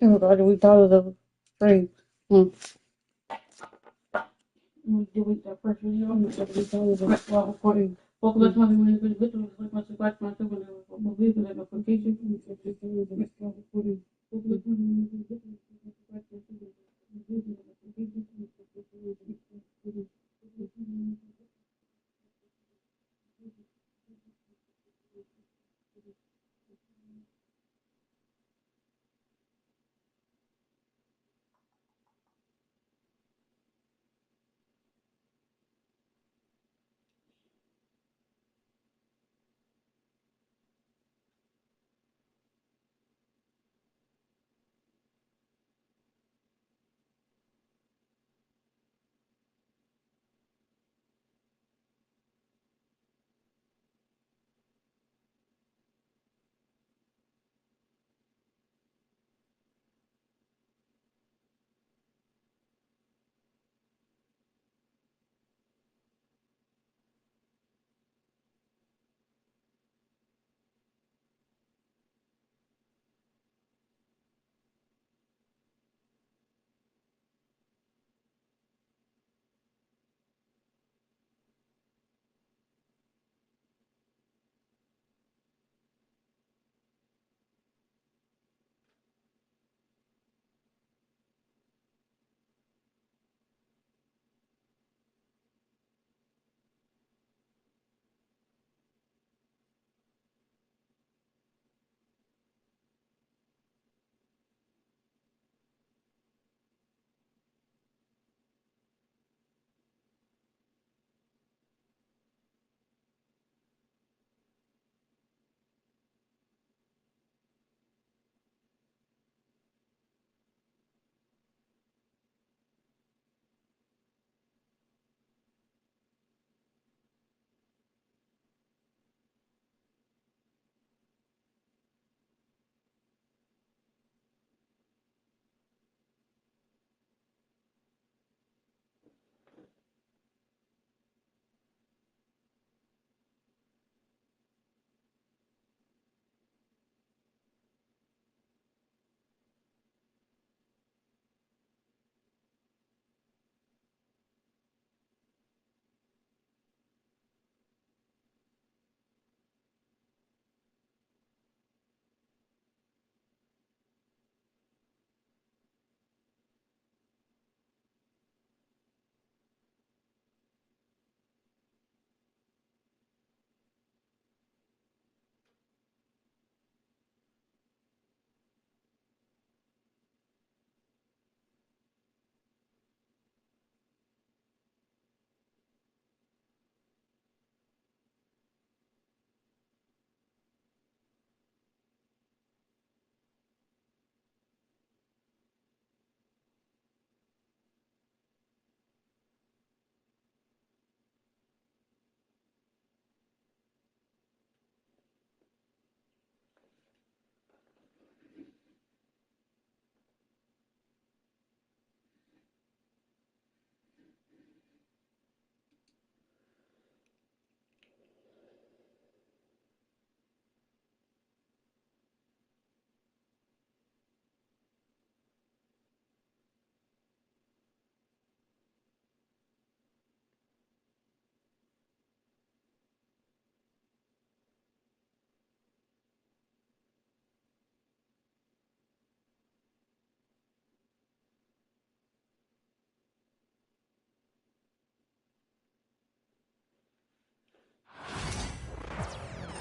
Oh God, we thought of the stream. Delete that first video. We thought of the recording. Pouco das mais uma vez, mas quatro mais uma vez, né? Notification.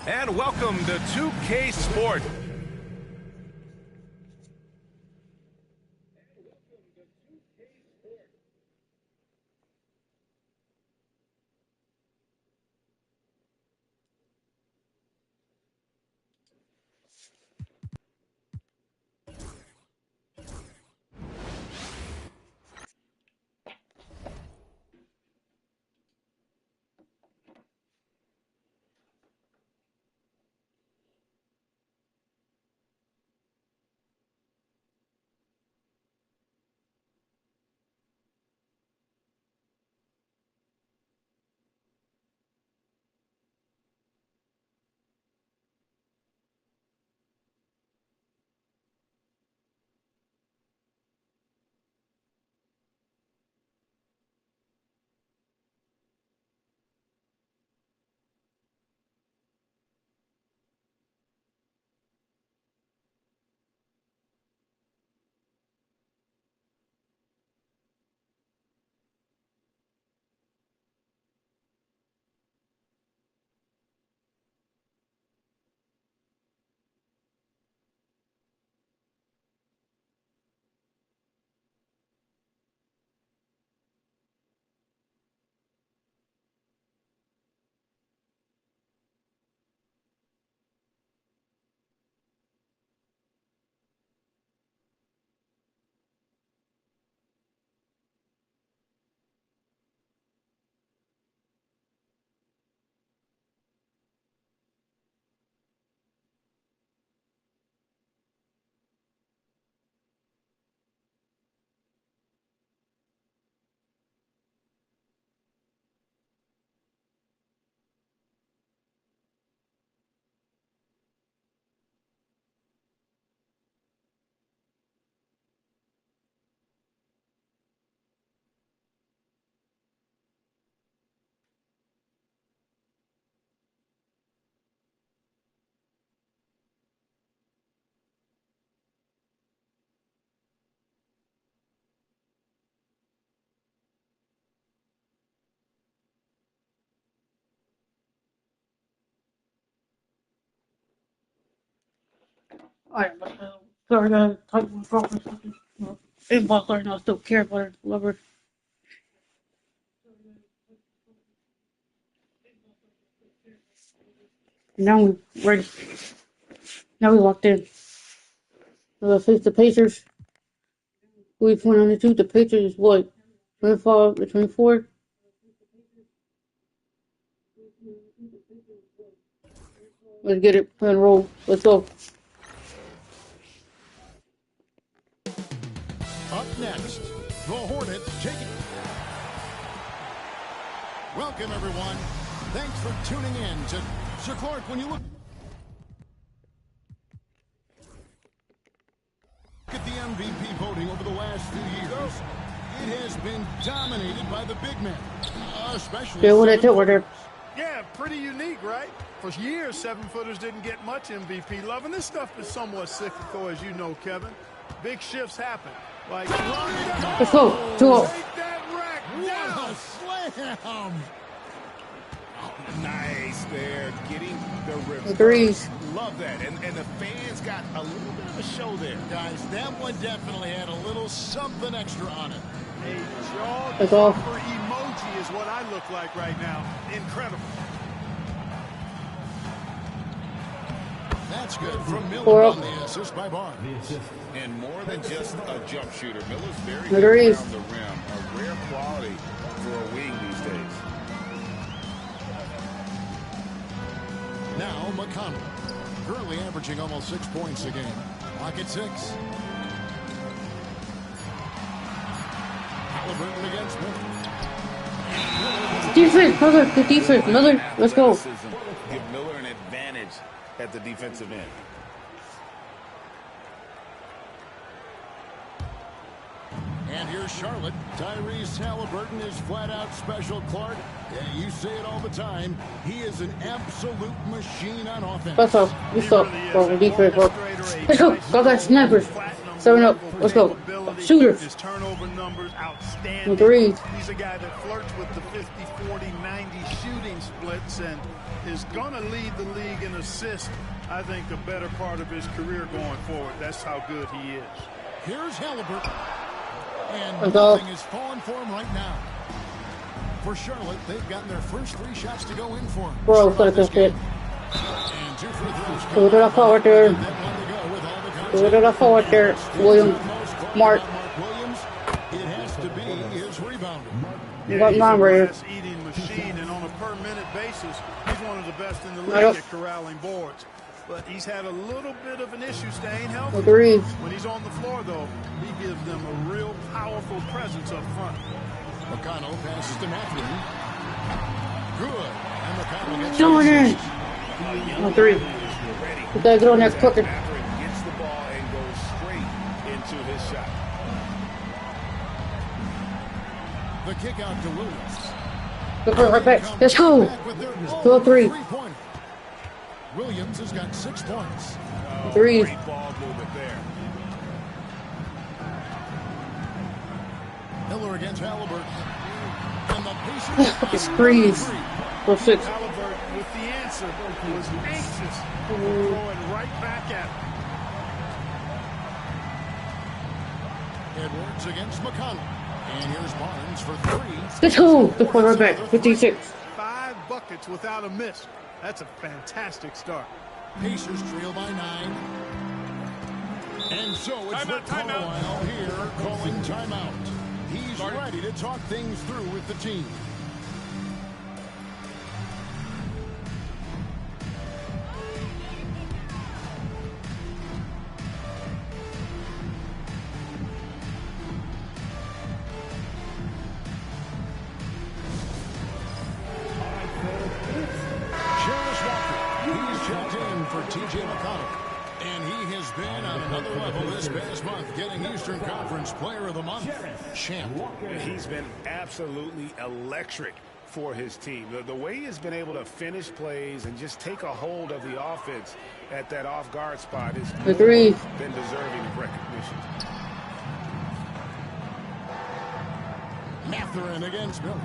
And welcome to 2K Sport. Alright, but sorry, I gotta talk to my girlfriend. Inbox right now, still care about her, love her. Now we ready. Now we locked in. We're gonna face the Pacers. We point on the two. The Pacers is what? 25 to 24? Let's get it. Play and roll. Let's go. Up next, the Hornets take it. Welcome, everyone. Thanks for tuning in to Sir Clark. When you look at the MVP voting over the last few years, it has been dominated by the big men, especially. Yeah, what I tell her. Yeah, pretty unique, right? For years, 7-footers didn't get much MVP love, and this stuff is somewhat cyclical, as you know, Kevin. Big shifts happen. Like, Let's go. 2-0. take that rack down. What a slam! Nice there, getting the reverse. Threes. Love that, and the fans got a little bit of a show there. Guys, that one definitely had a little something extra on it. A jaw That's all. dropper emoji is what I look like right now. Incredible. That's good from Miller 4-0. on the assist by Barnes. And more than just a jump shooter, Miller's very There good is. around the rim. A rare quality for a wing these days. Now McConnell, currently averaging almost 6 points a game. Lock at 6. Halliburton against Miller. Defense, Miller. Good defense, Miller. Let's go. Give Miller an advantage at the defensive end. And here's Charlotte. Tyrese Halliburton is flat out special, Clark. Yeah, you say it all the time. He is an absolute machine on offense. Let's go. We stop. Bro, defense, bro. Let's go. Go, guys. Snipers. 7-up. Let's go. Shooter. His turnover numbers outstanding. Threes. He's a guy that flirts with the 50, 40, 90 shooting splits and is going to lead the league in assists, I think, a better part of his career going forward. That's how good he is. Here's Halliburton. And Let's go. nothing is falling for him right now. For Charlotte, they've gotten their first 3 shots to go in for him. Bro, it's gonna catch it. And 2 free throws. Do it up forward there. That one to go with all the contact. Do it up forward there. William. Mark. Williams, it has to be his rebounder. You got mine right here. Eating machine, and on a per-minute basis, he's one of the best in the league Right up. at corralling boards. But he's had a little bit of an issue staying healthy. Threes. When he's on the floor, though, he gives them a real powerful presence up front. McConnell passes to Matthew. Good. And McConnell gets Doing the it. assist. On 3. We gotta get on that quicker. Maverick gets the ball and goes straight into his shot. The kick out to Williams. Look right back. Let's go. Back with their 2-3. three-pointer. Williams has got 6 points. Threes. Great ball movement there. Miller against Halliburton. And the Pacers. It's threes. For 6. Halliburton with the answer was anxious to throw it right back at him. Edwards against McConnell. And here's Barnes for 3. Let's go. The quarterback. 56. 5 buckets without a miss. That's a fantastic start. Pacers trail by 9. And so it's Rick Carlisle here calling timeout. He's ready to talk things through with the team. He's checked in for T.J. McConnell. And he has been on another level this past month, getting Eastern Conference Player of the Month. Champ. He's been absolutely electric for his team. The way he's been able to finish plays and just take a hold of the offense at that off-guard spot is more Three. than deserving of recognition. Mathurin against Miller.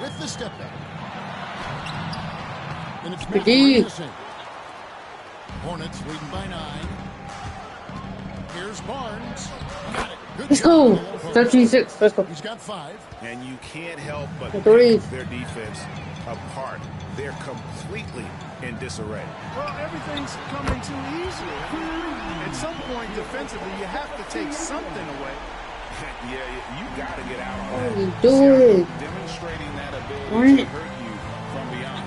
With the step back. And it's McGee. Mathurin. Hornets leading by 9. Here's Barnes. Got it. Good Let's job. go. 13-6. Let's go. He's got 5. And you can't help but Three. pick their defense apart. They're completely in disarray. Well, everything's coming too easy. At some point, defensively, you have to take something away. Yeah, you got to get out on What that. are you doing? Demonstrating that ability What? to hurt you from beyond.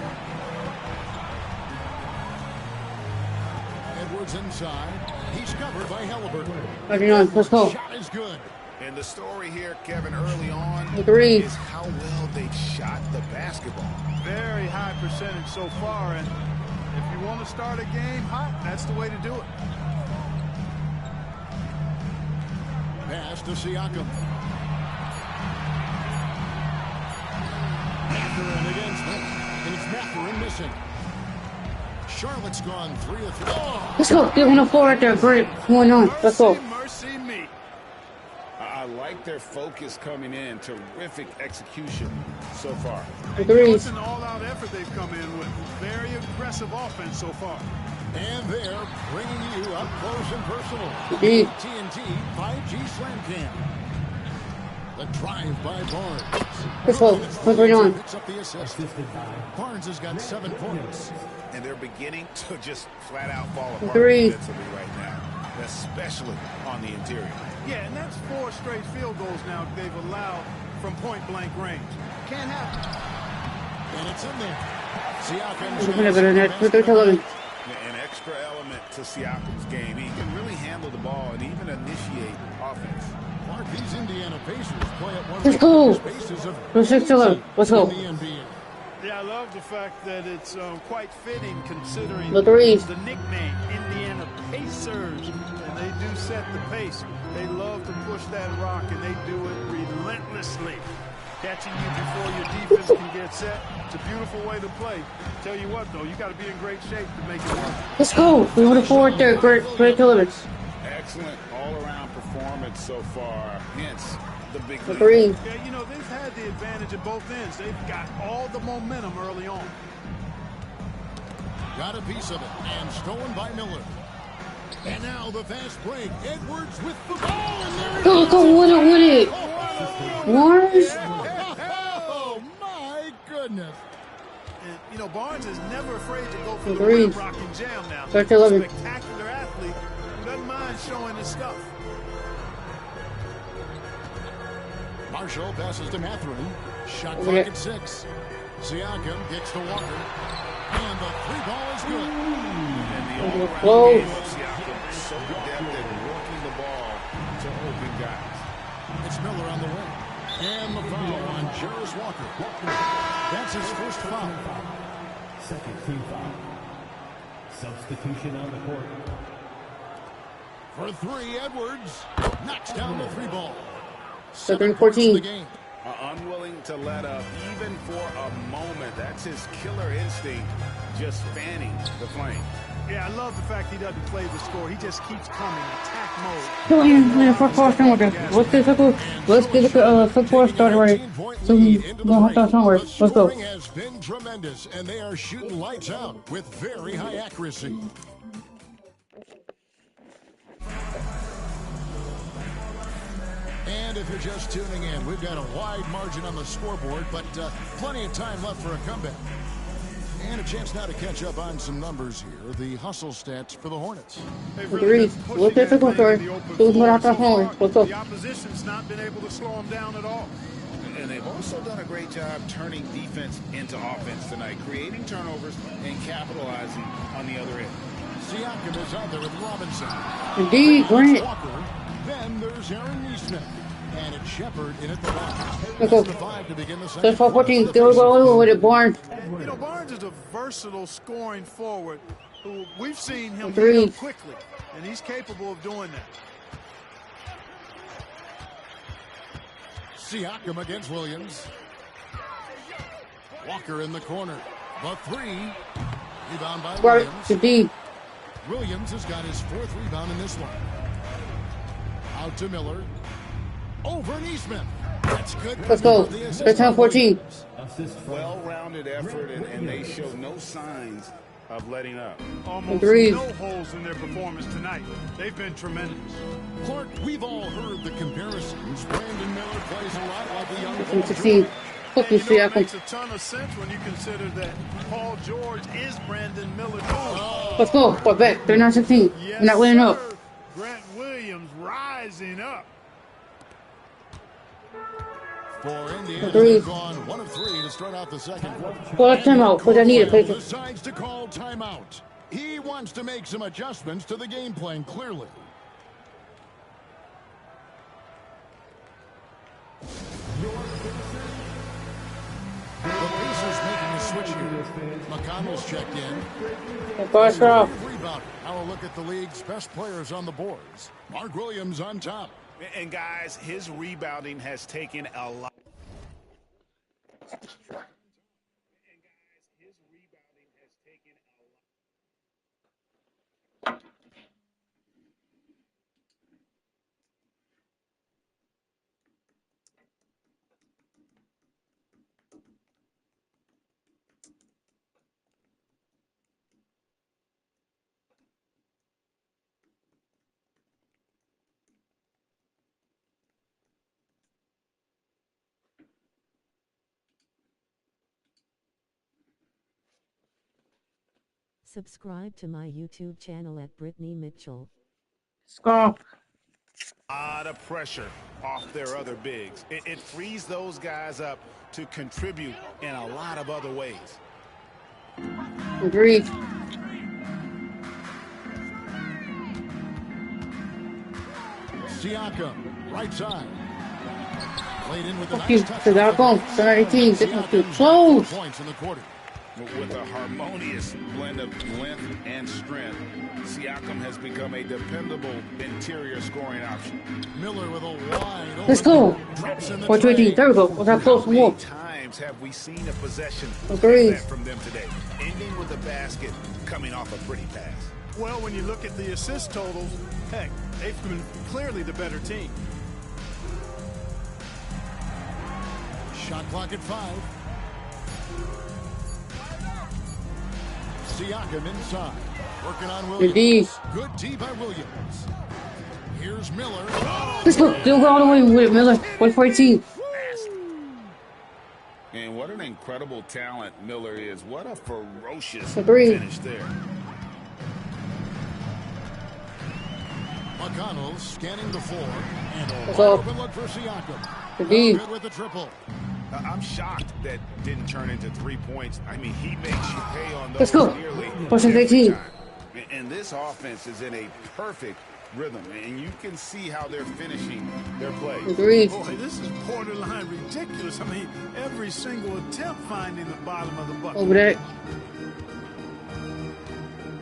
Edwards inside. He's covered by Halliburton. 39. Let's go. Shot is good. And the story here, Kevin, early on, Three. is how well they shot the basketball. Very high percentage so far, and if you want to start a game hot, that's the way to do it. Pass to Siakam. Mathurin against him. And it's Mathurin missing. Charlotte's gone 3 of 3. Oh! Let's go. Get 104 right there. Great. 1-9. Let's go. Mercy me. I like their focus coming in. Terrific execution so far. Three. It's an all-out effort they've come in with. Very aggressive offense so far. And they're bringing you up close and personal. G. TNT 5G Slam Cam. The drive by Barnes. Let's go. 139. Picks up the assist. Barnes has got 7 points. And they're beginning to just flat out fall apart Three. defensively right now, especially on the interior. Yeah, and that's 4 straight field goals now they've allowed from point-blank range. Can't happen. And it's in there. Siakam's We're gonna net. 11. An extra element to Siakam's game. He can really handle the ball and even initiate offense. Mark, these Indiana Pacers play at one of Let's the go. biggest paces of 6-11. Let's go. in the NBA. Yeah, I love the fact that it's quite fitting considering The threes. the nickname, Indiana Pacers. And they do set the pace. They love to push that rock, and they do it relentlessly. Catching you before your defense can get set. It's a beautiful way to play. Tell you what, though, you got to be in great shape to make it work. Let's go. 104 right there. Great elements. Excellent all-around performance so far, hence the big lead. Three. Yeah, you know, they've had the advantage at both ends. They've got all the momentum early on. Got a piece of it, and stolen by Miller. And now the fast break. Edwards with the ball, and there it Go, is. go, win it. Barnes. Oh, my goodness. And, you know, Barnes is never afraid to go for the Three. rim rock and jam now. 13-11. Spectacular athlete who doesn't mind showing his stuff. Marshall passes to Mathurin. Shot Okay. clock at 6. Siakam gets to Walker. And the 3 ball is good. And the all-around Close. game of Siakam is so adept at working the ball to open guys. It's Miller on the wing. And the foul on Jarvis Walker. That's his first foul. Second team foul. Substitution on the court. For 3, Edwards knocks down the 3 ball. 7-14. 7 points in the game. Unwilling to let up even for a moment. That's his killer instinct, just fanning the flame. Yeah, I love the fact he doesn't play the score. He just keeps coming, attack mode. Go in for 4 somewhere. Let's get the 4 started right. So we don't have to somewhere. Let's go. Scoring has been tremendous, and they are shooting lights out with very high accuracy. And if you're just tuning in, we've got a wide margin on the scoreboard, but plenty of time left for a comeback. And a chance now to catch up on some numbers here. The hustle stats for the Hornets. They've Three. been pushing Look at the that lane score. in the open Who's floor not so at home? far. Let's go. The opposition's not been able to slow them down at all. And they've also done a great job turning defense into offense tonight, creating turnovers and capitalizing on the other end. Siakam is out there with Robinson. Indeed, Grant. Walker. Then there's Aaron Neesmith. And it's Shepard in at the back. Let's go. The 5 to begin the second. That's 14. Still going with it, Barnes. You know, Barnes is a versatile scoring forward who we've seen him Three. heat up quickly, and he's capable of doing that. Siakam against Williams. Walker in the corner. The 3. Rebound by Right Williams. to D. Williams has got his 4th rebound in this one. Out to Miller. Over Neesmith. That's good. Let's go. That's 14. Assist from Well-rounded effort, and they show no signs of letting up. Almost Agreed. no holes in their performance tonight. They've been tremendous. Clark, we've all heard the comparisons. Brandon Miller plays a lot like a young Paul 16. George. Fuck And you, you know, it Siakam. makes a ton of sense when you consider that Paul George is Brandon Miller. Let's go. We're back. 39-16. Yes, We're not winning up. sir. Grant Williams rising up. For Indiana, Agreed. they've gone 1 of 3 to start out the second quarter. Call a timeout, because I need a paper. Decides to call timeout. He wants to make some adjustments to the game plan, clearly. The Pacers making a switch here. McConnell's checked in. First off. Rebound. Now a look at the league's best players on the boards. Mark Williams on top. And guys, his rebounding has taken a lot. Subscribe to my YouTube channel at Brittni Mitchell. Let's go. A lot of pressure off their other bigs. It frees those guys up to contribute in a lot of other ways. Agreed. Siakam, right side. Played in with a Fuck you. nice touch. Because I'll go. 18. This one's too close. Points in the quarter. With a harmonious blend of length and strength, Siakam has become a dependable interior scoring option. Miller with a wide open. Let's go. Drops in the 4-18. tray. There we go. Was that close How many more? times have we seen a possession Agreed. like that from them today? Ending with a basket, coming off a pretty pass. Well, when you look at the assist totals, heck, they've been clearly the better team. Shot clock at 5. Siakam inside. Working on Williams. Indeed. Good D by Williams. Here's Miller. Let's go. Still go all the way with it, Miller. 1-14. And what an incredible talent Miller is. What a ferocious Agreed. finish there. McConnell scanning the floor. And a Let's wide go. open look for Siakam. Indeed. Good with the triple. I'm shocked that didn't turn into 3 points. I mean, he makes you pay on those Let's go. nearly Pushing every 18. time. And this offense is in a perfect rhythm, and you can see how they're finishing their play. Agreed. Boy, this is borderline ridiculous. I mean, every single attempt finding the bottom of the bucket. Over that.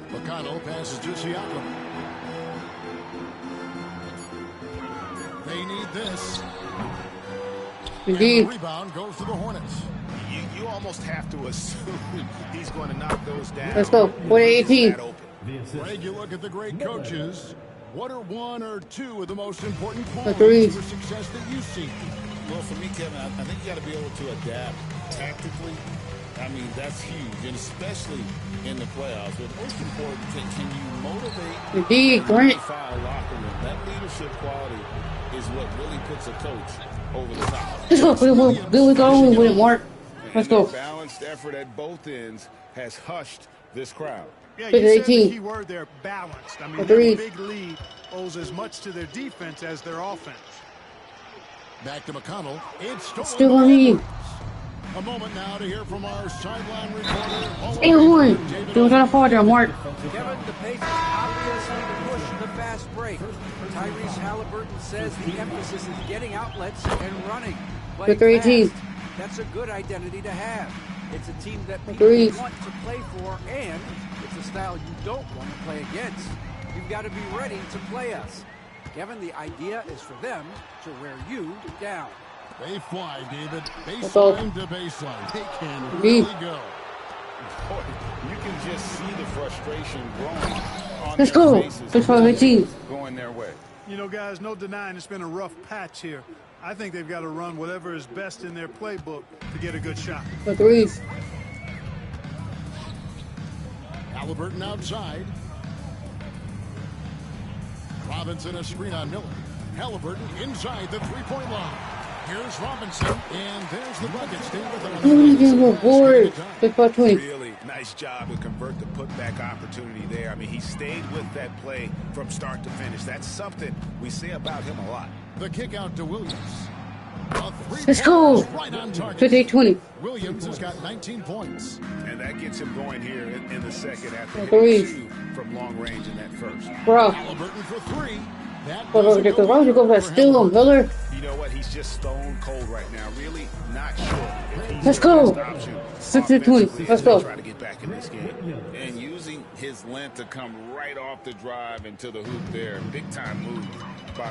McConnell passes to Siakam. They need this. And Indeed. the rebound goes to the Hornets. You almost have to assume he's going to knock those down. Let's go. 40-18. That open. The assist. Greg, you look at the great coaches. What are 1 or 2 of the most important Agreed. qualities for success that you see? Well, for me, Kevin, I think you got to be able to adapt tactically. I mean, that's huge, and especially in the playoffs. But most important, can you motivate Indeed. the Grant. foul locker room? That leadership quality is what really puts a coach over the top. Let's go. Good we go with it, Mark. Let's And go. their balanced effort at both ends has hushed this crowd. Yeah, Pick you said 18. the key word there, balanced. I mean, Agreed. their big lead owes as much to their defense as their offense. Back to McConnell. It's stolen Still by on me. Edwards. A moment now to hear from our sideline reporter. Hall of Ain't Famer one. David Still trying to fall there, Mark. Kevin, the Pacers obviously push the fast break. Tyrese Halliburton says the emphasis is getting outlets and running. Good 18. Fast. That's a good identity to have. It's a team that people Agreed. want to play for, and it's a style you don't want to play against. You've got to be ready to play us. Kevin, the idea is for them to wear you down. They fly, David. go. Baseline to baseline. They can Indeed. really go. Boy, you can just see the frustration growing on Let's their go. faces. Let's go, 18. Going their way. You know, guys, no denying it's been a rough patch here. I think they've got to run whatever is best in their playbook to get a good shot. Agreed. Halliburton outside. Robinson a screen on Miller. Halliburton inside the three-point line. Here's Robinson, and there's the bucket. Stay with it. Really nice job to convert the putback opportunity there. I mean, he stayed with that play from start to finish. That's something we say about him a lot. The kick out to Williams. Let's go. Right on target. 58-20. Williams has got 19 points. And that gets him going here in the second after Three. hitting 2 from long range in that first. Bro. Halliburton for 3. Why would you go for that steal on Miller? You know what? He's just stone cold right now. Really not sure. Let's go. 60-20. Let's go. Try to get back in this game. And using his length to come right off the drive into the hoop there. Big time move.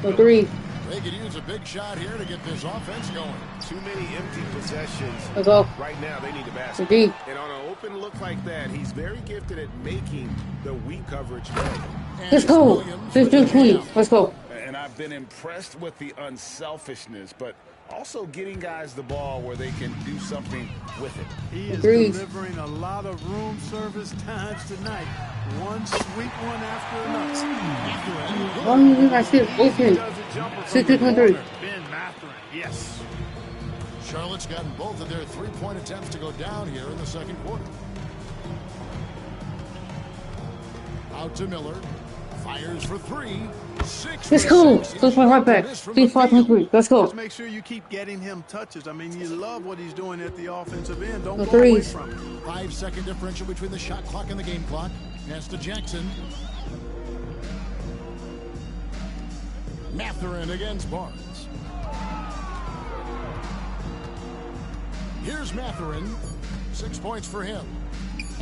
The 3. They could use a big shot here to get this offense going. Too many empty possessions. Let's go. Right now, they need a basket. The D. And on an open look like that, he's very gifted at making the weak coverage play. Let's go. 15-20. Let's go. And I've been impressed with the unselfishness, but also getting guys the ball where they can do something with it. He is Agreed. delivering a lot of room service times tonight. One sweet one after another. I see it open. 60-23. Ben Mathurin, yes. Charlotte's gotten both of their three-point attempts to go down here in the second quarter. Out to Miller. Fires for 3. 6 Let's go. Let's play right back. 5-3. Let's go. Just make sure you keep getting him touches. I mean, you love what he's doing at the offensive end. Don't The go away threes. from it. 5-second differential between the shot clock and the game clock. Pass to Jackson. Mathurin against Barnes. Here's Mathurin. 6 points for him.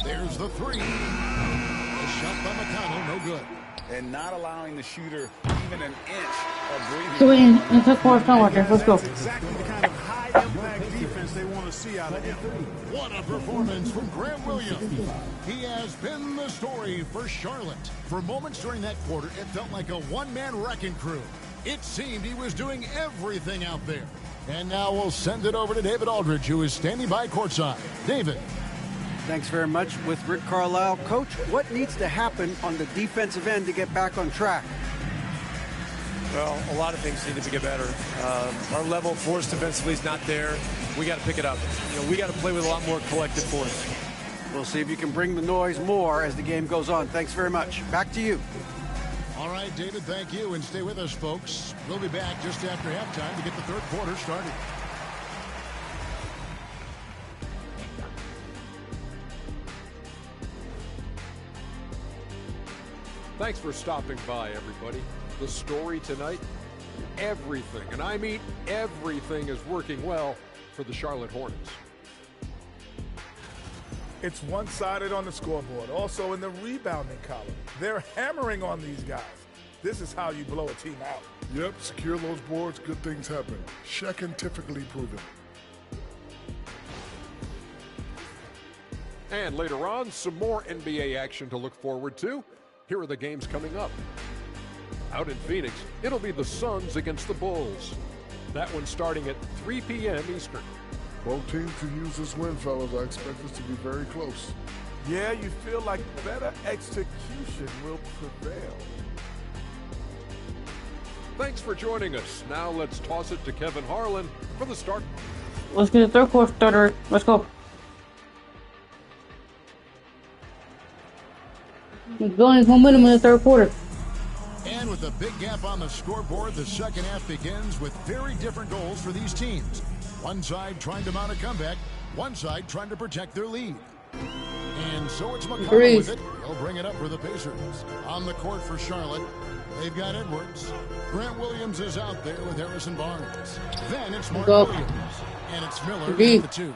There's the 3. A shot by McConnell, no good. And not allowing the shooter even an inch of breathing. So in the fourth quarter. Let's go. That's exactly the kind of high-impact defense they want to see out of him. What a performance from Grant Williams. He has been the story for Charlotte. For moments during that quarter, it felt like a one-man wrecking crew. It seemed he was doing everything out there. And now we'll send it over to David Aldridge, who is standing by courtside. David. Thanks very much with Rick Carlisle. Coach, what needs to happen on the defensive end to get back on track? Well, a lot of things need to get better. Our level of force defensively is not there. We got to pick it up. We got to play with a lot more collective force. We'll see if you can bring the noise more as the game goes on. Thanks very much. Back to you. All right, David, thank you. And stay with us, folks. We'll be back just after halftime to get the third quarter started. Thanks for stopping by, everybody. The story tonight, everything, and I mean everything, is working well for the Charlotte Hornets. It's one-sided on the scoreboard. Also in the rebounding column. They're hammering on these guys. This is how you blow a team out. Yep, secure those boards, good things happen. Scientifically proven. And later on, some more NBA action to look forward to. Here are the games coming up. Out in Phoenix, it'll be the Suns against the Bulls. That one starting at 3 p.m. Eastern. Both teams can use this win, fellas. I expect this to be very close. Yeah, you feel like better execution will prevail. Thanks for joining us. Now let's toss it to Kevin Harlan for the start. Let's get the third quarter started. Let's go. We're building momentum in the third quarter. And with a big gap on the scoreboard, the second half begins with very different goals for these teams. One side trying to mount a comeback, one side trying to protect their lead. And so it's McConnell with it. He'll bring it up for the Pacers. On the court for Charlotte, they've got Edwards. Grant Williams is out there with Harrison Barnes. Then it's Mark Williams. And it's Miller at the 2.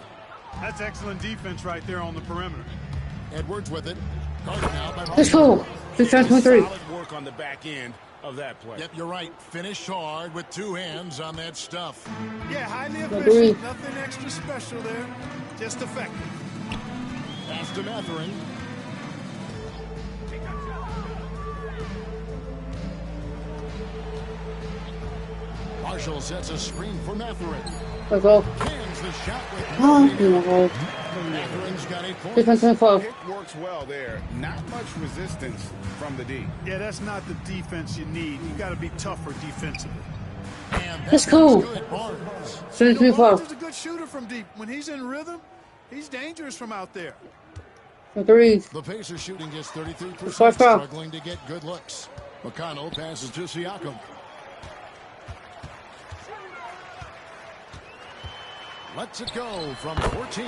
That's excellent defense right there on the perimeter. Edwards with it. Guarded now by Let's go. 6-3. Solid work on the back end of that play. Yep, you're right. Finish hard with 2 hands on that stuff. Yeah, highly efficient. Nothing extra special there. Just effective. Pass to Mathurin. Marshall sets a screen for Mathurin. Let's go. Cans the shot with Oh, Matherin's got 8 points. Defense 25. It works well there. Not much resistance from the D. Yeah, that's not the defense you need. You got to be tougher defensively. And Let's go. Barnes. 7-25. Barnes is a good shooter from deep. When he's in rhythm, he's dangerous from out there. The threes. The Pacers shooting just 33%, First foul. struggling to get good looks. McConnell passes to Siakam. Lets it go from 14.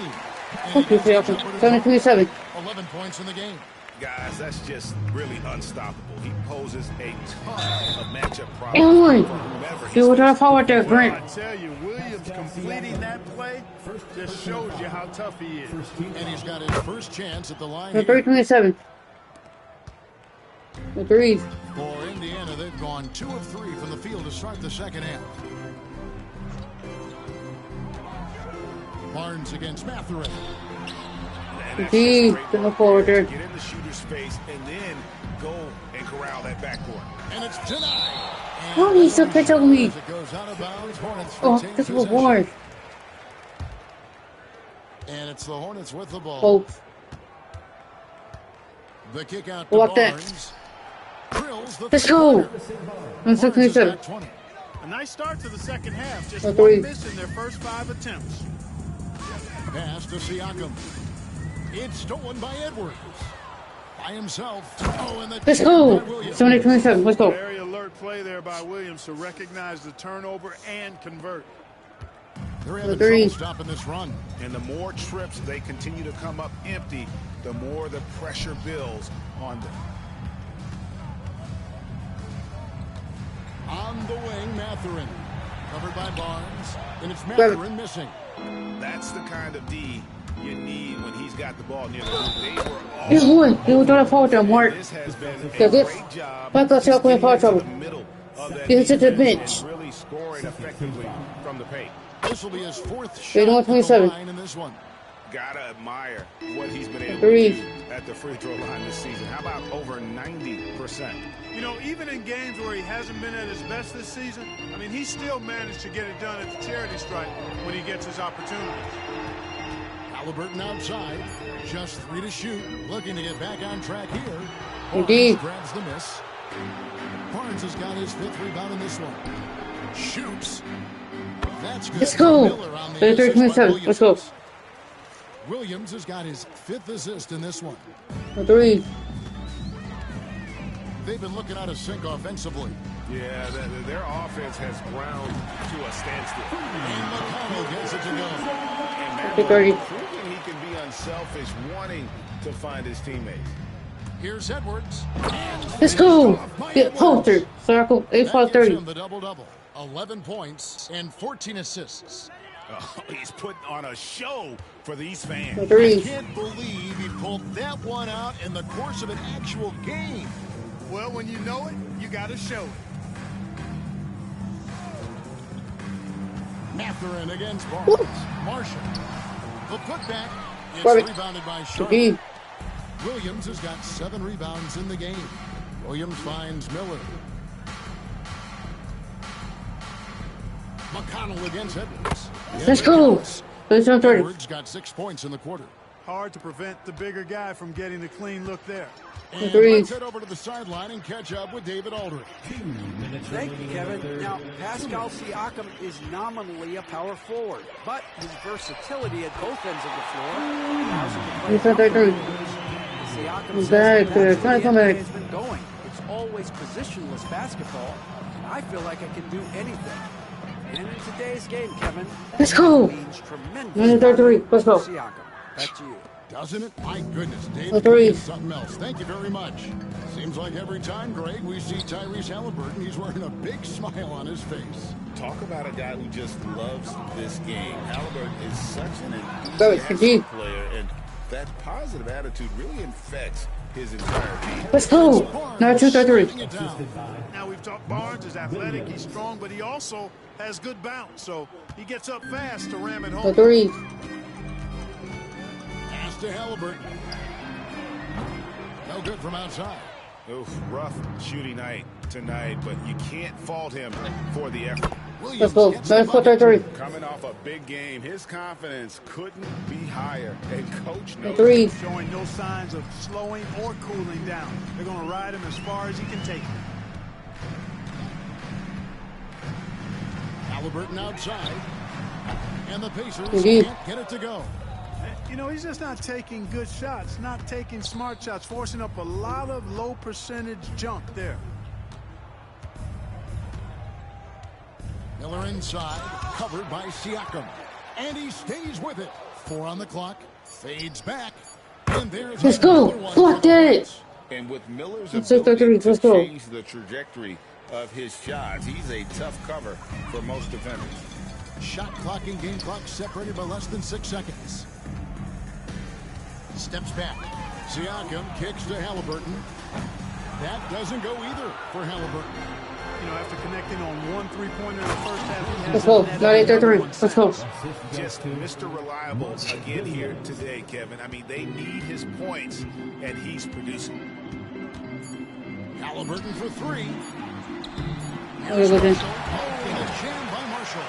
Thank you, Siakam. 7-27. 11 points in the game. Guys, that's just really unstoppable. He poses a ton of matchup problems And for whomever see what I forward there, I Grant. tell you, Williams completing that play just shows you how tough he is. And he's got his first chance at the line The here. 3-27. The threes. For Indiana, they've gone 2 of 3 from the field to start the second half. Barnes against Matherin. D. Going forward there. Get in the shooter's space and then go and corral that backcourt. And it's denied. Oh, he's so pitch over me. As it goes out of bounds, Hornets Oh, retain this was possession. hard. And it's the Hornets with the ball. Both. The kick out to Block that. Barnes. Drills the Let's go. three-pointer. On 6-27. Got 20. A nice start to the second half. Just A one three. miss in their first 5 attempts. Pass to Siakam. It's stolen by Edwards. By himself. Oh, and the Let's go. by Williams. 7-27. Let's go. Very alert play there by Williams to recognize the turnover and convert. They're having three. trouble stopping this run. And the more trips they continue to come up empty, the more the pressure builds on them. On the wing, Matherin. Covered by Barnes. And it's Grab it. Matherin missing. That's the kind of D you need when he's got the ball near the hoop. They were all This one. He was doing a foul there, Mark. This has been a Because this. great job. Back us up with foul getting trouble. to the middle of that Get to the defense bench. and really scoring effectively from the paint. This will be his 4th They shot don't at the 27. line in this one. Gotta admire what he's been able Three. to do at the free throw line this season. How about over 90%? You know, even in games where he hasn't been at his best this season, I mean, he still managed to get it done at the charity stripe when he gets his opportunities. Halliburton outside. Just 3 to shoot. Looking to get back on track here. Indeed. Barnes grabs the miss. Barnes has got his 5th rebound in this one. Shoots. That's good. Let's go. Miller on the 33-27. assist by Let's go. Williams has got his 5th assist in this one. The threes. They've been looking out of sync offensively. Yeah, their offense has ground to a standstill. And McConnell gets it to go. And Big 30. proving he can be unselfish, wanting to find his teammates. Here's Edwards. Let's go. Get poster. Circle. 8 That foul gives 30. him the double-double. 11 points and 14 assists. Oh, he's putting on a show for these fans. The I threes. can't believe he pulled that one out in the course of an actual game. Well, when you know it, you got to show it. Matherin against Barnes. Marshall. The putback. It's Grab it. rebounded by The Sharp. D. Williams has got 7 rebounds in the game. Williams finds Miller. McConnell against Edwards. Let's go. 37-30. Edwards got 6 points in the quarter. Hard to prevent the bigger guy from getting a clean look there. And threes. let's head over to the sideline and catch up with David Aldridge. Thank you, Kevin. Now, Pascal Siakam is nominally a power forward, but his versatility at both ends of the floor allows him to play He's at that three. Siakam He's says back that's there. where Trying to the come NBA back. has been going. It's always positionless basketball, and I feel like I can do anything. And in today's game, Kevin, Let's go. means tremendous 33. Let's go. Siakam. Back to you. Doesn't it? My goodness, David The threes. is something else. Thank you very much. Seems like every time, Greg, we see Tyrese Halliburton, he's wearing a big smile on his face. Talk about a guy who just loves this game. Halliburton is such an Go, enthusiastic G. player, and that positive attitude really infects his entire team. Let's go. Now 2-33. Sliding it down. Now, we've talked Barnes is athletic, he's strong, but he also has good bounce, so he gets up fast to ram it The home. threes. Pass to Halliburton. No good from outside. Oof, rough shooting night tonight, but you can't fault him for the effort. Let's go. 94-33. Coming off a big game, his confidence couldn't be higher. And coach knows 3. Showing no signs of slowing or cooling down. They're going to ride him as far as he can take him. Halliburton outside. And the Pacers Indeed. can't get it to go. You know, he's just not taking good shots, not taking smart shots, forcing up a lot of low percentage jump there. Miller inside, covered by Siakam. And he stays with it. 4 on the clock, fades back. And there's Let's go. Blocked it. And with Miller's Let's go. ability to Let's go. change the trajectory of his shots, he's a tough cover for most defenders. Shot clock and game clock separated by less than 6 seconds. Steps back. Siakam kicks to Halliburton. That doesn't go either for Halliburton. You know, after connecting on 1 3-pointer in the first half, he Let's has go. 98-33. Let's go. Just Mr. Reliable again here today, Kevin. I mean, they need his points, and he's producing. Halliburton for 3. We're looking. Jammed by Marshall.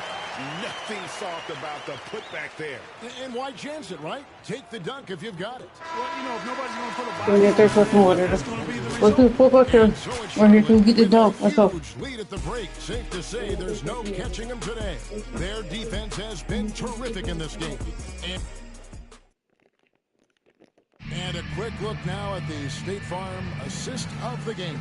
Nothing soft about the putback there. And why chance it, right? Take the dunk if you've got it. Well, you know, if nobody's going to put a We're going to get 30 seconds water. Let's do 4 quarters. We're here to get the dunk. Let's go. Huge lead at the break. Safe to say there's no catching them today. Their defense has been terrific in this game. And a quick look now at the State Farm assist of the game.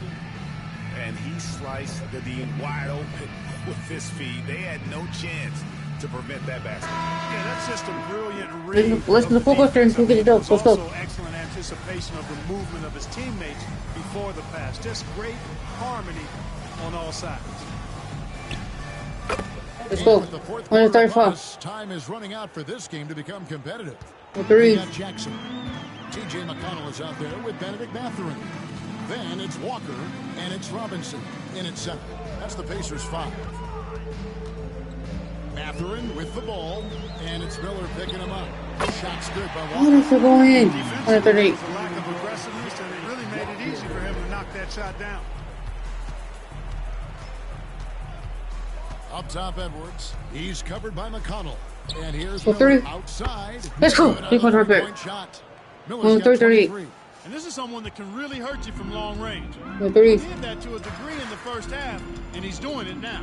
And he sliced the D wide open with his feet. They had no chance to prevent that basket. Yeah, that's just a brilliant read. Let's do 4 quarters and get it done. Let's go. Also excellent anticipation of the movement of his teammates before the pass. Just great harmony on all sides. Let's go. 135. Time is running out for this game to become competitive. 3. We got Jackson. T.J. McConnell is out there with Benedict Mathurin. Then it's Walker, and it's Robinson in at 7. That's the Pacers' 5. Mathurin with the ball, and it's Miller picking him up. Shot's good by Walker. What is it going in? 138. There's a lack of aggressiveness, and it really made it easy for him to knock that shot down. Up top, Edwards. He's covered by McConnell. And here's For Miller 3. outside. Let's go. Good Big one right there. point shot. Miller's got 138. 23. And this is someone that can really hurt you from long range. 3. He did that to a degree in the first half, and he's doing it now.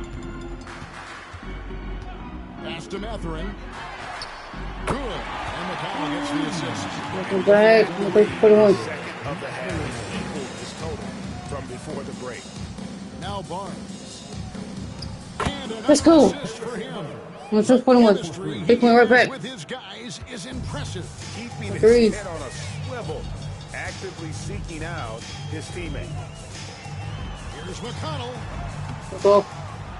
Pass to Mathurin. Good. And McConnell gets the assist. Welcome back. 41. Second of the half is equal his total from before the break. Now Barnes. And Let's go. assist for him. 141. Big one right back. With his guys is impressive. Keeping his 3. head on a swivel, actively seeking out his teammate. Here's McConnell. Let's go.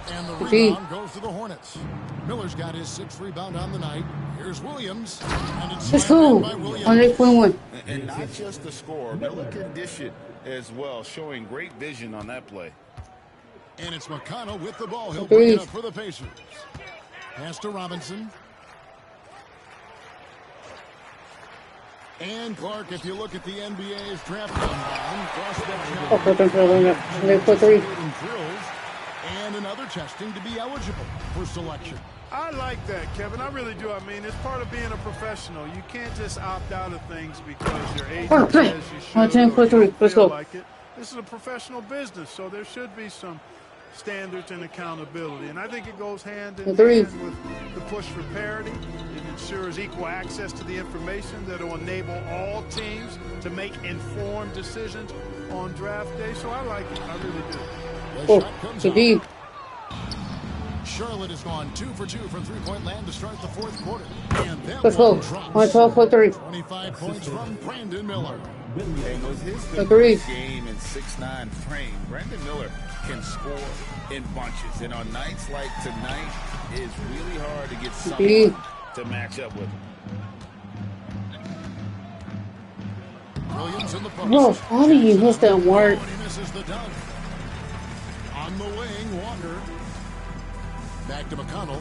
And the 15. rebound goes to the Hornets. Miller's got his 6th rebound on the night. Here's Williams. And it's Let's slammed go. in by Williams. 108.1. And not just the score, Miller can dish it as well, showing great vision on that play. And it's McConnell with the ball. He'll Agreed. bring it up for the Pacers. Pass to Robinson. And Clark, if you look at the NBA's draft combine, prospects They put 3. drills and another testing to be eligible for selection. I like that, Kevin. I really do. I mean, it's part of being a professional. You can't just opt out of things because your agent says you should. 110.3. Let's go. Like it. This is a professional business, so there should be some standards and accountability. And I think it goes hand in hand with the push for parity. It ensures equal access to the information that will enable all teams to make informed decisions on draft day. So I like it. I really do. The shot comes up. Charlotte has gone 2 for 2 from three-point land to start the 4th quarter. And that Let's go. one drops. 112.3. 25 points from Brandon Miller. And with his Agreed. game and 6'9" frame, Brandon Miller can score in bunches. And on nights like tonight, it's really hard to get someone to match up with him. Williams in the post. Bro, how do you miss that mark? He misses the dunk. On the wing, Walker. Back to McConnell.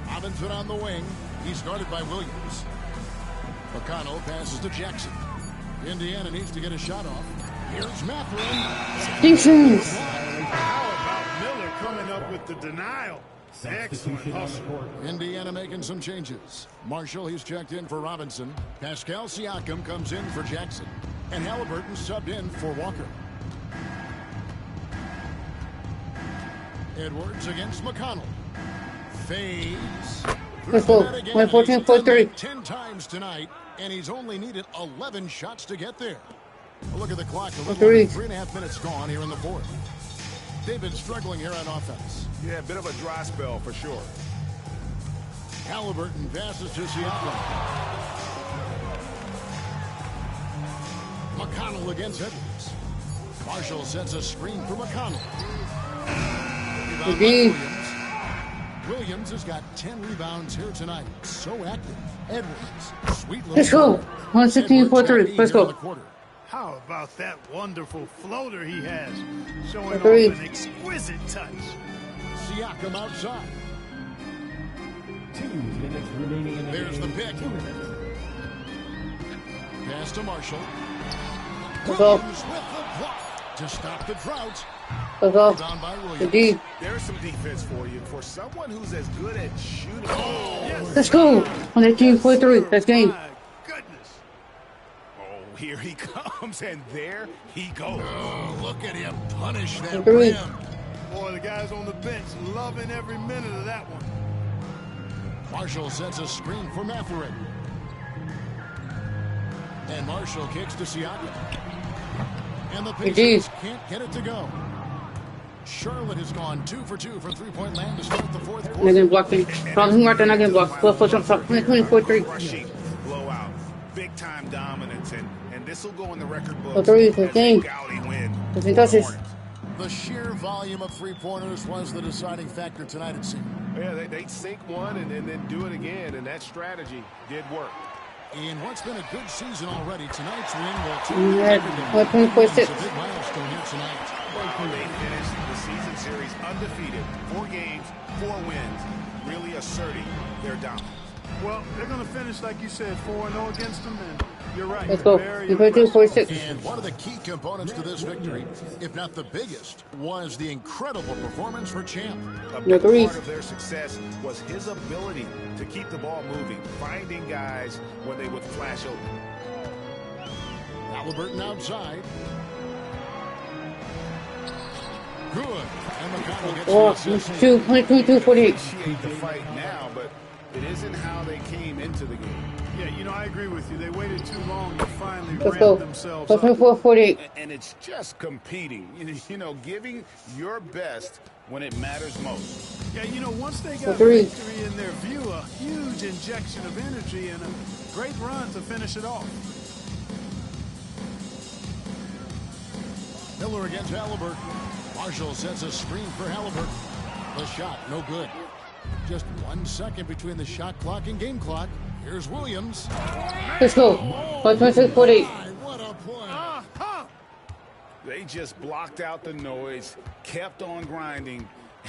Robinson on the wing. He's guarded by Williams. McConnell passes to Jackson. Indiana needs to get a shot off. Here's Mathurin. Defense. How about Miller coming up with the denial? Excellent hustle. Indiana making some changes. Marshall, he's checked in for Robinson. Pascal Siakam comes in for Jackson. And Halliburton subbed in for Walker. Edwards against McConnell. Fades. Let's go. 14-4-3. 10 times tonight, and he's only needed 11 shots to get there. Look at the clock. A little over 3.5 minutes gone here in the fourth. They've been struggling here on offense. Yeah, a bit of a dry spell for sure. Halliburton passes to Siakam. McConnell against Edwards. Marshall sets a screen for McConnell. Williams has got 10 rebounds here tonight. So active. Edwards. Sweet little. Let's go. 116-4-3. Let's go. How about that wonderful floater he has? Showing off an exquisite touch. Siakam outside. 2 minutes remaining in the There's game. the pick. 2 minutes. Pass to Marshall. Let's go. Williams with the block to stop the drought. Let's go. Rebound by Williams. There's some defense for you. For someone who's as good at shooting. Oh, yes. Let's go. 118-4-3. That's game. My goodness. Oh, here he comes, and there he goes. Oh, look at him punish that Three. rim. Boy, the guys on the bench loving every minute of that one. Marshall sets a screen for Matherin. And Marshall kicks to Siakam. And the Pacers can't get it to go. Charlotte has gone 2 for 2 from three-point land to start the fourth quarter. Not getting blocked. Problem marked. Not getting blocked. 24-3. Rushing, blowout, big-time dominance, and this will go in the record book. 4-3 for the game. Doesn't touch this. The sheer volume of three-pointers was the deciding factor tonight, it seemed. Yeah, they sink one and then do it again, and that strategy did work. In what's been a good season already, tonight's win will Yeah, 124-6. a big milestone here tonight. They finished the season series undefeated. 4 games, 4 wins, really asserting their dominance. Well, they're going to finish, like you said, 4-0 against them, and you're right. Let's go. Very 42-46. And one of the key components to this victory, if not the biggest, was the incredible performance for Champ. A big part of their success was his ability to keep the ball moving, finding guys when they would flash open. Halliburton outside. Good. And McConnell gets the assist. 22-48. Appreciate the fight now, but it isn't how they came into the game. Yeah, you know, I agree with you. They waited too long to finally Let's ramp go. themselves up. 24-48. And it's just competing, you know, giving your best when it matters most. Yeah, you know, once they got Three. victory in their view, a huge injection of energy and a great run to finish it off. Miller against Halliburton. Marshall sets a screen for Halliburton. The shot, no good. Just 1 second between the shot clock and game clock. Here's Williams. Let's go. 26-48. What a play. They just blocked out the noise, kept on grinding,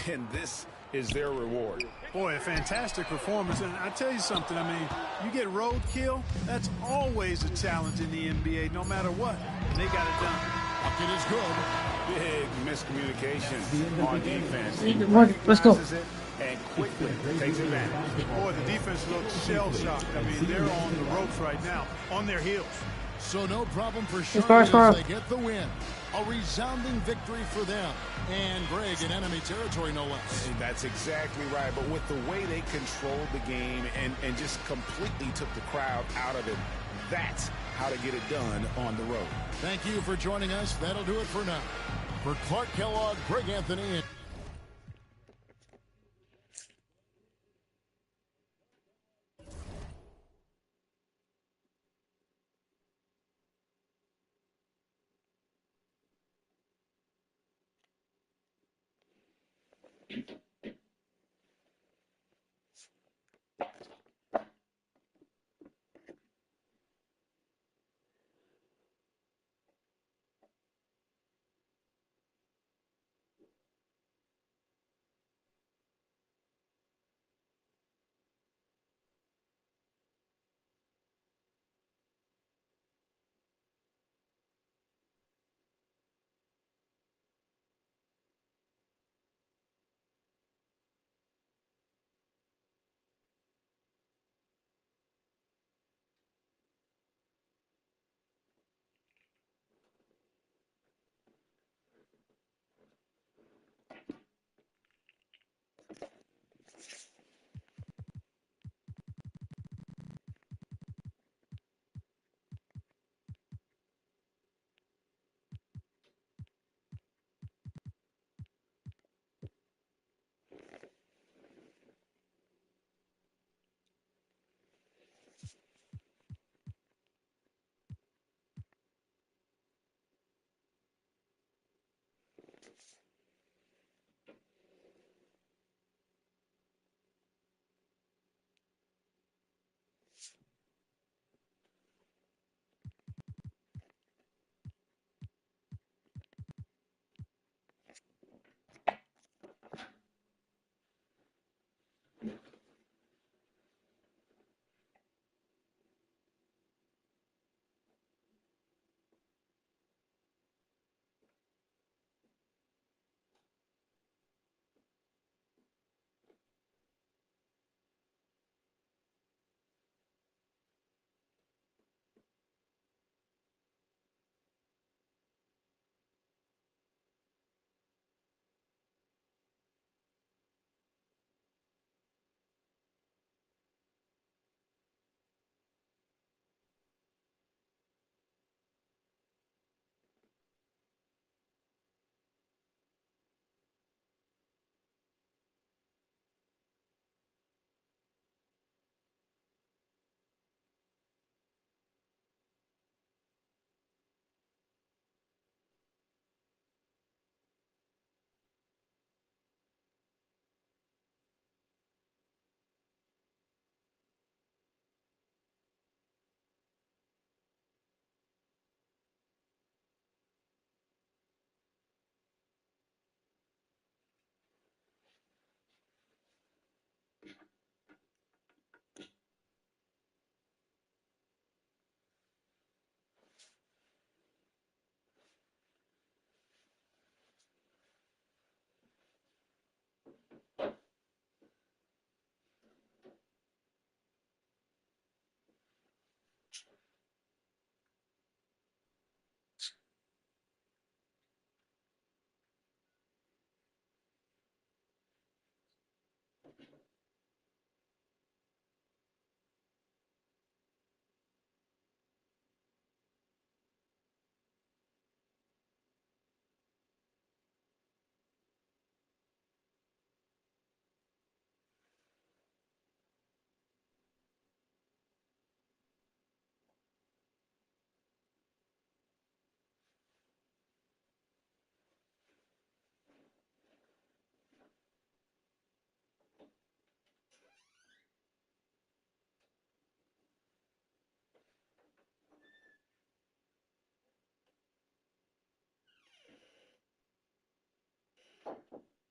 and this is their reward. Boy, a fantastic performance. And I tell you something, I mean, you get roadkill, that's always a challenge in the NBA, no matter what. And they got it done. Bucket is good. Big miscommunication on defense. Let's go. Passes it and quickly takes advantage. Boy, the defense looks shell-shocked. I mean, they're on the ropes right now, on their heels. So no problem for Scar. Charlotte as they get the win. A resounding victory for them. And Greg in enemy territory, no less. And that's exactly right. But with the way they controlled the game and just completely took the crowd out of it, that's how to get it done on the road. Thank you for joining us. That'll do it for now. For Clark Kellogg, Greg Anthony,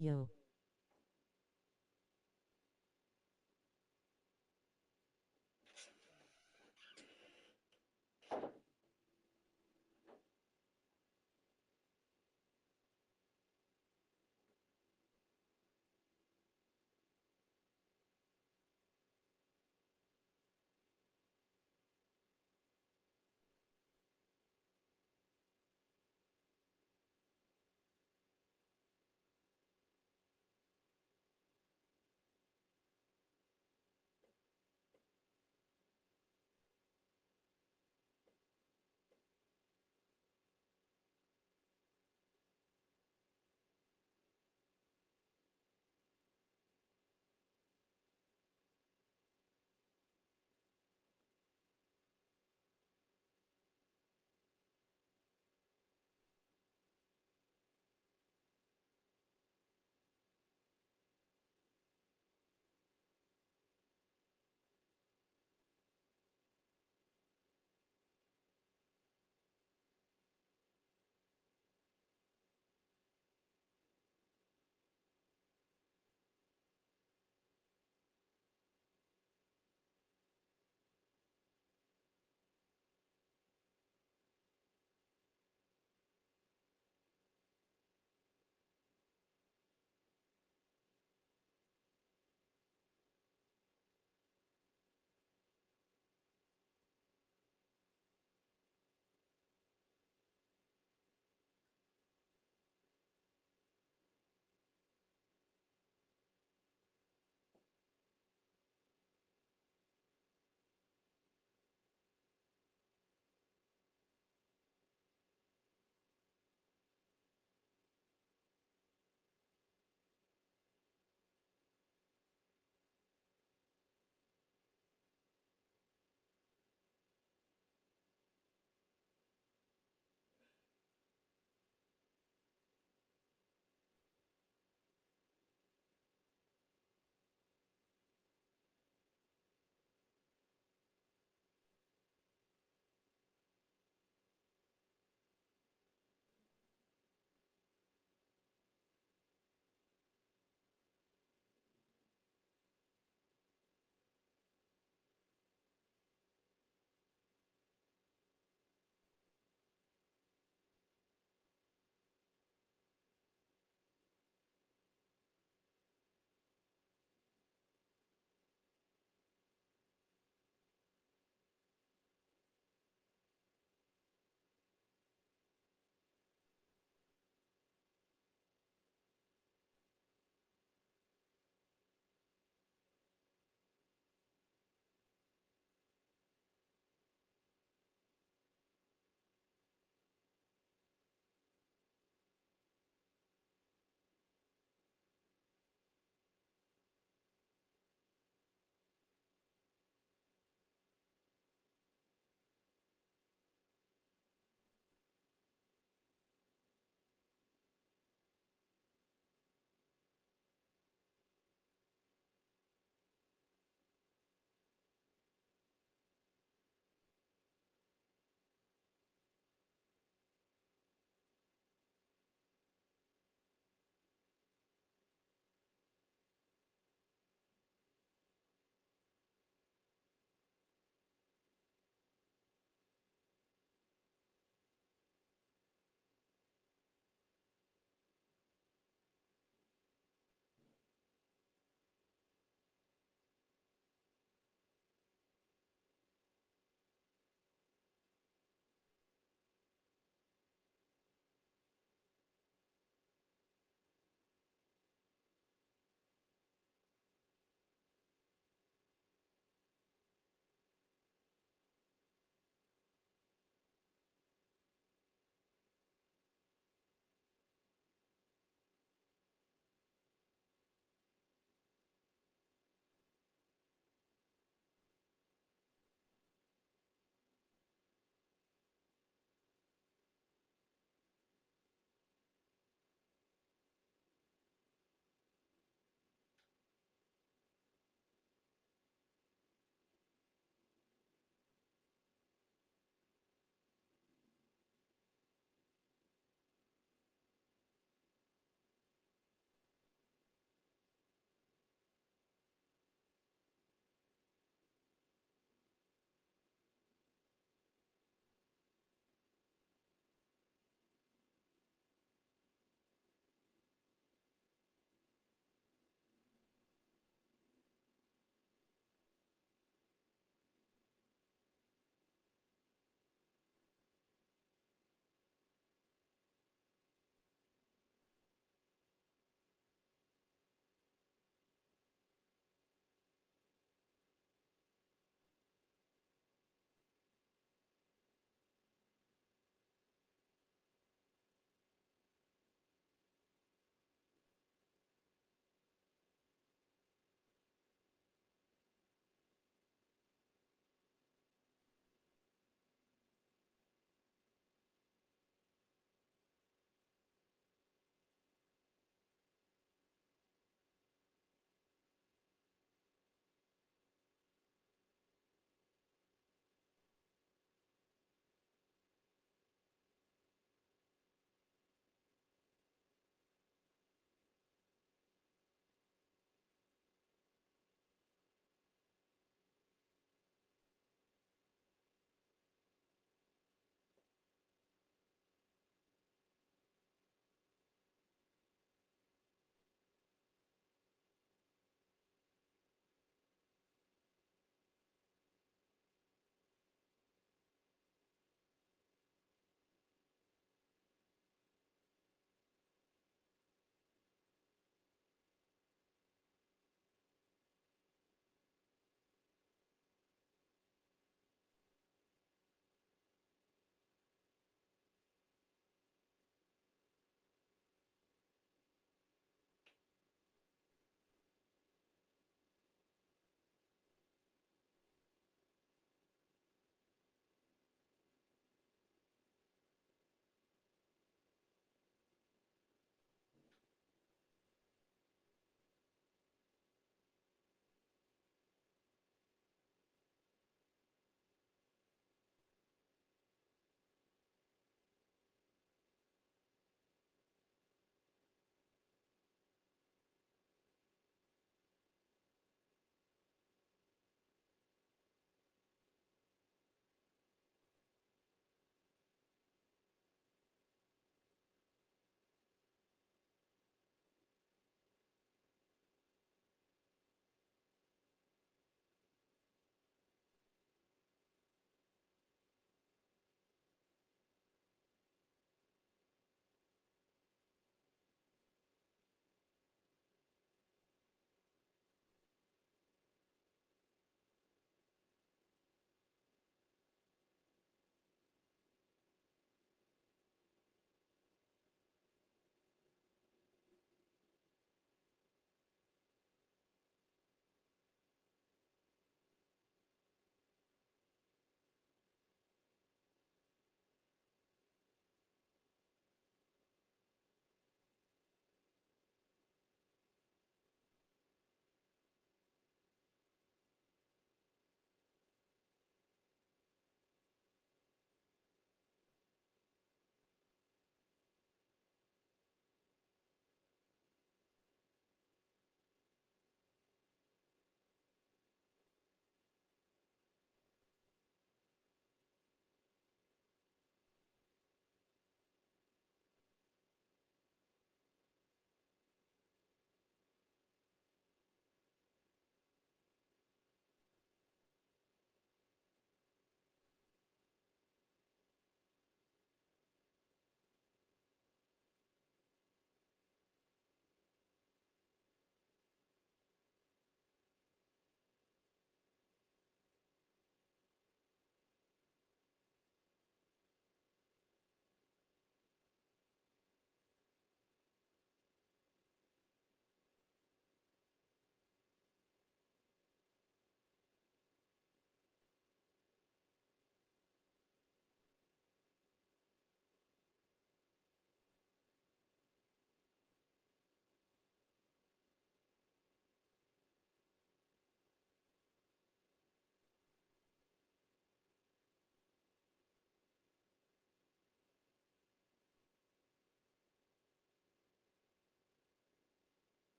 Yo.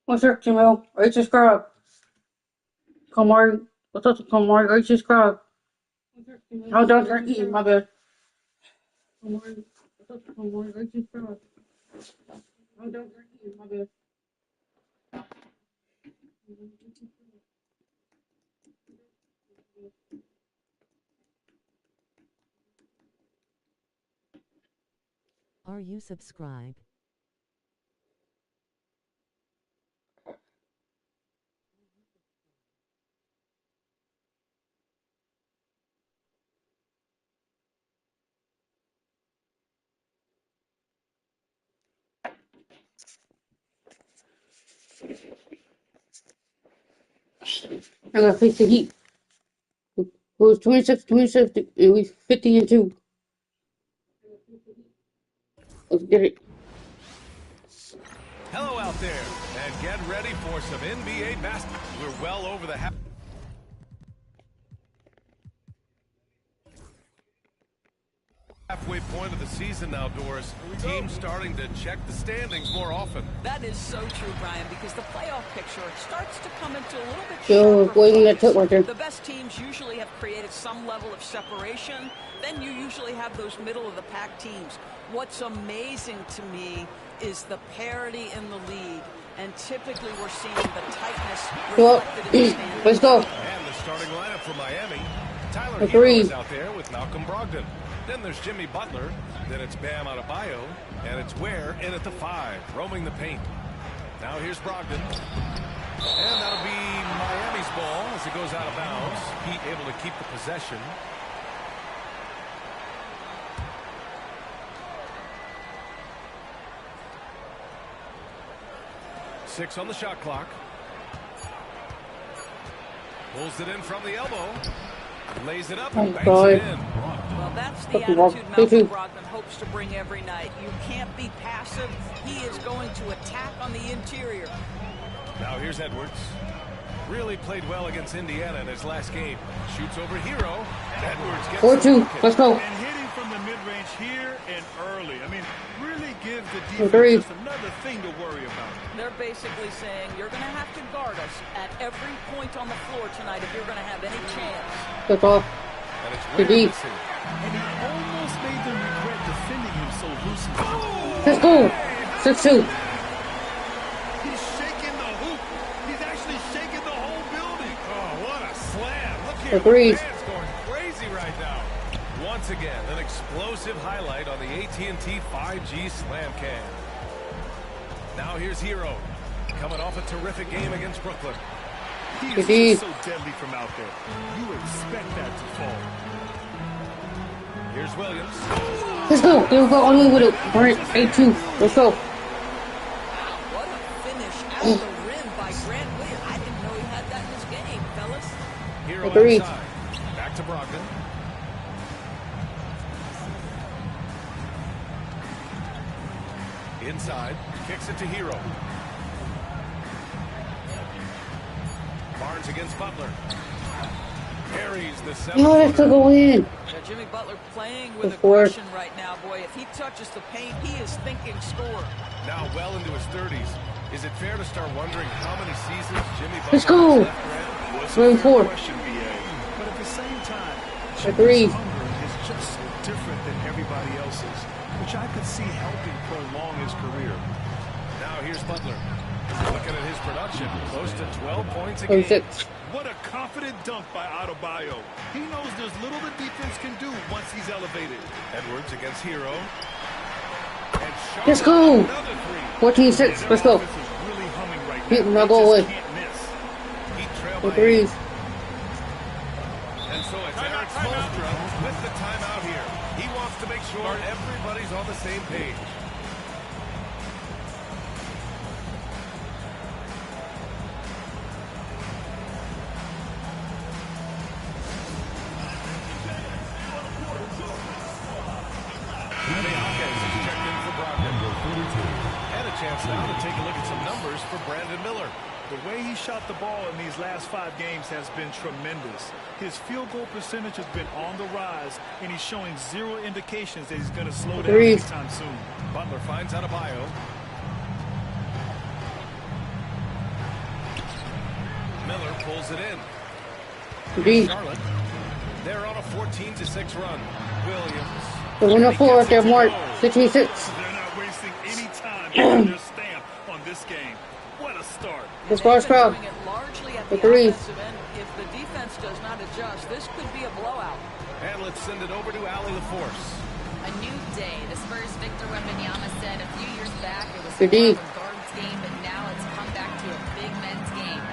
What's up, Jamil? Rate subscribe. Kamari. What's up, Kamari? Rate subscribe. How done for eating, my bad. Kamari. What's up, Kamari? Rate subscribe. How done for eating, my bad. Are you subscribed? I gotta face the Heat. It was 26, and we 50-2. Let's get it. Hello out there, and get ready for some NBA basketball. We're well over the halfway point of the season now, Doris. Teams starting to check the standings more often. That is so true, Brian, because the playoff picture starts to come into a little bit Yo, waiting that tip right there. The best teams usually have created some level of separation. Then you usually have those middle-of-the-pack teams. What's amazing to me is the parity in the league, and typically we're seeing the tightness reflected in the standings. Let's go. And the starting lineup for Miami. Tyler Hero is out there with Malcolm Brogdon. Then there's Jimmy Butler. Then it's Bam Adebayo. And it's Ware in at the 5, roaming the paint. Now here's Brogdon. And that'll be Miami's ball as it goes out of bounds. Heat able to keep the possession. Six on the shot clock. Pulls it in from the elbow. Lays it up and banks it in. Well, that's the attitude Malcolm Brogdon hopes to bring every night. You can't be passive. He is going to attack on the interior. Now here's Edwards. Really played well against Indiana in his last game. Shoots over Hero. And Edwards gets 4-2. Let's go. And hitting from the mid-range here and early. I mean, really gives the defense just another thing to worry about. They're basically saying you're going to have to guard us at every point on the floor tonight if you're going to have any chance. Good ball. And it's Good. And he almost made them regret defending him so loosely. Let's go. 6-2. He's shaking the hoop. He's actually shaking the whole building. Oh, what a slam. Look here. Agreed. The fans going crazy right now. Once again, an explosive highlight on the AT&T 5G Slam Cam. Now here's Hero. Coming off a terrific game against Brooklyn. He is so deadly from out there. You expect that to fall. Here's Williams. Let's go. There we go. All the way with it. Brent, 8-2. Let's go. What a finish at the rim by Grant Williams. I didn't know he had that in his game, fellas. Hero inside. Back to Brogdon. Inside. Kicks it to Hero. Barnes against Butler. Carries the 7. No, that's to go in. Yeah, Jimmy Butler playing with aggression right now, boy. If he touches the paint, he is thinking score. Now well into his 30s. Is it fair to start wondering how many seasons Jimmy Butler Let's go. has left? 3-4. But at the same time, Agreed. hunger is just so different than everybody else's, which I could see helping prolong his career. Now here's Butler. Looking at his production, close to 12 points a game. What a confident dunk by Adebayo. He knows there's little the defense can do once he's elevated. Edwards against Hero. Let's go. 14-6. Let's go. Keep him, now go away. Agrees. And so it's Eric Spoelstra with the timeout here. He wants to make sure everybody's on the same page. And a chance now to take a look at some numbers for Brandon Miller. The way he shot the ball in these last 5 games has been tremendous. His field goal percentage has been on the rise, and he's showing zero indications that he's going to slow down anytime soon. Butler finds Adebayo. pulls it in. D. Charlotte. They're on a 14-6 run. Williams. The 104 at their mark. 66. They're not wasting any time putting their stamp on this game. What a start. The score's crowd. The 3. If the defense does not adjust, this could be a blowout. And let's send it over to Allie LaForce. A new day. The Spurs' Victor Wembanyama said a few years back it was Good more D. of a guards game, but now it's come back to a big men's game.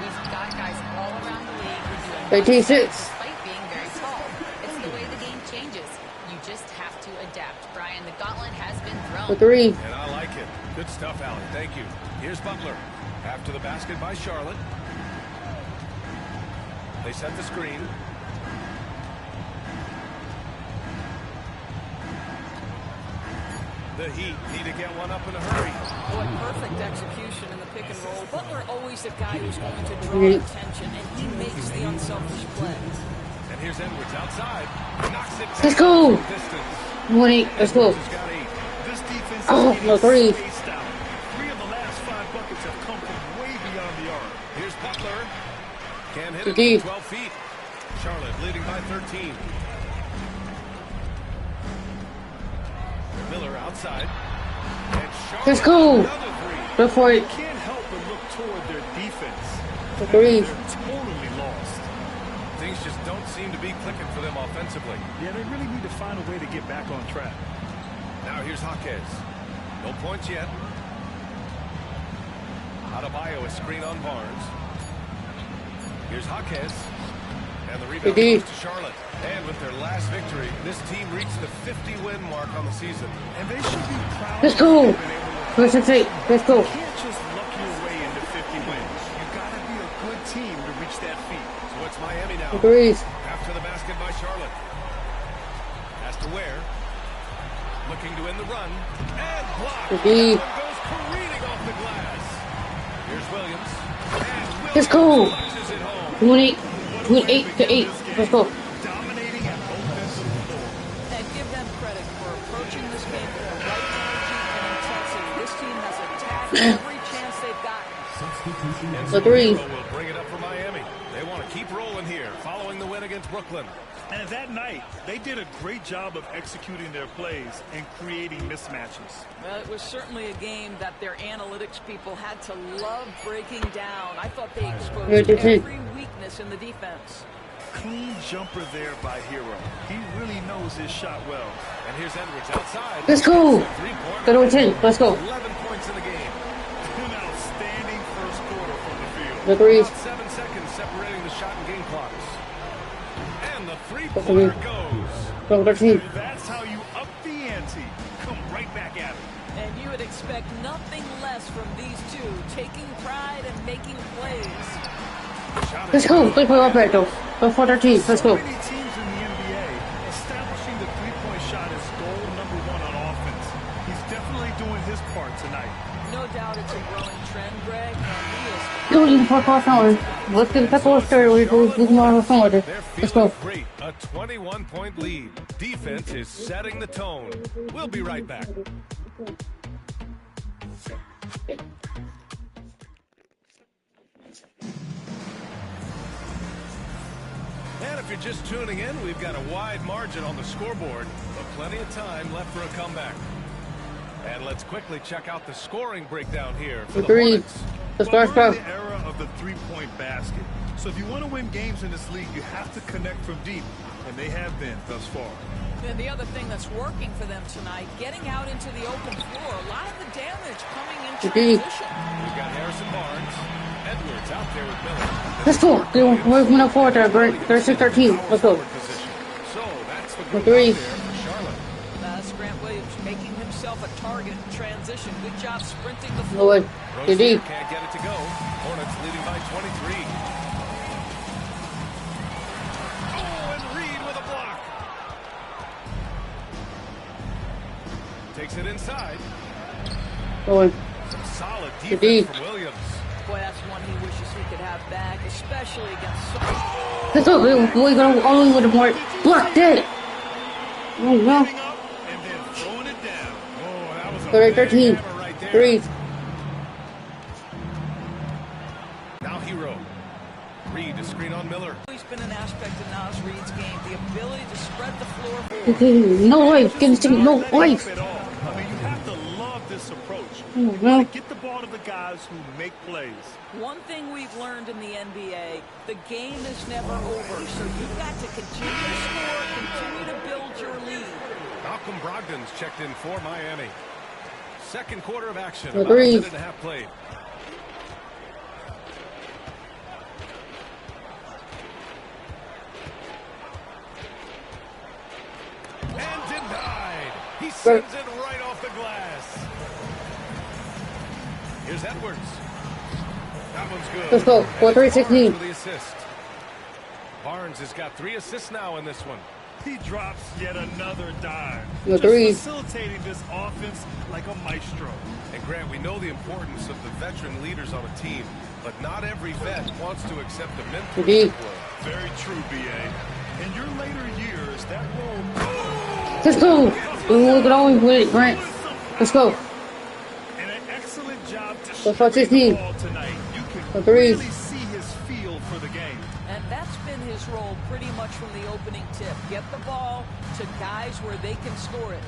We've got guys all around the league who do 86. despite being very tall. It's the way the game changes. You just have to adapt. Brian, the gauntlet has been thrown. The 3. And I like it. Good stuff, Allie. Thank you. Here's Butler. After the basket by Charlotte. They set the screen. The Heat need to get one up in a hurry. Boy, perfect execution in the pick and roll. Butler always a guy who's going to draw attention, and he makes the unselfish play. And here's Edwards outside. Knocks it Let's go. distance. 1-8. Let's go. This defense Oh, is no, 3. spaced out. 3 of the last 5 buckets have come from way beyond the arc. Here's Butler. Can't hit The it D. from 12 feet. Charlotte leading by 13. Miller outside. And Charlotte Let's go. another 3. Go for it. Can't help but look toward their defense. The 3. They're totally lost. Things just don't seem to be clicking for them offensively. Yeah, they really need to find a way to get back on track. Now here's Jaquez. No points yet. Adebayo, a screen on Barnes. Here's Jaquez. And the rebound goes to Charlotte. And with their last victory, this team reached the 50-win mark on the season. And they should be proud. Let's go. 6-8. Let's go. You can't just luck your way into 50 wins. You gotta be a good team to reach that feat. So it's Miami now. Agrees. After the basket by Charlotte. Has to Ware. Looking to end the run. And blocked. The D. That one goes careening off the glass. Here's Williams. And Williams Let's go. punches it home. 1-8. 8. Let's go. Dominating at both ends of the floor. And give them credit for approaching this game with the right energy and intensity. This team has attacked every chance they've gotten. And The 3. will bring it up for Miami. They want to keep rolling here, following the win against Brooklyn. And that night, they did a great job of executing their plays and creating mismatches. Well, it was certainly a game that their analytics people had to love breaking down. I thought they exposed every weakness in the defense. Clean jumper there by Hero. He really knows his shot well. And here's Edwards outside. Let's go. Go to 10. Let's go. 11 points in the game. An outstanding first quarter from the field. The 3. About 7 seconds separating the shot and game clocks. And the three-pointer goes. Go 13. That's how you up the ante. Come right back at it. And you would expect nothing less from these two, taking pride and making plays. Let's go. Play up right though. Go for 13. Let's go. So many teams in the NBA establishing the three-point shot as goal number 1 on offense. He's definitely doing his part tonight. No doubt it's a growing trend, Greg, and he is Go to the fourth quarter. Let's get a couple of story. We can on the phone with it. Let's go. Great. A 21-point lead. Defense is setting the tone. We'll be right back. And if you're just tuning in, we've got a wide margin on the scoreboard, but plenty of time left for a comeback. And let's quickly check out the scoring breakdown here for the Hornets. Let's Well, go. we're in the era of the three-point basket. So if you want to win games in this league, you have to connect from deep, and they have been thus far. And the other thing that's working for them tonight, getting out into the open floor. A lot of the damage coming in transition. We've got Harrison Barnes. Edwards out there with Miller. Let's go. We're moving forward there. 36-13. Let's go. So that's the The group 3. out there for Charlotte. That's Grant Williams making himself a target in transition. Good job sprinting the No floor. way. The D. Rozier can't get it to go. Hornets leading by 23. Oh, and Reed with a block. Takes it inside. Going. Some solid The D. defense from Williams. Boy, that's one he wishes he could have back, especially against Let's go. We're going all over the board. Block that. Oh, no. And then throwing it down. Oh, that was a 13. Right there. 3. Now Hero. Reed to screen on Miller. Always been an aspect of Nas Reed's game, the ability to spread the floor. No life. Get this no life. I mean, you have to love this approach. Oh, You want to get the ball to the guys who make plays. One thing we've learned in the NBA, the game is never over, so you've got to continue to score, continue to build your lead. Malcolm Brogdon's checked in for Miami. Second quarter of action, No about a threes. minute and a half played. And denied. He sends it right off the glass. Here's Edwards. That one's good. Let's go. 4-3-16. For the assist. Barnes has got 3 assists now in this one. He drops yet another dime. No Just threes. facilitating this offense like a maestro. And Grant, we know the importance of the veteran leaders on a team, but not every vet wants to accept the mentorship Indeed. role. Very true, B.A. In your later years, that role... Let's go. We're going with it, Grant. Let's go. And an excellent job to Go for 16. ball tonight. You can For threes. really see his feel for the game. And that's been his role pretty much from the opening tip. Get the ball to guys where they can score it.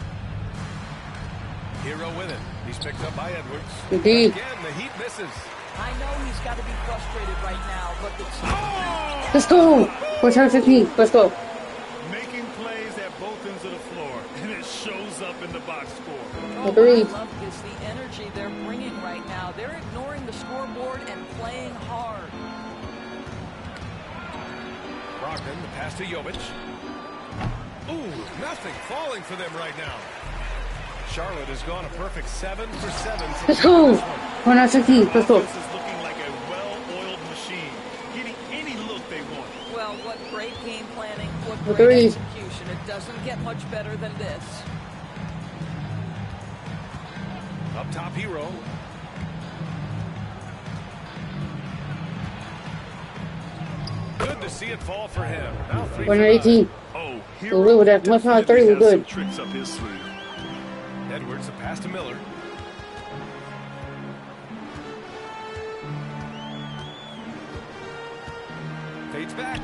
Hero with it. He's picked up by Edwards. Indeed. Again, the Heat misses. I know he's got to be frustrated right now, but it's... Let's go. 4-16. Let's go. Making plays at both ends of the floor, and it shows up in the box score. Oh, what Agreed. I love is the energy they're bringing right now. They're ignoring the scoreboard and playing hard. Brogdon, the pass to Jovic. Ooh, nothing falling for them right now. Charlotte has gone a perfect 7 for 7. Let's go. 4-16. Let's go. This is looking like a well-oiled machine, getting any look they want. Well, what great game planning, what With great threes. execution. It doesn't get much better than this. Up top, Hero. Good to see it fall for him. Now 3 for 118. Oh, So we would have 130. We're good. Tricks up his sleeve. Edwards, the pass to Miller. Fades back.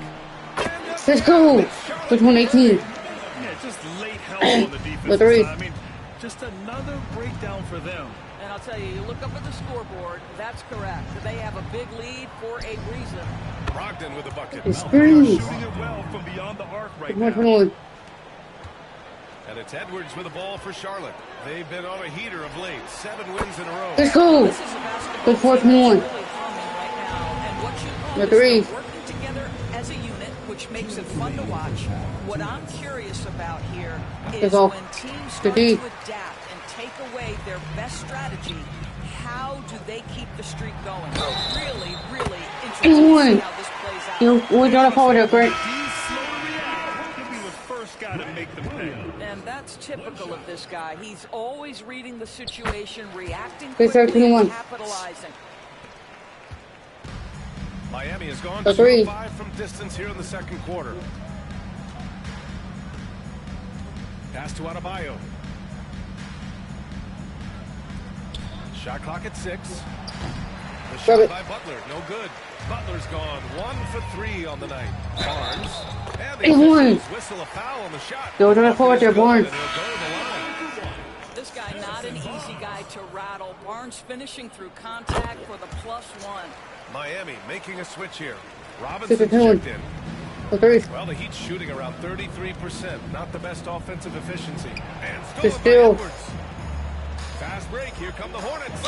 Let's go. Which 118? Yeah, just late help on the defense. With three. I mean, just another breakdown for them. And I'll tell you, you look up at the scoreboard, that's correct. They have a big lead for a reason. Brogdon with the bucket. Experience. Shooting it well from beyond the arc right now. 121. And it's Edwards with the ball for Charlotte. They've been on a heater of late. 7 wins in a row. Let's go. This is a basketball Good fourth and one. really humming right now. And what you The love is threes. they're working together as a unit, which makes it fun to watch. What I'm curious about here is Let's go. when teams The start D. to adapt and take away their best strategy, how do they keep the streak going? Really, really interesting to see how this plays out. We're going to forward there, Grant. He's slow to react. He'll be the first guy to make the play. And that's typical of this guy. He's always reading the situation, reacting Good quickly, 13-1. and capitalizing. Miami has gone The three. 2-5 from distance here in the second quarter. Pass to Adebayo. Shot clock at 6. The Grab shot it. by Butler, no good. Butler's gone 1 for 3 on the night. Barnes. And the Hey, boy. officials whistle a foul on the shot. Yo, we're going to forward there, Barnes. And he'll go to the line. This guy not an easy guy to rattle. Barnes finishing through contact for the +1. Miami making a switch here. Robinson Super two. checked in. The threes. Well, the Heat's shooting around 33%. Not the best offensive efficiency. And Good stolen by steal. Edwards. Fast break. Here come the Hornets.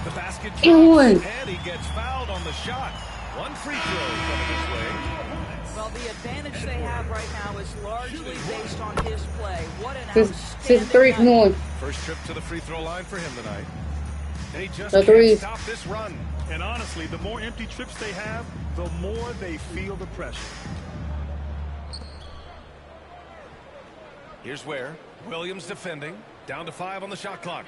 The basket Ew. drops, and he gets fouled on the shot. 1 free throw coming his way. Well, the advantage they have right now is largely based on his play. What an This outstanding 3 from night. 1. First trip to the free throw line for him tonight. They just The can't threes. stop this run. And honestly, the more empty trips they have, the more they feel the pressure. Here's where Williams defending. Down to 5 on the shot clock.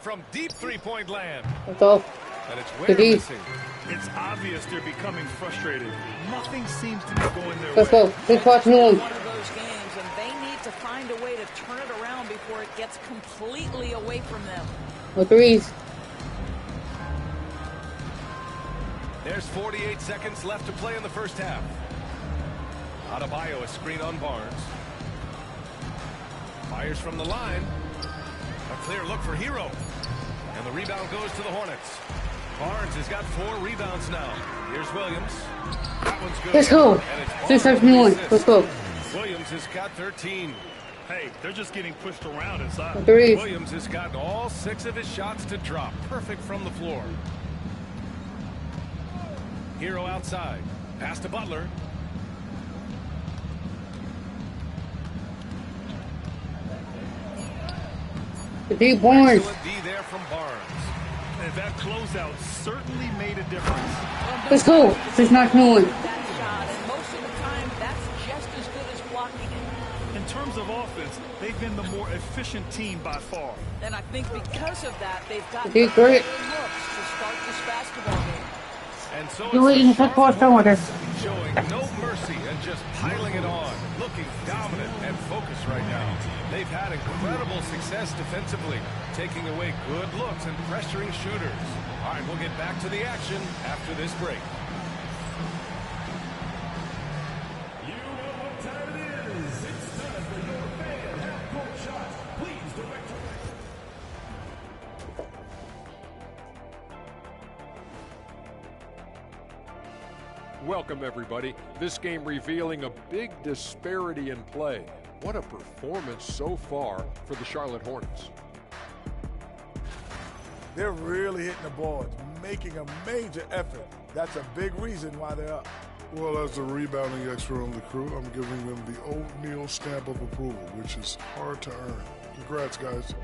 From deep three-point land. That's all. And it's Good Ware D. missing. It's obvious they're becoming frustrated. Nothing seems to be going their Let's way. go. 6 from 1. One of those games, and they need to find a way to turn it around before it gets completely away from them. The threes. There's 48 seconds left to play in the first half. Adebayo, a screen on Barnes. Fires from the line. A clear look for Hero. And the rebound goes to the Hornets. Barnes has got 4 rebounds now. Here's Williams. That one's good. Let's go. 6-1. Let's go. Williams has got 13. Hey, they're just getting pushed around inside. Williams has gotten all 6 of his shots to drop. Perfect from the floor. Hero outside. Pass to Butler. The D Barnes. Excellent D there from Barnes. And that closeout certainly made a difference. Let's go. 6-9-1. That shot, and most of the time, that's just as good as blocking it. In terms of offense, they've been the more efficient team by far. And I think because of that, they've got They did great. better looks to start this basketball game. And so You're waiting to watch the order. showing no mercy and just piling it on. Looking dominant and focused right now. They've had incredible success defensively, taking away good looks and pressuring shooters. All right, we'll get back to the action after this break. You know what time it is. It's time for your fan half-court shot. Please direct your... Welcome, everybody. This game revealing a big disparity in play. What a performance so far for the Charlotte Hornets. They're really hitting the boards, making a major effort. That's a big reason why they're up. Well, as a rebounding expert on the crew, I'm giving them the O'Neal stamp of approval, which is hard to earn. Congrats, guys.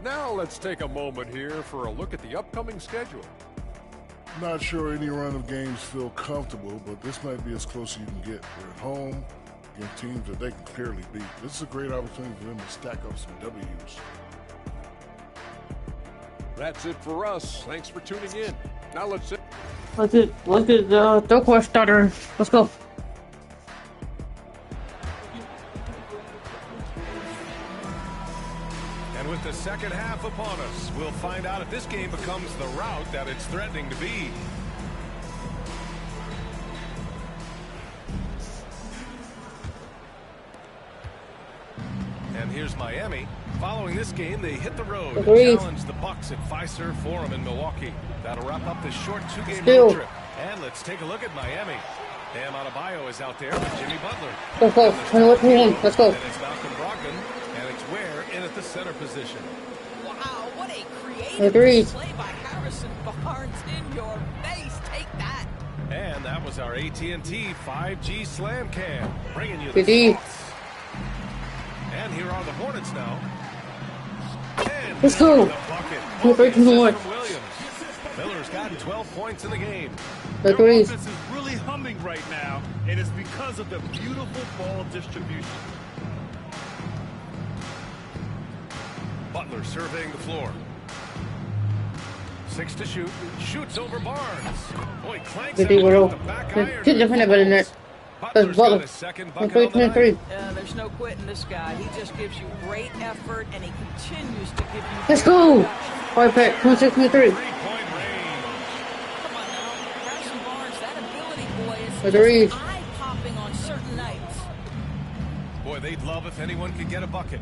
Now let's take a moment here for a look at the upcoming schedule. Not sure any run of games feel comfortable, but this might be as close as you can get. We're at home against teams that they can clearly beat. This is a great opportunity for them to stack up some W's. That's it for us. Thanks for tuning in. Now let's Look at the third quarter starter. Let's go. And with the second half upon us, we'll find out if this game becomes the rout that it's threatening to be. And here's Miami. Following this game, they hit the road and challenge the Bucks at Fiserv Forum in Milwaukee. That'll wrap up this short 2-game road trip. And let's take a look at Miami. Bam Adebayo is out there with Jimmy Butler. Let's go. 21-21. Let's go. And it's Malcolm Brogdon, and it's Ware in at the center position. Wow, what a creative play by Harrison Barnes in your face. Take that. And that was our AT&T 5G Slam Cam, bringing you Good the thoughts. And here are the Hornets now. And let's go. Williams. Miller's got 12 points in the game. Their offense is really humming right now, and it's because of the beautiful ball distribution. Butler surveying the floor. 6 to shoot. Shoots over Barnes. Boy, clanks it with the back iron. Butler's got his second bucket on the night. There's no quitting this guy. He just gives you great effort, and he continues to give you... Let's go! 5-pack, 26-23. It's eye-popping on certain nights. Boy, they'd love if anyone could get a bucket.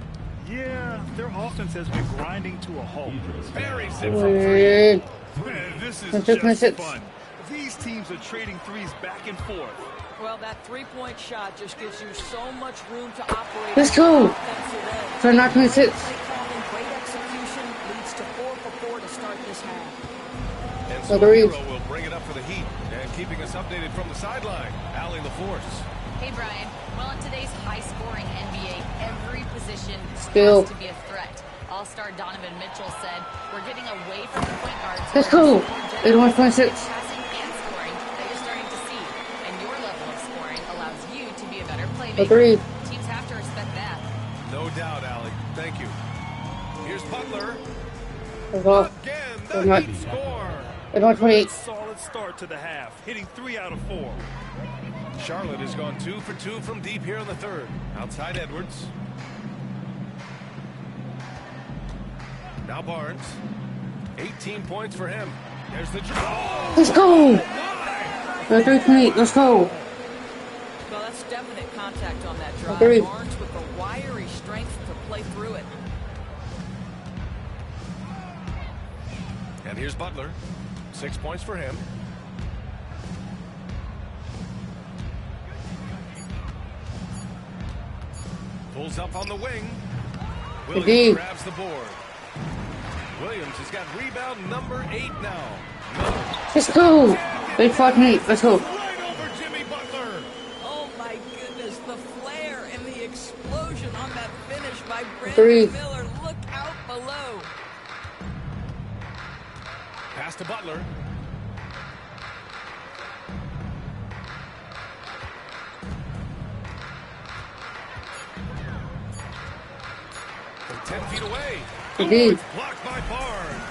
Yeah, their offense has been grinding to a halt. Buries it from three. Man, this is just fun. These teams are trading threes back and forth. Well, that three-point shot just gives you so much room to operate. Let's go! So not 26. Great execution leads to 4 for 4 to start this half. And so Hero will bring it up for the Heat. And keeping us updated from the sideline, Allie LaForce. Hey, Brian. Well, in today's high-scoring NBA, every position has to be a threat. All-star Donovan Mitchell said, we're getting away from the point guards. Let's go! 81-26. Passing and scoring that you're starting to see. And your level of scoring allows you to be a better playmaker. Agreed. Teams have to respect that. No doubt, Allie. Thank you. Here's Butler. Again, the Heat score. 28. Solid start to the half, hitting 3 out of 4. Charlotte has gone 2 for 2 from deep here in the third. Outside Edwards. Now Barnes. 18 points for him. There's the draw. Let's go. 3-point. Let's go. Well, that's definite contact on that drive. Agreed. Barnes with the wiry strength to play through it. And here's Butler. 6 points for him. Pulls up on the wing. Williams grabs the board. Williams has got rebound number 8 now. Let's go. 8-5-8. Let's go. Right over Jimmy Butler. Oh my goodness, the flare and the explosion on that finish by Three. Brandon Miller. Look out below. Pass to Butler. From 10 feet away. Indeed. Blocked by Barnes.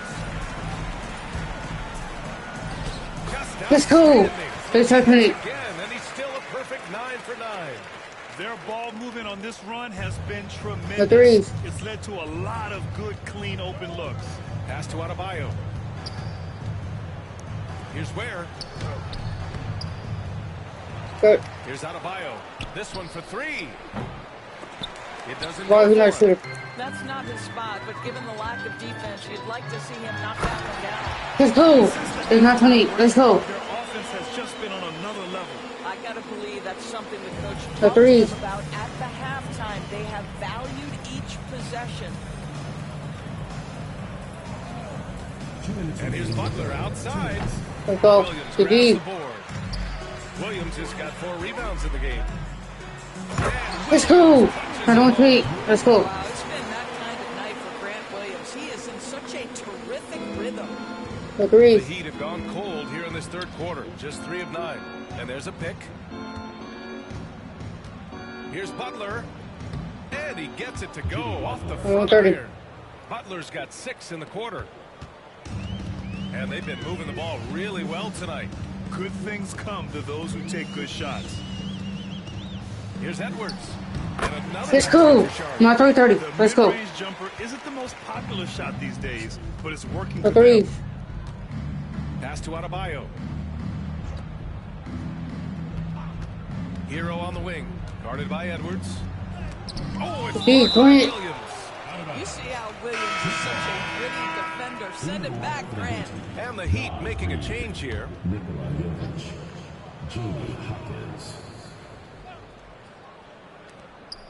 Let's go. 8-5-8. Again, and he's still a perfect 9 for 9. Their ball movement on this run has been The tremendous. threes. It's led to a lot of good, clean, open looks. Pass to Adebayo. Here's Ware. Good. Here's Adebayo. This one for 3. It doesn't Why go he not for it. shooting? That's not his spot, but given the lack of defense, you'd like to see him knock that one down. Let's go. 8-9-28. Let's go. Their offense has just been on another level. I got to believe that's something the coach The talked to threes. them about at the halftime. They have valued each possession. And here's Butler outside. Let's go. Williams To grabs D. the board. Williams has got 4 rebounds in the game. Let's go. 9-1-8. Let's go. Wow, it's been that kind of night for Grant Williams. He is in such a terrific rhythm. The Agreed. Heat have gone cold here in this third quarter. Just 3 of 9. And there's a pick. Here's Butler. And he gets it to go off the front 130. iron. Butler's got 6 in the quarter. And they've been moving the ball really well tonight. Good things come to those who take good shots. Here's Edwards. And another Let's go. Not 3-30. The Let's go. mid-range jumper isn't the most popular shot these days, but it's working The for them. threes. Pass to Adebayo. Hero on the wing. Guarded by Edwards. Oh, it's D. blocked by Grant. Williams. You see how Williams is such a gritty defender. Send it back, Grant. And the Heat making a change here.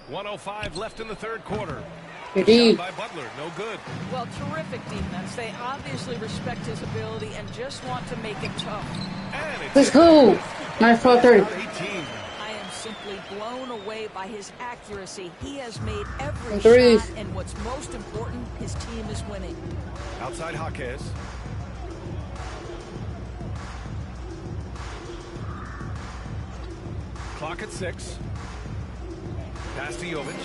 1:05 left in the third quarter. Indeed. Shot by Butler, no good. Well, terrific defense. They obviously respect his ability and just want to make it tough. And it's Let's go. 9-12-30. 18. I am simply blown away by his accuracy. He has made every Threes. shot, and what's most important, his team is winning. Outside Jaquez. Clock at 6. Pass to Jovic.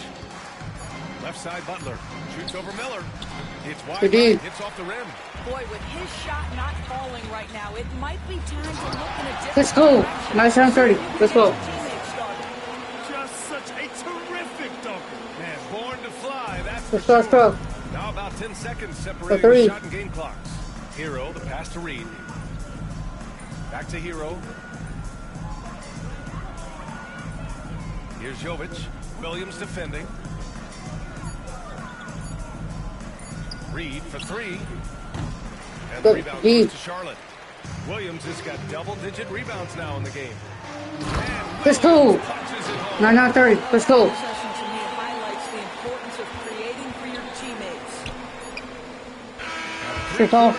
Left side Butler. Shoots over Miller. It's wide Good right. D. Hits off the rim. Boy, with his shot not falling right now, it might be time to look in a different Let's go. direction. 9-7-30. Let's go. Just such a terrific dunker. Man, born to fly. That's Let's for go. Let's sure. go. Now about 10 seconds The separating three. the shot and game clocks. Hero, the pass to Reed. Back to Hero. Here's Jovic. Williams defending. Reed for 3. And the Good rebound D. goes to Charlotte. Williams has got double-digit rebounds now in the game. And Let's go. Williams punches it home. 9-9-30. Let's go. Possession to me highlights the importance of creating for your teammates. That's all.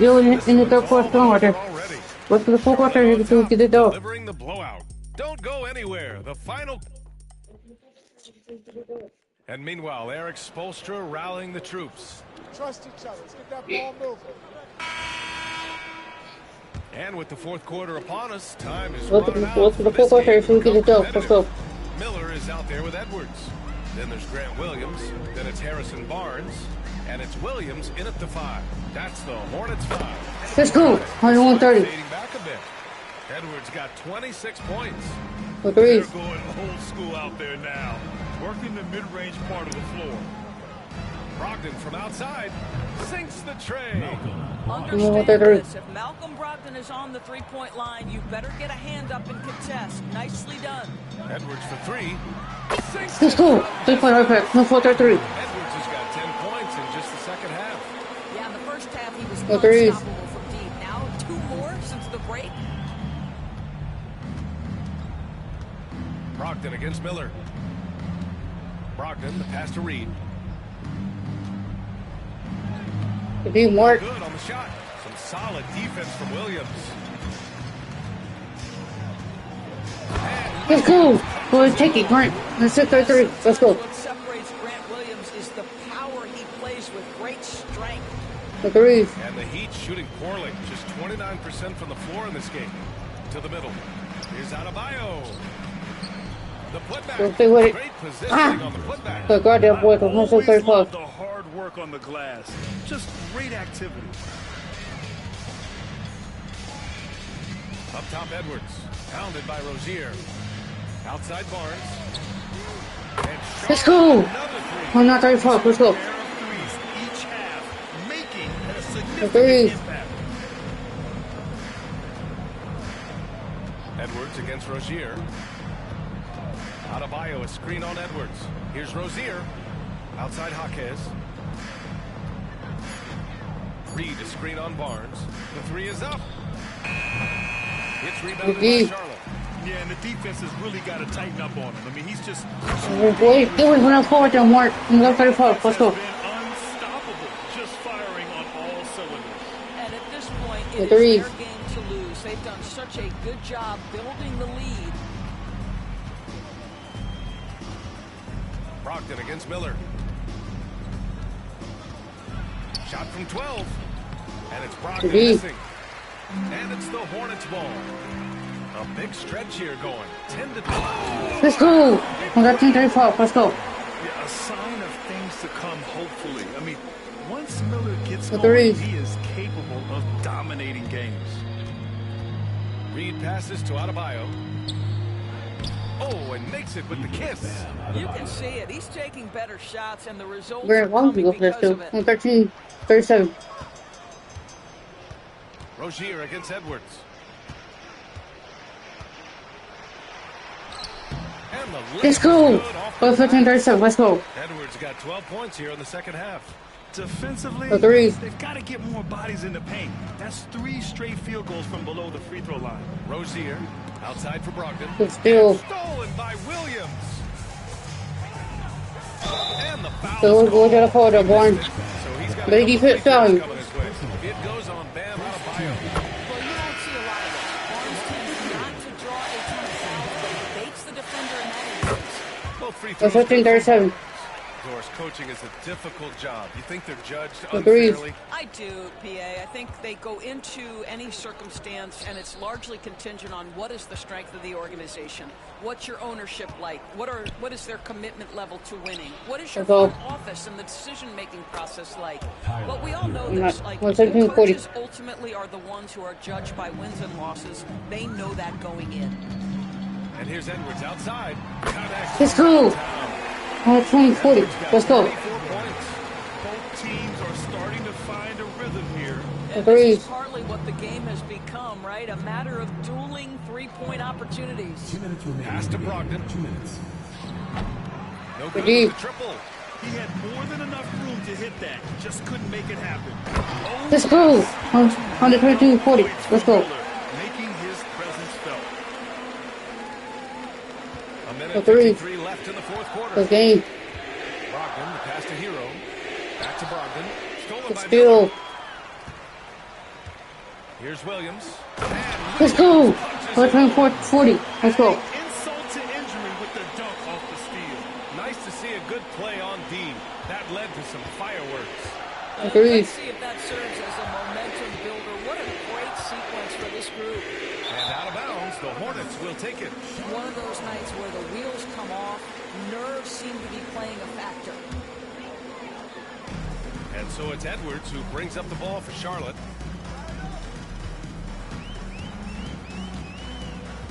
You're in the third quarter order. What's the fourth quarter? You can get it though. Delivering the blowout. Don't go anywhere. The final. And meanwhile, Eric Spoelstra rallying the troops. Trust each other. Let's get that ball moving. And with the fourth quarter upon us, time is What's running out. the fourth quarter? So we get it though. Let's go. Miller is out there with Edwards. Then there's Grant Williams. Then it's Harrison Barnes. And it's Williams in at the 5. That's the Hornets 5. Let's go. 130. Fading back a bit. Edwards got 26 points. The threes. They're going old school out there now, working the mid-range part of the floor. Brock Brogdon from outside sinks the tray. Understand this. If Malcolm Brogdon is on the three-point line, you better get a hand up and contest. Nicely done. Edwards for three. Let's go. 3-point right back. No 4-3. Edwards has got 10 points in just the second half. Yeah, in the first half he was No threes. unstoppable from deep. Now 2 more since the break. Brogdon against Miller. Brogdon, the pass to Reed. Could be more. Good on the shot. Some solid defense from Williams. Let's go. Boys, take it, Grant. Let's hit 3-3. Let's go. What separates Grant Williams is the power he plays with great strength. The threes. And the Heat shooting poorly. Just 29% from the floor in this game. To the middle. Here's Adebayo. The putback. Stay with it. Great positioning on the putback. The goddamn boy from Always 35. love the hard work on the glass. Just great activity. Up top, Edwards. Pounded by Rozier. Outside Barnes. And Let's go. another three. I'm not 35. Let's go. Each half making a The significant threes. impact. Edwards against Rozier. Adebayo, a screen on Edwards. Here's Rozier. Outside Jaquez. Reed, a screen on Barnes. The three is up. It's rebounded by Charlotte. Yeah, and the defense has really got to tighten up on him. I mean, he's just Boy, it was when I forward to Mark. I'm going 35. Let's go. unstoppable, just firing on all cylinders. And at this point, The it threes. is their game to lose. They've done such a good job building the lead. Brogdon against Miller. Shot from 12. And it's Brogdon missing. And it's the Hornets ball. A big stretch here going. 10 to 12. Let's go. I got 10-35. Let's go. Yeah, a sign of things to come, hopefully. I mean, once Miller gets The going, threes. he is capable of dominating games. Reed passes to Adebayo. Oh, and makes it with the kiss. You can see it. He's taking better shots, and the results We're are long to coming go for this because too. of it. I'm 13-37. Rozier against Edwards. And the Let's go. 15-37. Let's go. Edwards got 12 points here in the second half. Defensively, The threes. they've got to get more bodies in the paint. That's 3 straight field goals from below the free throw line. Rozier outside for Brogdon. Good steal. Stolen by Williams. And the foul. So we're going to the forward to Barnes. So he's got Lady fit foul. coming his way. It goes on Bam Adebayo. Well, you don't see a lot of it. Barnes tends not to draw a ton of fouls, but he baits the defender in that instance. Both free The throws. 15-37. Doris, coaching is a difficult job. You think they're judged The threes. unfairly? I do, PA. I think they go into any circumstance, and it's largely contingent on what is the strength of the organization. What's your ownership like? What is their commitment level to winning? What is your front office and the decision-making process like? But we all know this. Like, coaches ultimately are the ones who are judged by wins and losses. They know that going in. And here's Edwards outside. Let's go. 20-40. Let's go. Both teams are starting to find a rhythm here. And this is partly what the game has become, right? A matter of dueling three-point opportunities. 2 minutes remaining. Pass to Brogdon. 2 minutes. No good with the triple. He had more than enough room to hit that. Just couldn't make it happen. Let's go. On the 22-40. Let's go. Making his presence felt. A minute The three. 53 left in the fourth quarter. The game. Brogdon, the pass to Hero. Back to Brogdon. Stolen by Steal. Miller. Here's Williams. Let's go. 24-40. Let's go. Insult to injury with the dunk off the steal. Nice to see a good play on D. That led to some fireworks. Let's see if that serves as a momentum builder. What a great sequence for this group. And out of bounds, the Hornets will take it. One of those nights where the wheels come off, nerves seem to be playing a factor. And so it's Edwards who brings up the ball for Charlotte.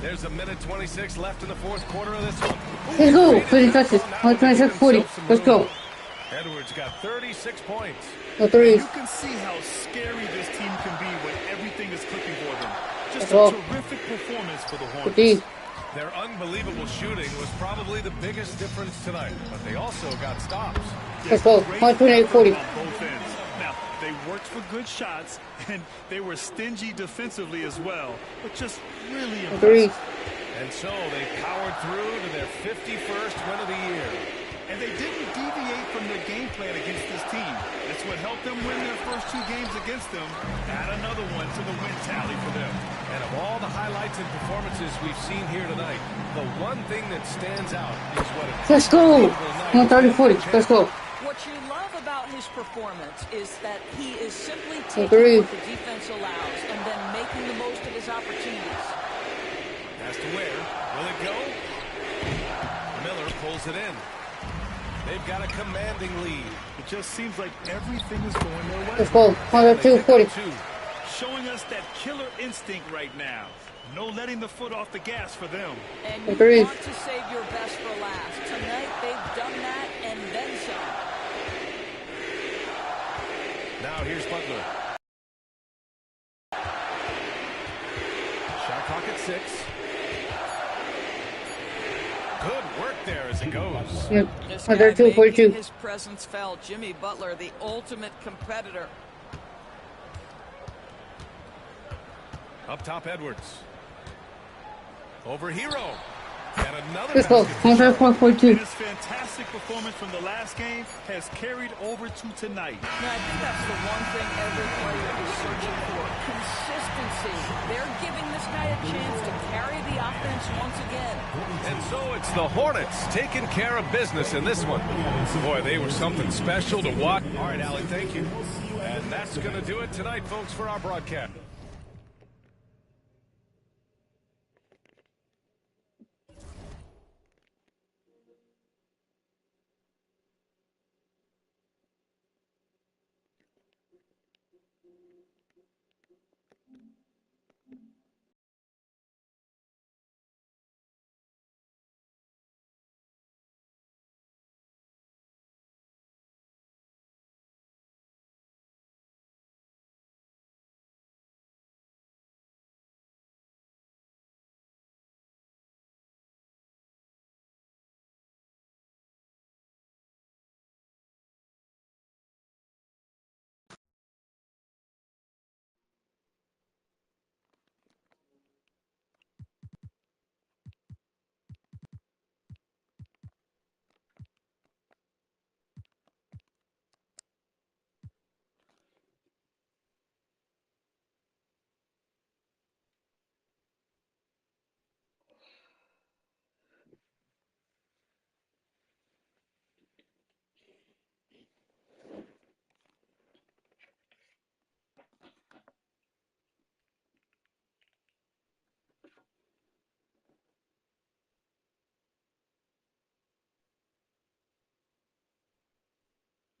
There's a minute 26 left in the fourth quarter of this one. Let's go. 30 touches. 26-40. Let's go. Edwards got 36 points. The threes. You can see how scary this team can be when everything is clicking for them. Just Let's a go. terrific performance for the The Hornets. D. Their unbelievable shooting was probably the biggest difference tonight, but they also got stops. Let's go. Great 128-40. effort on both ends. Now, they worked for good shots, and they were stingy defensively as well, but just really The threes. impressive. And so they powered through to their 51st win of the year. And they didn't deviate from their game plan against this team. That's what helped them win their first 2 games against them. Add another one to the win tally for them. And of all the highlights and performances we've seen here tonight, the one thing that stands out is what a Let's go. 130-40. Let's go. What you love about his performance is that he is simply The taking three. what the defense allows and then making the most of his opportunities. Has to wear. Will it go? Miller pulls it in. They've got a commanding lead. It just seems like everything is going their way. Let's go. 102-40. Showing us that killer instinct right now. No letting the foot off the gas for them. And The you threes. want to save your best for last. Tonight, they've done that and then some. Now here's Butler. Shot clock at 6. Good work there as it goes. Yeah. This guy 132-42. making his presence felt. Jimmy Butler, the ultimate competitor. Up top, Edwards. Over Hero. And another Let's go. basket for Charlotte. 134-42. His fantastic performance from the last game has carried over to tonight. Now, I think that's the one thing every player is searching for. Consistency. They're giving this guy a chance to carry the offense once again. And so it's the Hornets taking care of business in this one. Boy, they were something special to watch. All right, Allie, thank you. And that's going to do it tonight, folks, for our broadcast.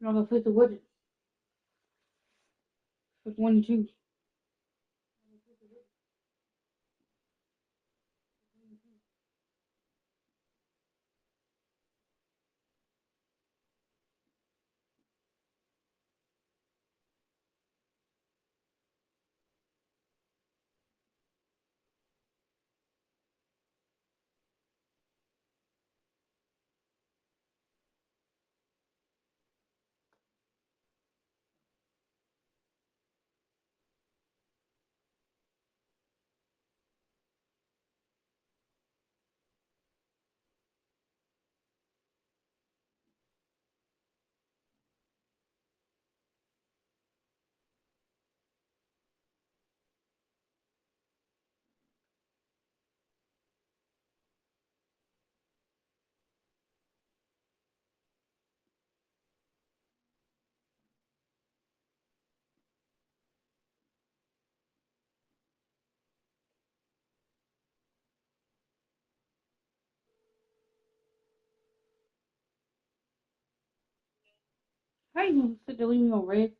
I'm gonna flip the widget. Flip 1 and 2. How you gonna sit there leave me on red?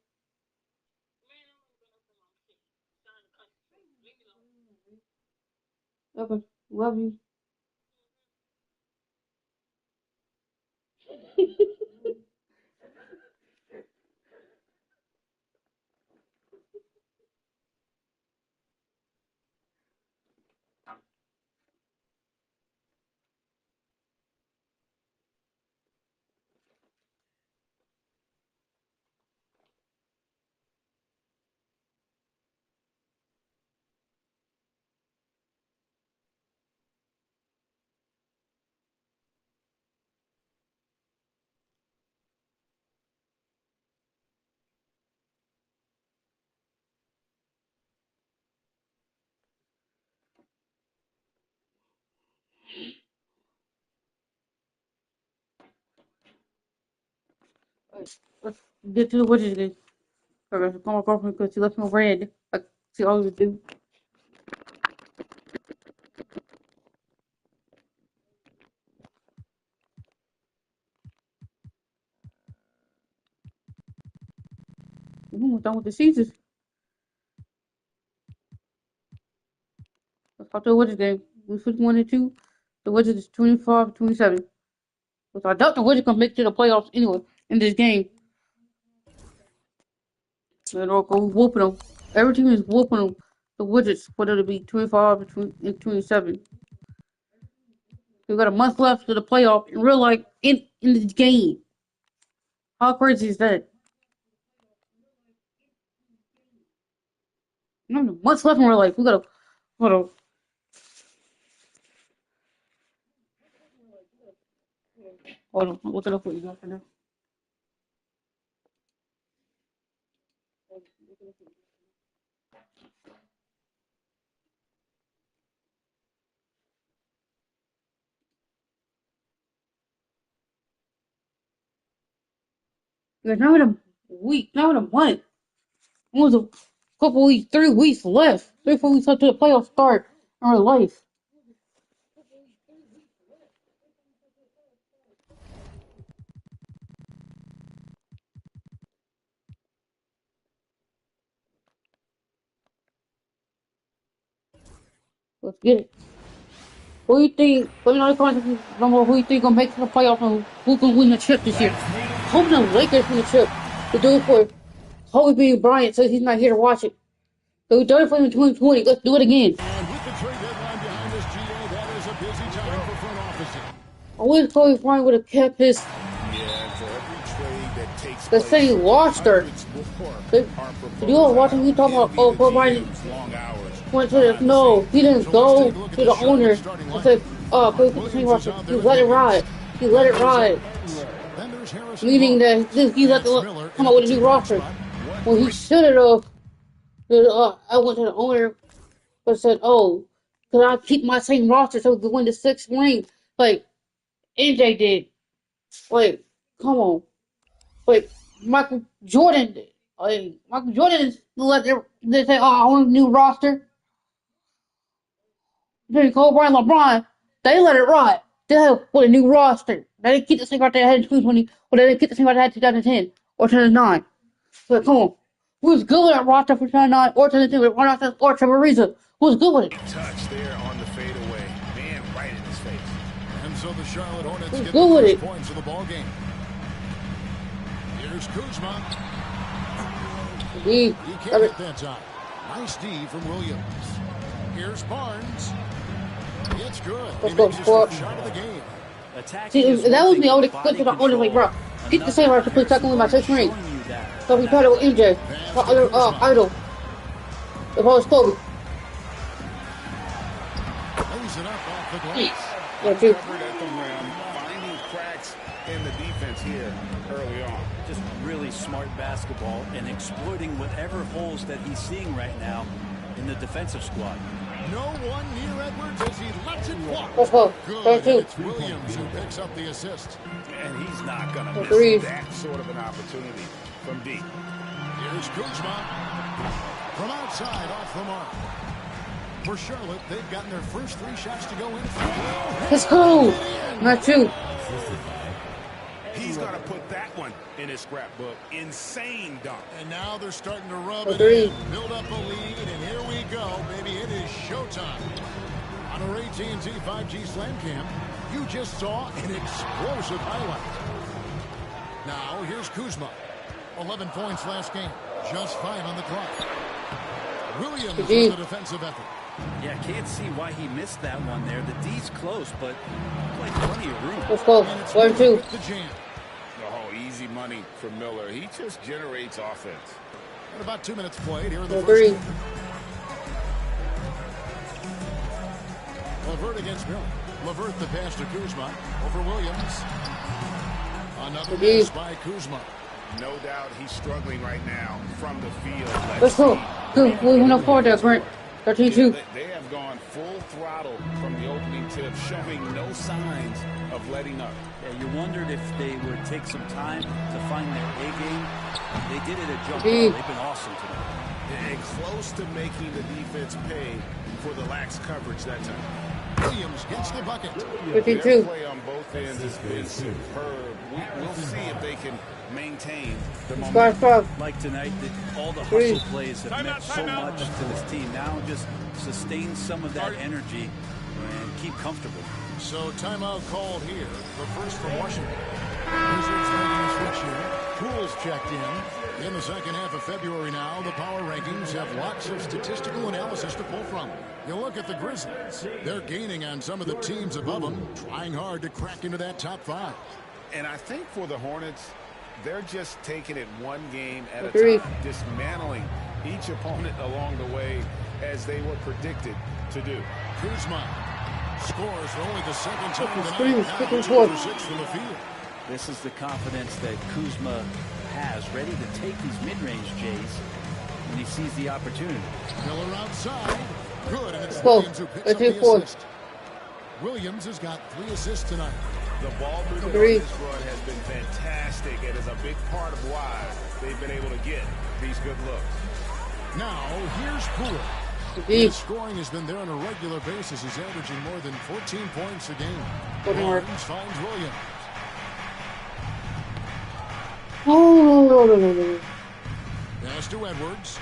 Okay. Love you. Let's get to the Wizards game. I'm gonna call my girlfriend because she left me red. Like she always do. We're almost done with the season. Let's talk to the Wizards game. We 51 and 2. The Wizards is 25-27. So I doubt the Wizards can make it to the playoffs anyway in this game. So they'll go whooping them. Every team is whooping them. The Wizards, whether it be 25 and 27. We got a month left to the playoff in real life in this game. How crazy is that? No, months left in real life. We gotta hold on. Hold on. I'm looking up what you got for now. There's not even a week, not even a month. Almost a couple weeks, 3 weeks left. 3-4 weeks left to the playoff start in real life. Let's get it. Who do you think? Let me know in the comments below who you think gonna make it to the playoffs and who can win the chip this year. Hoping the Lakers win the chip. To do it for Kobe being Bryant, so he's not here to watch it. So we done it for him in 2020. Let's do it again. And with the trade deadline behind us, GA, that is a busy time for front offices. I wish Kobe Bryant would have kept his the same roster. You all watching me talk about Kobe Bryant went to the no, he didn't go to the owner and said, Kobe put the same roster. He let it ride. He let it ride. Meaning that he let the come up with a new roster. When he should have I went to the owner but said, oh, could I keep my same roster so we could win the 6th ring? Like MJ did. Like, come on. Like Michael Jordan did. Like Michael Jordan they say, oh, I want a new roster. Then Kobe Bryant, LeBron, they let it ride. They have with a new roster. They didn't keep the same roster they had in 2020, or they didn't keep the same roster they had in 2010 or 2009. So come on. Who was good with that roster for 2009 or 2010 with Ron Artest or Trevor Ariza? Who was good with it? Touch there on the fadeaway. Man, right in his face. And so the Charlotte Hornets Who's get good the with first it? points of the ball game. Here's Kuzma. He can't hit that time. Nice D from Williams. Here's Barnes. It's good. Let's He go. makes his first shot of the game. See, if that was me, I would have clicked to the owner like, bro, keep the same roster, please, second with my 6th ring. So we tried it with MJ, Idol. If I was Kobe. Lays it up off the glass. Yeah, too. Covered at the rim, finding cracks in the defense here early on. Just really smart basketball and exploiting whatever holes that he's seeing right now in the defensive squad. No one near Edwards as he lets it walk. Let's go. Good. And it's Williams who picks up the assist. And he's not going to Agreed. miss that sort of an opportunity from deep. Here's Kuzma. From outside, off the mark. For Charlotte, they've gotten their first 3 shots to go in. Let's go. Not 2. He's going to put that one in his scrapbook. Insane dunk. And now they're starting to rub For it 3. in, build up a lead, and here we go, baby. It is showtime. On our AT&T 5G Slam Cam, you just saw an explosive highlight. Now, here's Kuzma. 11 points last game. Just 5 on the clock. Williams with the defensive effort. Yeah, can't see why he missed that one there. The D's close, but like plenty of room. Let's go. 1-2. Oh, easy money for Miller. He just generates offense. And about 2 minutes played here in the 3. first. LeVert against Miller. LeVert the pass to Kuzma over Williams. Another miss by Kuzma. No doubt he's struggling right now from the field. Let's go. Good. We went up forward there, Brent. 13-2. They have gone full throttle from the opening tip, showing no signs of letting up. Yeah, you wondered if they would take some time to find their A game. They did it at jump Indeed. ball. They've been awesome tonight. And close to making the defense pay for the lax coverage that time. Williams hits the bucket. 15-2. Their play on both ends has been superb. We'll see if they can maintain the momentum. Like tonight, all the Three. hustle plays have meant so much to this team. Now just sustain some of that energy and keep comfortable. So timeout called here. The first from Washington. Wizards making a switch here. Poole's checked in the second half of February now. The power rankings have lots of statistical analysis to pull from. You look at the Grizzlies. They're gaining on some of the teams above them, trying hard to crack into that top 5. And I think for the Hornets, they're just taking it one game at a Agreed. time, dismantling each opponent along the way as they were predicted to do. Kuzma scores for only the second time Screens, tonight. kicking Now 2 forward. for 6 from the field. This is the confidence that Kuzma has, ready to take these mid-range Jays when he sees the opportunity. Miller outside. Good, and it's Go. Williams who picks up the 13-4. assist. Williams has got 3 assists tonight. The ball movement on Agreed. this run has been fantastic and is a big part of why they've been able to get these good looks. Now, here's Poole. Indeed. His scoring has been there on a regular basis. He's averaging more than 14 points a game. Good work. Barnes finds Williams. Oh, Pass to Edwards.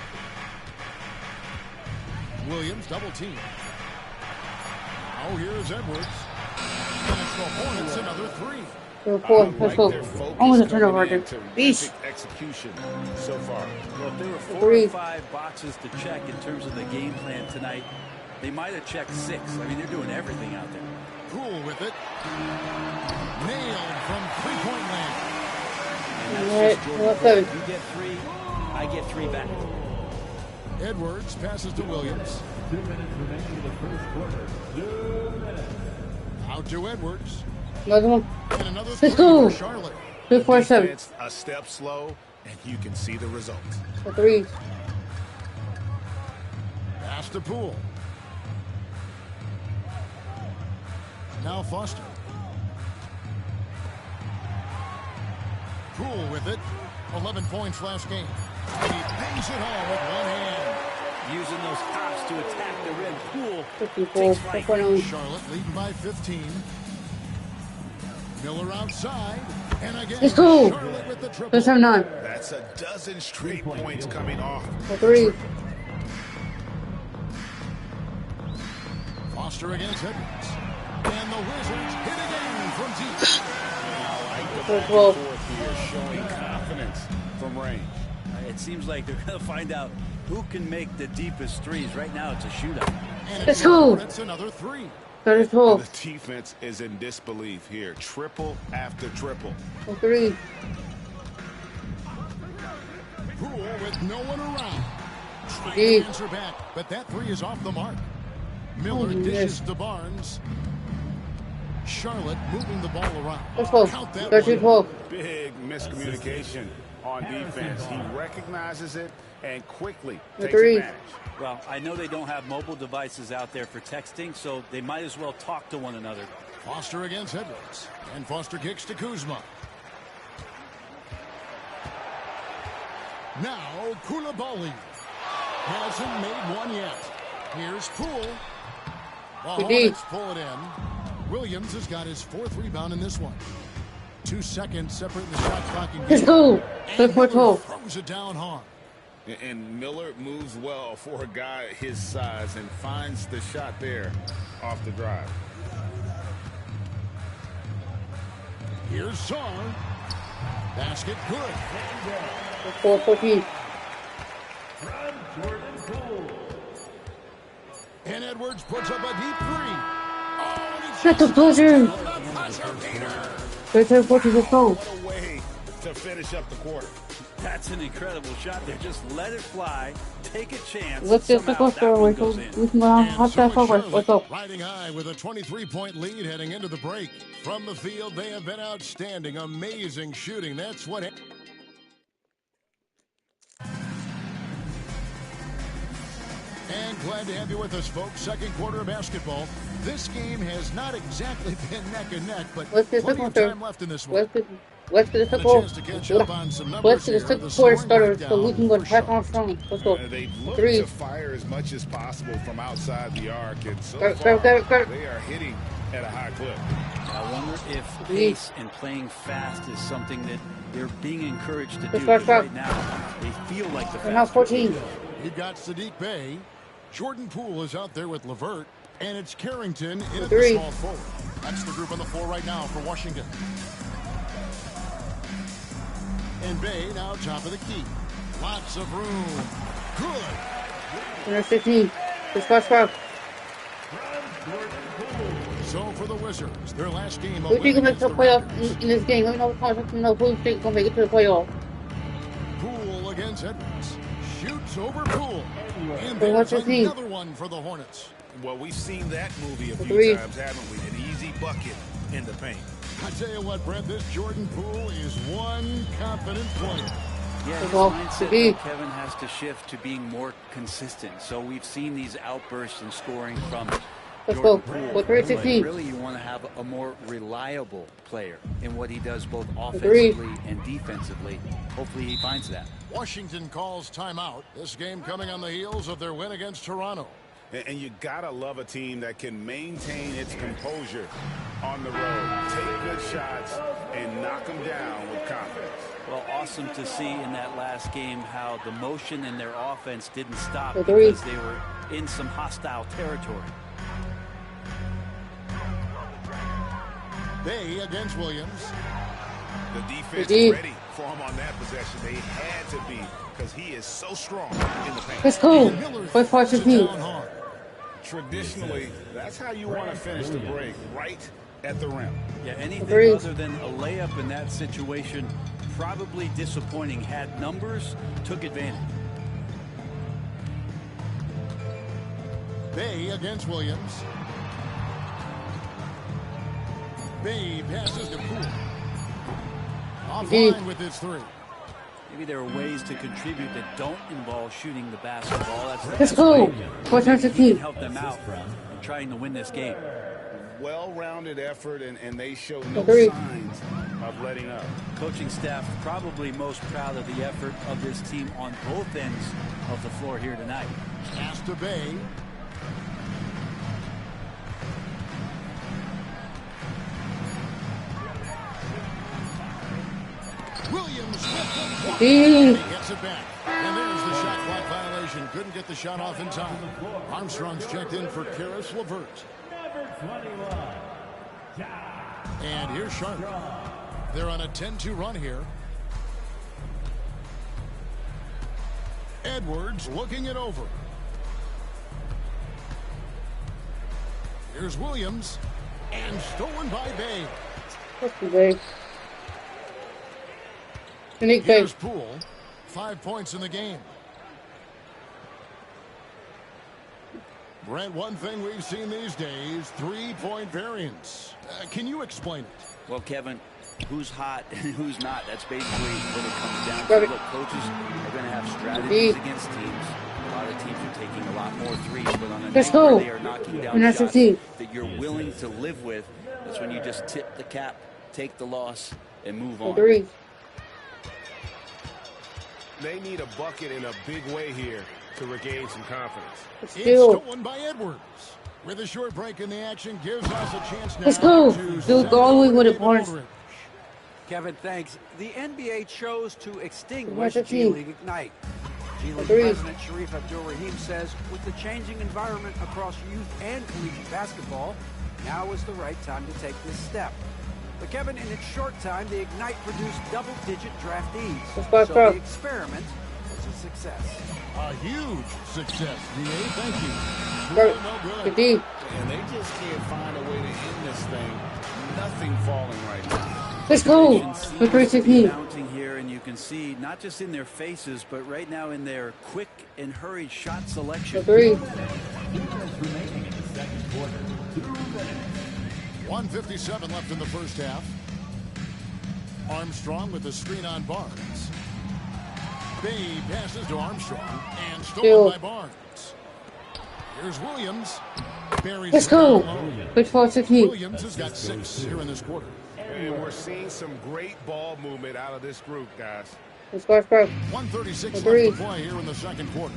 Williams double team. Now here's Edwards. And it's the Hornets another 3. Let's go. Almost a turnover again. Beast. Execution so far. Well, if there were 4 Agreed. or 5 boxes to check in terms of the game plan tonight, they might have checked 6. I mean, they're doing everything out there. Poole with it. Nailed from three-point land. And that's Alright, just Jordan well, Poole. third. You get 3, I get 3 back. Edwards passes to Williams. 2 minutes remaining in the first quarter. 2 minutes. Out to Edwards. Another one. And another Let's 3 go. for Charlotte. 2-4-7. Defense a step slow, and you can see the results. For 3. Pass to Poole. Now Foster. Poole with it. 11 points last game. And he bangs it home with one hand. Using those hops to attack the rim. Poole 54. takes flight. 4.0. Charlotte leading by 15. Miller outside. And again, Let's go. Charlotte with the triple. Let's have 9. That's a dozen straight points coming off. For 3. Foster against Edwards. And the Wizards hit again from deep. For 12. Fourth here, showing confidence from range. It seems like they're going to find out who can make the deepest threes. Right now, it's a shootout. And Let's go. That's another 3. 32. The defense is in disbelief here. Triple after triple. For 3. Poole with no one around. Trying Indeed. to answer back, but that 3 is off the mark. Miller Oh, dishes yes. to Barnes. Charlotte moving the ball around. Let's go. Count that 13-12. Big miscommunication on defense. He recognizes it and quickly takes 3. advantage. Well, I know they don't have mobile devices out there for texting, so they might as well talk to one another. Foster against Edwards. And Foster kicks to Kuzma. Now Koulibaly. Hasn't made one yet. Here's Poole. The Indeed. Hornets pull it in. Williams has got his 4th rebound in this one. 2 seconds separating the shot clock and Let's go. And Miller 12. throws it down hard. And Miller moves well for a guy his size and finds the shot there off the drive. Here's Song. Basket good. 4-14. From Jordan Poole. And Edwards puts up a deep 3. Oh, and Shut the buzzer. 13-14. Let's go. What a way to finish up the quarter. That's an incredible shot there. Just let it fly. Take a chance. Let's just Somehow go that for one it. goes in. We can go hot that forward. Let's go. Riding high with a 23-point lead heading into the break. From the field, they have been outstanding. Amazing shooting. That's what... And glad to have you with us, folks. Second quarter of basketball. This game has not exactly been neck and neck, but plenty of time left in this one. Let's get the second quarter started so we can go back on strong. Let's go. They've looked Three. to fire as much as possible from outside the arc, and so Got far it. they are hitting at a high clip. I wonder if pace and playing fast is something that they're being encouraged to do. Let's go. Right now, they feel like the We're now fastest 14. team. You've got Sadiq Bey. Jordan Poole is out there with LeVert. And it's Carrington in at the Three. small forward. That's the group on the floor right now for Washington. And Bey now top of the key. Lots of room. Good. Winner 15. Let's go. So for the Wizards, their last game. Who think will make the playoff in this game? Let me know in the comments. Let me know who think will make it to the playoff. Poole against Edwards. Shoots over Poole. And So what's there's his name? another one for the Hornets. Well, we've seen that movie a few Three. times, haven't we? An easy bucket in the paint. I tell you what, Brent, this Jordan Poole is one confident player. Yeah, his Well, mindset, Sadiq. though, Kevin, has to shift to being more consistent. So we've seen these outbursts in scoring from Let's go. Jordan Poole. With 3 But 16. really, you want to have a more reliable player in what he does both Three. offensively and defensively. Hopefully he finds that. Washington calls timeout. This game coming on the heels of their win against Toronto. And you gotta love a team that can maintain its composure on the road, take good shots, and knock them down with confidence. Well, awesome to see in that last game how the motion in their offense didn't stop The three. because they were in some hostile territory. Bey against Williams. The defense Indeed. is ready for him on that possession. They had to be, because he is so strong in the paint. Let's go. With 4 Down 16. hard. Traditionally, that's how you want to finish the break, right at the rim. Yeah, anything Agreed. other than a layup in that situation, probably disappointing. Had numbers, took advantage. Bey against Williams. Bey passes to Poole. Indeed. Offline with his three. Maybe there are ways to contribute that don't involve shooting the basketball. That's the Let's best go. way 4 he can 16. help them out in trying to win this game. Well-rounded effort, and they show no Three. signs of letting up. Coaching staff probably most proud of the effort of this team on both ends of the floor here tonight. Pass to Bey. Williams with the Indeed. he gets it back. And there's the shot clock violation. Couldn't get the shot off in time. Armstrong's checked in for Karis LeVert. Number 21. And here's Sharp. They're on a 10-2 run here. Edwards looking it over. Here's Williams. And stolen by Bey. Let's go, Bey. Unique Bey. Here's Poole. 5 points in the game. Brent, one thing we've seen these days, 3-point variance. Can you explain it? Well, Kevin, who's hot and who's not, that's basically what it comes down Grab to. it. Look, coaches are going to have strategies Indeed. against teams. A lot of teams are taking a lot more threes, but on a Let's night go. where they are knocking down Winner shots 15. that you're willing to live with, that's when you just tip the cap, take the loss, and move on. 3. They need a bucket in a big way here to regain some confidence. It's Still. stolen by Edwards. With a short break in the action, gives us a chance now. Let's go. to Dude, go all the way with it, boys. Aldridge. Kevin, thanks. The NBA chose to extinguish What's the G team? League Ignite. G League Agreed. President Sharif Abdul-Rahim says, with the changing environment across youth and collegiate basketball, now is the right time to take this step. But Kevin, in its short time, the Ignite produced double-digit draftees. Let's go, So bro. the experiment was a success. A huge success, DA. Thank you. Bro, No good. good D. And they just can't find a way to end this thing. Nothing falling right now. Let's go. You can see With 3 the 16. mounting here, and you can see not just in their faces, but right now in their quick and hurried shot selection. 3. 1:57 left in the first half. Armstrong with the screen on Barnes. Bey passes to Armstrong and stolen Still. by Barnes. Here's Williams. Let's go. Good for 16. Williams has got 6 here in this quarter. And we're seeing some great ball movement out of this group, guys. Let's go. 1:36 left to play here in the second quarter.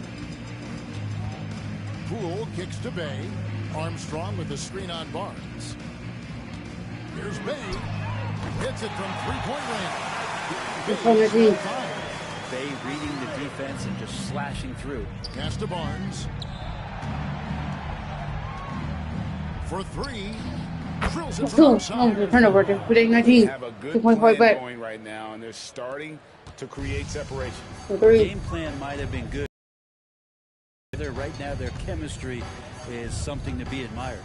Poole kicks to Bay. Armstrong with the screen on Barnes. Here's Bay. Hits it from three-point range. Bay reading the defense and just slashing through. Pass to Barnes. For 3. Drills it from outside. Turnover. With 19. Have a good 2.5 plan back. going right now, and they're starting to create separation. Game plan might have been good. Right now, their chemistry is something to be admired.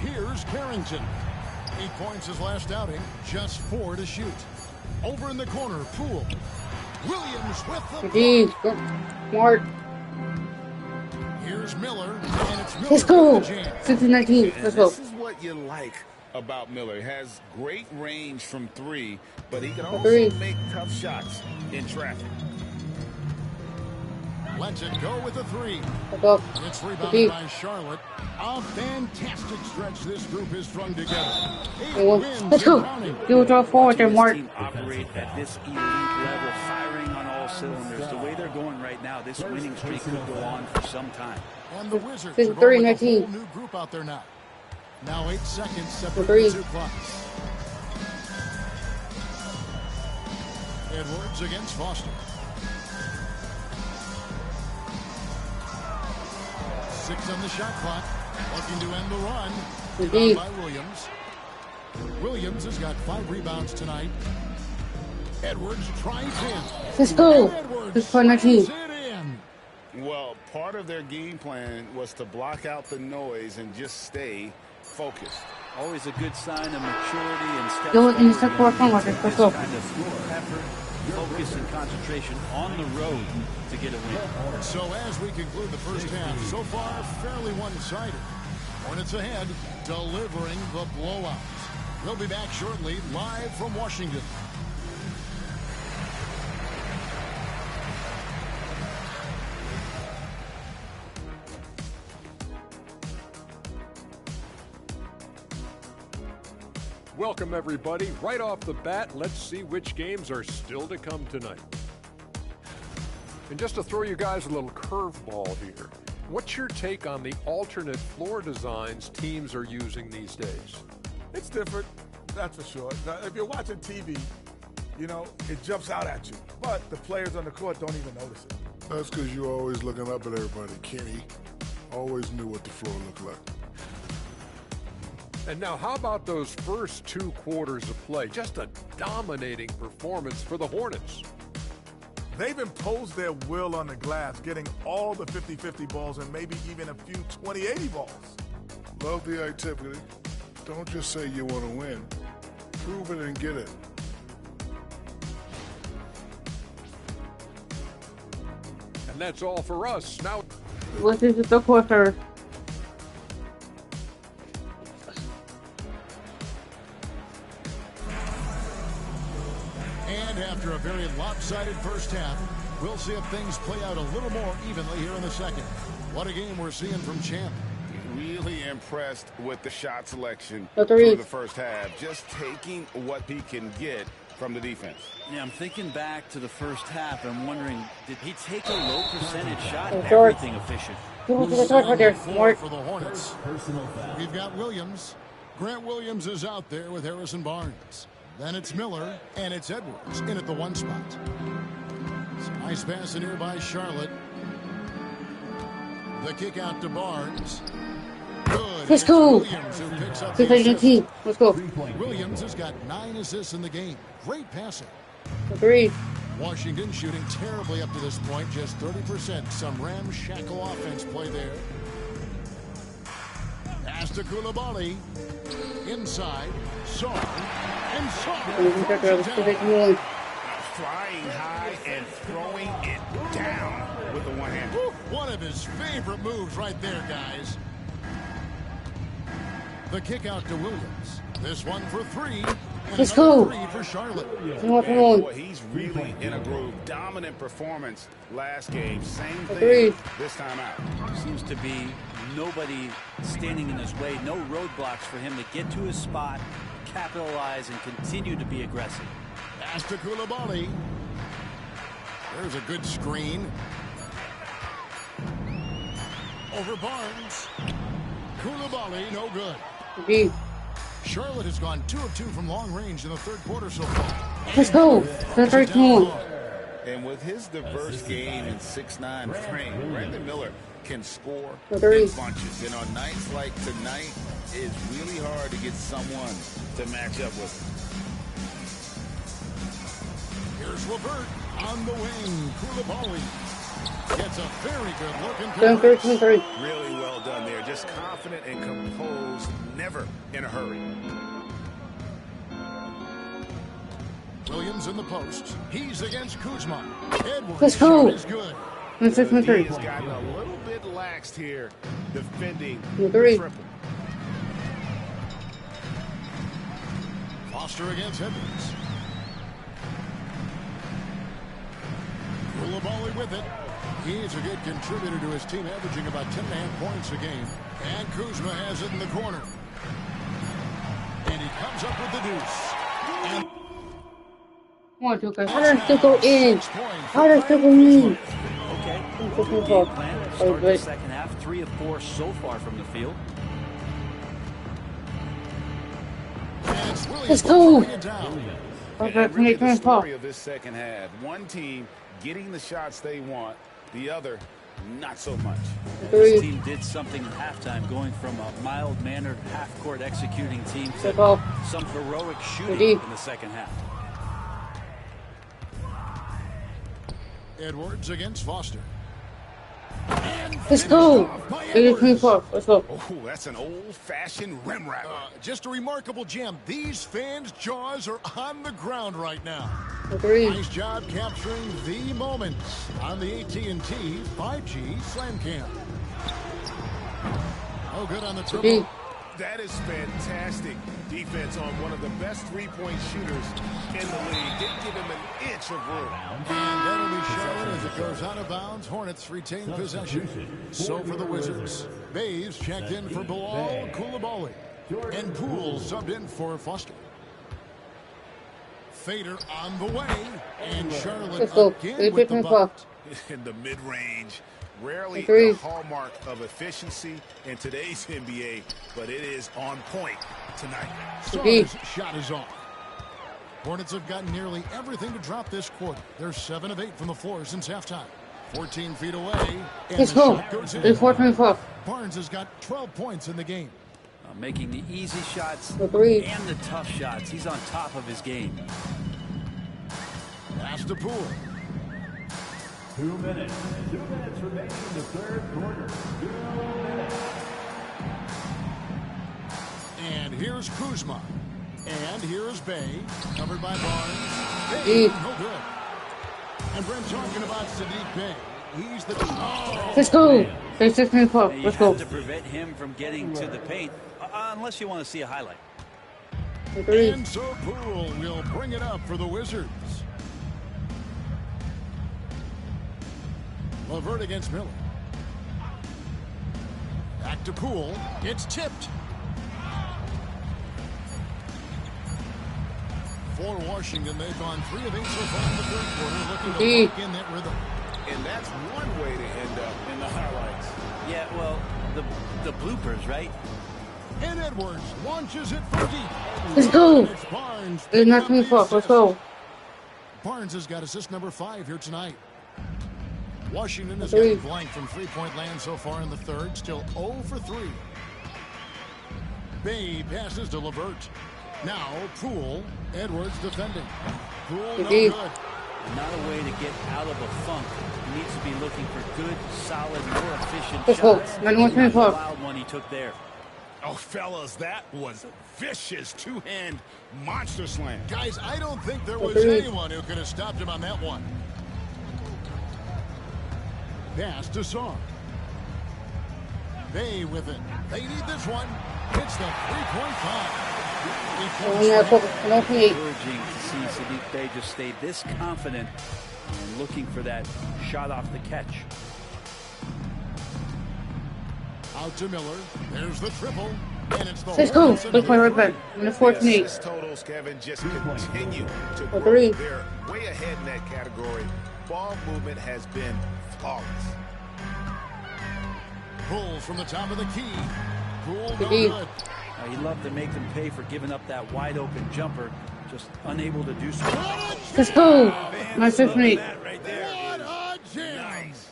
Here's Carrington. 8 points his last outing, just 4 to shoot. Over in the corner, Poole. Williams with the Mark. Here's Miller, and it's Miller. Let's go. 16-19. Let's go. This is what you like about Miller. He has great range from 3, but he can also make tough shots in traffic. Lets it go with a 3. It's rebounded by Charlotte. A fantastic stretch this group has strung together. 8 wins. Let's go. You draw forward there, Mark. Operate at this elite level, firing on all cylinders. The way they're going right now, this winning streak could go on for some time. And the Wizards are going with a whole new group out there now. Now 8 seconds separate the 2 clocks. Edwards against Foster. 6 on the shot clock. Looking to end the run. Rebound by Williams. Williams has got 5 rebounds tonight. Edwards tries in. Let's go. Good for 19. Well, part of their game plan was to block out the noise and just stay focused. Always a good sign of maturity and steps Yo, in the forward. second quarter, let's go. Kind of effort, focus, and concentration on the road to get a win. So as we conclude the first half, so far fairly one-sided. Hornets ahead, delivering the blowout. We'll be back shortly, live from Washington. Welcome, everybody. Right off the bat, let's see which games are still to come tonight. And just to throw you guys a little curveball here, what's your take on the alternate floor designs teams are using these days? It's different, that's for sure. Now, if you're watching TV, you know, it jumps out at you. But the players on the court don't even notice it. That's because you're always looking up at everybody. Kenny always knew what the floor looked like. And now, how about those first 2 quarters of play? Just a dominating performance for the Hornets. They've imposed their will on the glass, getting all the 50-50 balls and maybe even a few 20-80 balls. Love the activity. Don't just say you want to win. Prove it and get it. And that's all for us. Now, what is the quarter? And after a very lopsided first half, we'll see if things play out a little more evenly here in the second. What a game we're seeing from Champ. Really impressed with the shot selection for the first half. Just taking what he can get from the defense. Yeah, I'm thinking back to the first half. I'm wondering, did he take a low percentage shot? George. Everything efficient. For the Hornets. We've got Williams. Grant Williams is out there with Harrison Barnes. Then it's Miller, and it's Edwards in at the 1 spot. Some nice pass in here by Charlotte. The kick out to Barnes. Good. Let's go. Williams who picks up the assist. Let's go. Williams has got 9 assists in the game. Great passing. Agreed. Washington shooting terribly up to this point, just 30%. Some ramshackle offense play there. Pass to Koulibaly. Inside. Saw. And Saw. Flying high and throwing it down with the one hand. One of his favorite moves right there, guys. The kick out to Williams. This one for 3. Let's go. For Charlotte. Boy, he's really in a groove. Dominant performance last game. Same thing this time out. Seems to be nobody standing in his way. No roadblocks for him to get to his spot, capitalize, and continue to be aggressive. Pass to Koulibaly. There's a good screen. Over Barnes. Koulibaly, no good. Deep. Charlotte has gone 2 of 2 from long range in the third quarter so far. Let's go. And with his diverse game and 6'9" frame, Brandon Miller can score in bunches. And on nights like tonight, it's really hard to get someone to match up with him. Here's Levert on the wing. Koulibaly gets a very good look. Really well done there. Just confident and composed, never in a hurry. Williams in the post. He's against Kuzma. Edwards Let's go. is good. He's gotten a little bit laxed here, defending the triple. Foster against Edwards. Koulibaly with it. He's a good contributor to his team, averaging about 10.5 points a game. And Kuzma has it in the corner. And he comes up with the deuce. And Come on, Joker. How does it still go in? How does it still go in? Okay. Game plan. Start the second half. 3 of 4 so far from the field. Let's go. And really the story of this second half. One team getting the shots they want, the other not so much. This team did something at halftime, going from a mild-mannered half-court executing team to some heroic shooting in the second half. Edwards against Foster. Let's go. Let's go. Oh, that's an old-fashioned rim ratter. Just a remarkable gem. These fans' jaws are on the ground right now. Nice job capturing the moments on the AT&T 5G Slam Cam. Oh, good on the triple. That is fantastic defense on one of the best three-point shooters in the league. Didn't give him an inch of room. And that'll be Charlotte as it goes out of bounds. Hornets retain possession. So for the Wizards, Bays checked in for Bilal Koulibaly. And Poole subbed in for Foster. Fader on the way. And Charlotte again with the bucket. In the mid-range. Rarely the hallmark of efficiency in today's NBA, but it is on point tonight. Star's shot is off. Hornets have gotten nearly everything to drop this quarter. They're 7 of 8 from the floor since halftime. 14 feet away. Let's go. It's 4:24. Barnes has got 12 points in the game. Making the easy shots and the tough shots. He's on top of his game. Pass to Poole. 2 minutes. 2 minutes remaining in the third quarter. 2 minutes. And here's Kuzma. And here's Bay. Covered by Barnes. Bay, no good. And Brent talking about Sadiq Bay. He's the... Let's go. There's 6 minutes left. Let's go. You have to prevent him from getting to the paint, unless you want to see a highlight. And so Poole will bring it up for the Wizards. Levert against Miller. Back to Poole. It's tipped. For Washington, they've gone 3 of 8 so far in the third quarter, looking to lock in that rhythm. And that's one way to end up in the highlights. Yeah, well, the bloopers, right? And Edwards launches it for deep. Let's go. It's Barnes. There's nothing left. Let's go. Barnes has got assist number 5 here tonight. Washington has gotten blank from three-point land so far in the third. Still 0 for 3. Bay passes to Levert. Now Poole. Edwards defending. Poole no good. Not a way to get out of a funk. He needs to be looking for good, solid, more efficient Let's shots. go. 91-24. Wild one he took there. Oh, fellas, that was a vicious two-hand monster slam. Guys, I don't think there was anyone who could have stopped him on that one. Pass to Song. Bay with it. They need this one. It's the 3.5. Encouraging to see Saddiq Bey just stay this confident and looking for that shot off the catch. Out to Miller. There's the triple. And it's the Let's go. Let's play right back. I'm in the 14-8. Assist totals, Kevin, just continue to grow. Three. They're way ahead in that category. Ball movement has been flawless. Pull from the top of the key. Pull no Indeed. good. He loved to make them pay for giving up that wide open jumper, just unable to do so. Let's go. My 15-8. What a jam. Nice.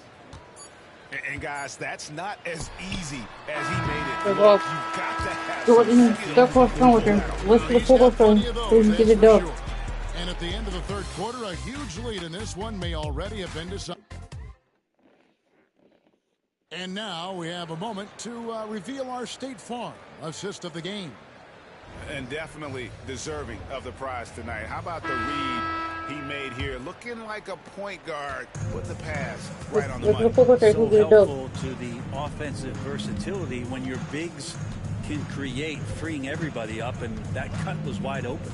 And guys, that's not as easy as he made it. Good Look, ball. you've got to have Jordan, some step off phone with him. Let's go pull phone. So we can get it done. And at the end of the third quarter, a huge lead in this one may already have been decided. And now we have a moment to reveal our State Farm assist of the game. And definitely deserving of the prize tonight. How about the read he made here? Looking like a point guard. Put the pass right on the money. So helpful to the offensive versatility when your bigs can create, freeing everybody up, and that cut was wide open.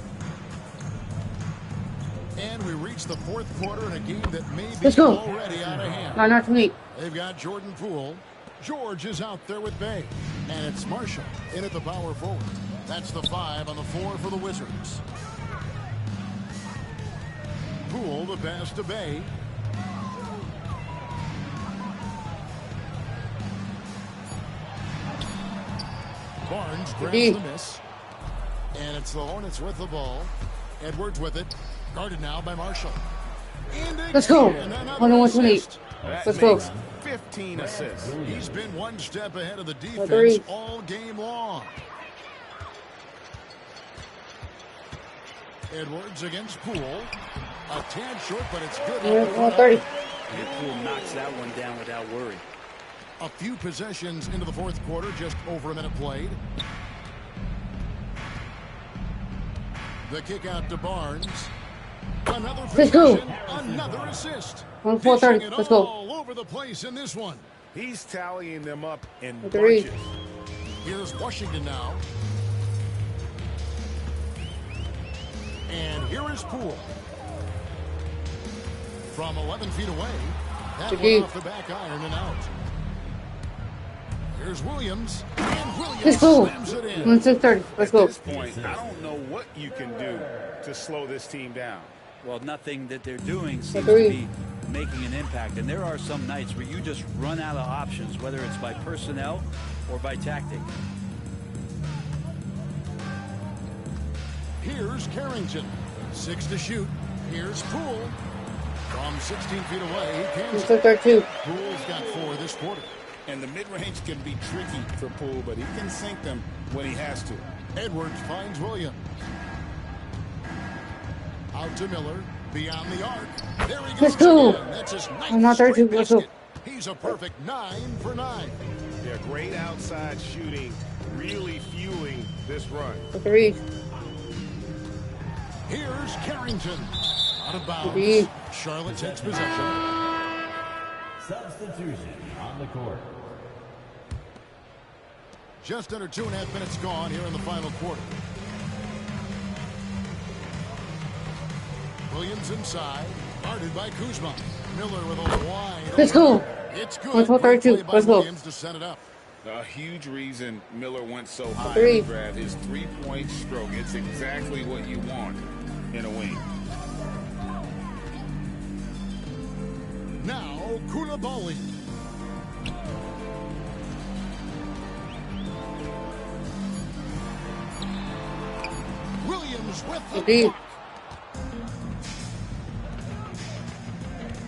And we reach the fourth quarter in a game that may be Let's go. already out of hand. No, not to me. They've got Jordan Poole. George is out there with Bay. And it's Marshall in at the power forward. That's the 5 on the 4 for the Wizards. Poole, the pass to Bay. Barnes grabs the miss. And it's the Hornets with the ball. Edwards with it. Guarded now by Marshall. Let's go. 21-28. Let's go. 15 assists. He's been one step ahead of the defense all game long. Edwards against Poole. A tad short, but it's good. 30. And Poole knocks that one down without worry. A few possessions into the fourth quarter, just over a minute played. The kick out to Barnes. Another possession, another assist. 1-4-30. Let's go. All over the place in this one. He's tallying them up in Three. bunches. Here's Washington now. And here is Poole. From 11 feet away. That one off the back iron and out. Here's Williams. And Williams Let's go. slams it in. 1-6-30. Let's go. At this point, I don't know what you can do to slow this team down. Well, nothing that they're doing seems to be making an impact. And there are some nights where you just run out of options, whether it's by personnel or by tactic. Here's Carrington. 6 to shoot. Here's Poole. From 16 feet away, he can. 1-6-32. Poole's got 4 this quarter. And the mid-range can be tricky for Poole, but he can sink them when he has to. Edwards finds Williams. Out to Miller. Beyond the arc. There he goes. Let's go. Again. That's his ninth I'm not 32. straight Let's go. basket. He's a perfect 9 for 9. Yeah, great outside shooting, really fueling this run. 3. Here's Carrington. Out of bounds. 3. Charlotte takes possession. Substitution on the court. Just under 2.5 minutes gone here in the final quarter. Williams inside, guarded by Kuzma. Miller with a wide. Let's go. It's good. 1-4-32. Let's go. Williams to set it up. A huge reason Miller went so high 3. in the draft. His three-point stroke. It's exactly what you want in a wing. Now Koulibaly. Williams with the block.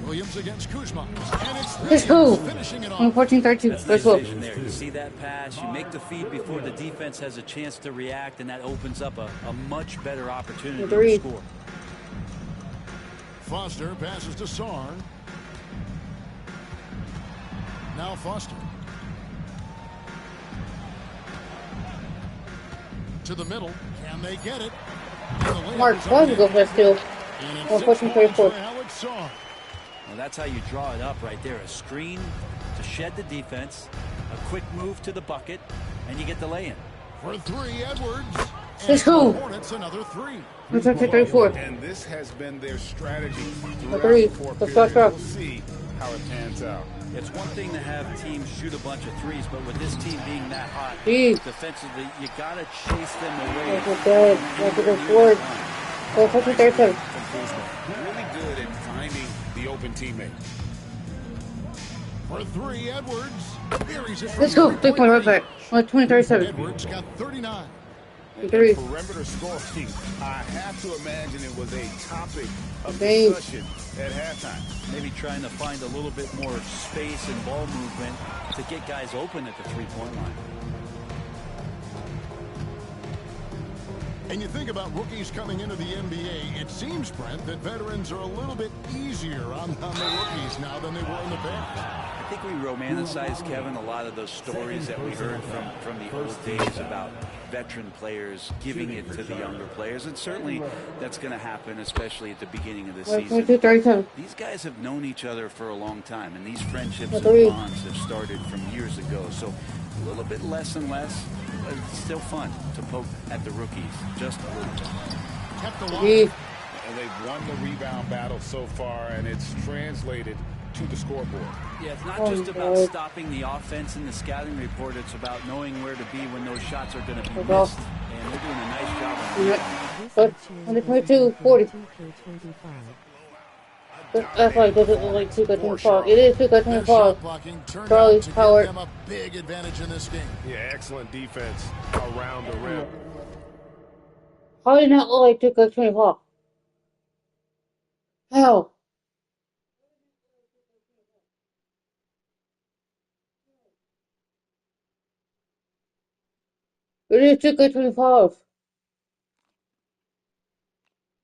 Williams against Kuzma. And it's Let's go. finishing it off. 1-14-32. Let's go. There. You see that pass, you make the feed before the defense has a chance to react, and that opens up a much better opportunity 3. to score. Foster passes to Sarr. Now Foster. To the middle. Can they get it? Mark, why don't you go for a steal? 1-14-34. Well, that's how you draw it up right there. A screen to shed the defense, a quick move to the bucket, and you get the lay-in. For 3, Edwards. Let's go. Hornets another three. Let's take 34. And this has been their strategy A throughout three. the fourth Let's period. go. We'll see how it pans out. It's one thing to have teams shoot a bunch of threes, but with this team being that hot defensively, you got to chase them away. That's good. That's a good forward. Let's take 37. Really good at finding the open teammate. For three, Edwards. Let's go. 3-point right back. 20-37. Edwards got 39. Three. Perimeter scoring, I have to imagine it was a topic of discussion at halftime. Maybe trying to find a little bit more space and ball movement to get guys open at the three-point line. And you think about rookies coming into the NBA, it seems, Brent, that veterans are a little bit easier on the rookies now than they were in the past. I think we romanticize, Kevin, a lot of those stories that we heard from the old days about veteran players giving it to the younger players. And certainly that's going to happen, especially at the beginning of the season. These guys have known each other for a long time, and these friendships and bonds have started from years ago. So a little bit less and less, but it's still fun to poke at the rookies, just a little bit. And they've won the rebound battle so far, and it's translated to the scoreboard. Yeah, it's not just about stopping the offense in the scouting report. It's about knowing where to be when those shots are going to be missed. And they're doing a nice job on the rebound. 22-40. That's why it doesn't look like 2K25. It is 2K25. Charlie's power. A big advantage in this game. Yeah, excellent defense around the rim. How did it not look like 2K25? How? It is 2K25.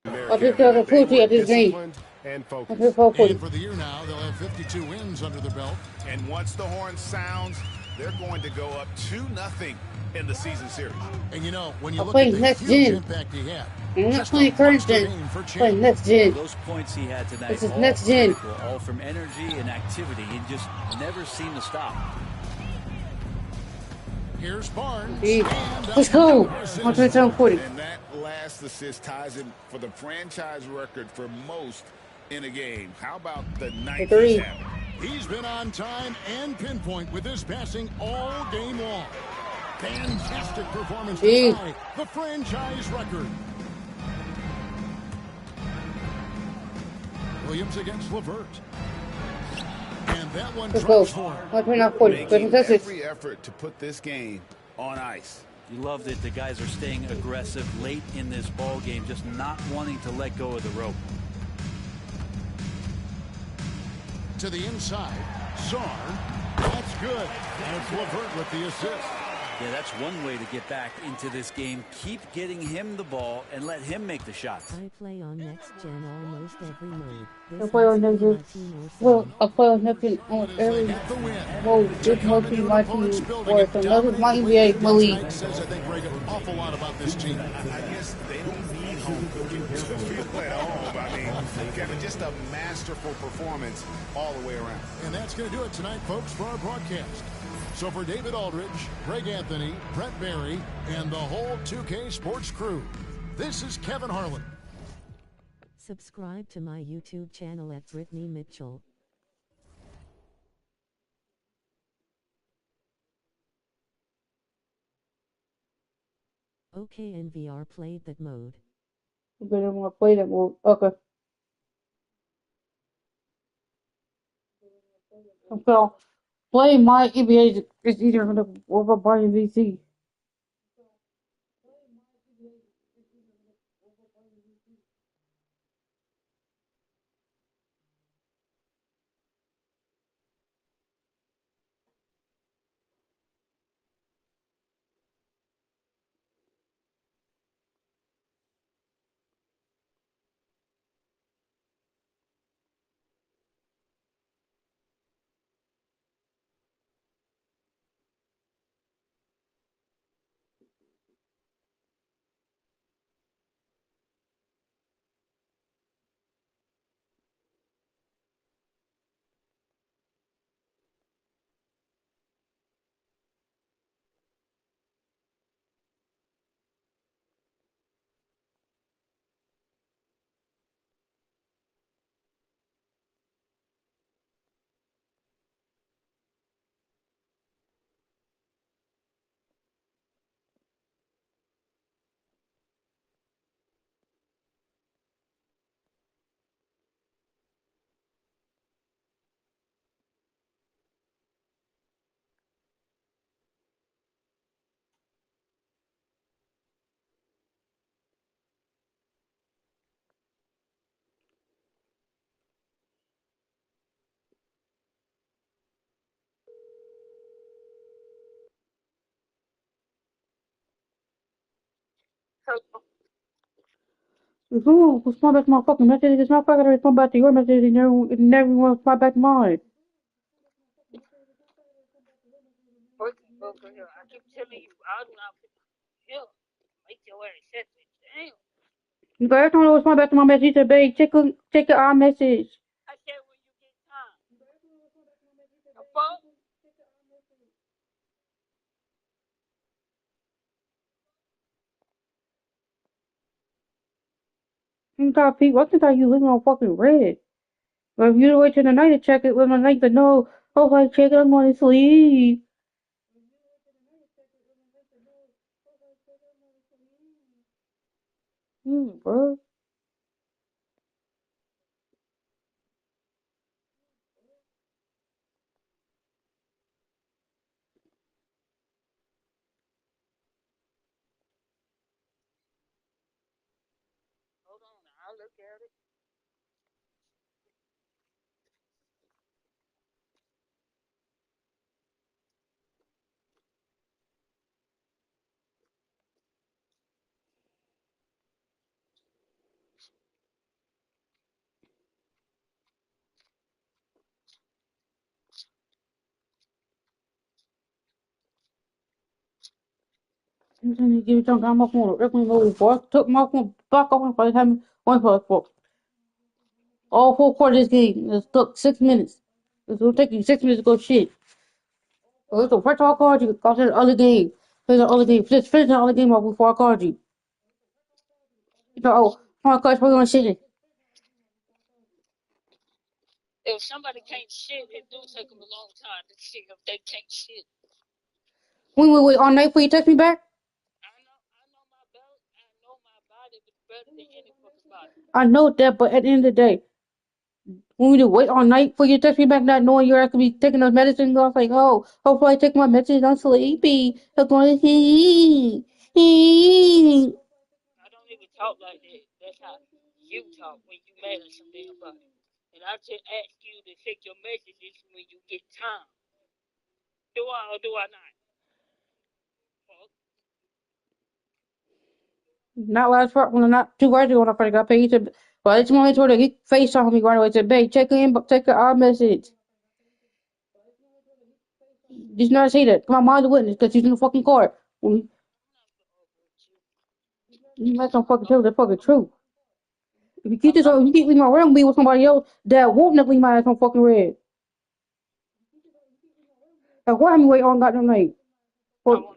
I just got a 40 at this game. And focus. And for the year now, they'll have 52 wins under their belt. And once the horn sounds, they're going to go up 2-0 in the season series. And you know, when you look at the huge impact he had, I'm not playing current gen. I'm playing next gen. Those points he had tonight, this is next gen. All from energy and activity. He just never seemed to stop. Here's Barnes. Let's go. 127-40. And that last assist ties him for the franchise record for most in a game. How about the night he's having? He's been on time and pinpoint with his passing all game long. Fantastic performance to tie the franchise record. Williams against LeVert. And that one drops for making every effort to put this game on ice. You loved it. The guys are staying aggressive late in this ball game, just not wanting to let go of the rope. To the inside, Sarr. That's good. And it's LeVert with the assist. Yeah, that's one way to get back into this game. Keep getting him the ball and let him make the shots. I play on next gen almost every mode. I play on next gen. Well, I play on next gen almost every. Whoa, this must be my team. Or so this is my NBA, my league. Says I think Greg, an awful lot about this team. I guess they don't need home cooking to feel at home. I mean, Kevin, just a masterful performance all the way around. And that's going to do it tonight, folks, for our broadcast. So for David Aldridge, Greg Anthony, Brett Barry, and the whole 2K Sports crew, this is Kevin Harlan. Subscribe to my YouTube channel at Brittni Mitchell. Okay, NVR played that mode. You better want to play that mode. Okay. So, play my NBA is either going to work up by VC. Who respond back to my fucking message? It's not fucking respond back to your message and never want to respond back to mine. You got every time I respond back to my message, you said, babe, check our message. You got people. I think you living on fucking red. But if you wait till the night to check it, when the night to know, oh, if I check it, I'm going to sleep. Bro. I'm trying to give you some time off on the airplane mode, boy. Took my phone back off by the time one for all 4 quarters of this game. It took 6 minutes. It's gonna take you 6 minutes to go shit. So it's the first time I called you, go to the other game. Finish the other game. Finish the other game off before I called you. You know, oh, my gosh, we're gonna shit. When we wait all night for you to text me back? I know that, but at the end of the day, when we do wait all night for you to text me back, not knowing you're actually taking those medicines, I was like, oh, hopefully I take my medicines, I'm sleepy. I'm going to sleep. Not last part, well, not 2 hours ago when I first got paid. He said, well, it's my told her, he FaceTimed me right away. He said, babe, check our message. Did you not say that? My mom's a witness because she's in the fucking court. That's not fucking true. That's fucking true. If you keep this on, if you keep leaving my room, be with somebody else that won't never leave my ass on fucking red. Like, why am I waiting on goddamn night? Well,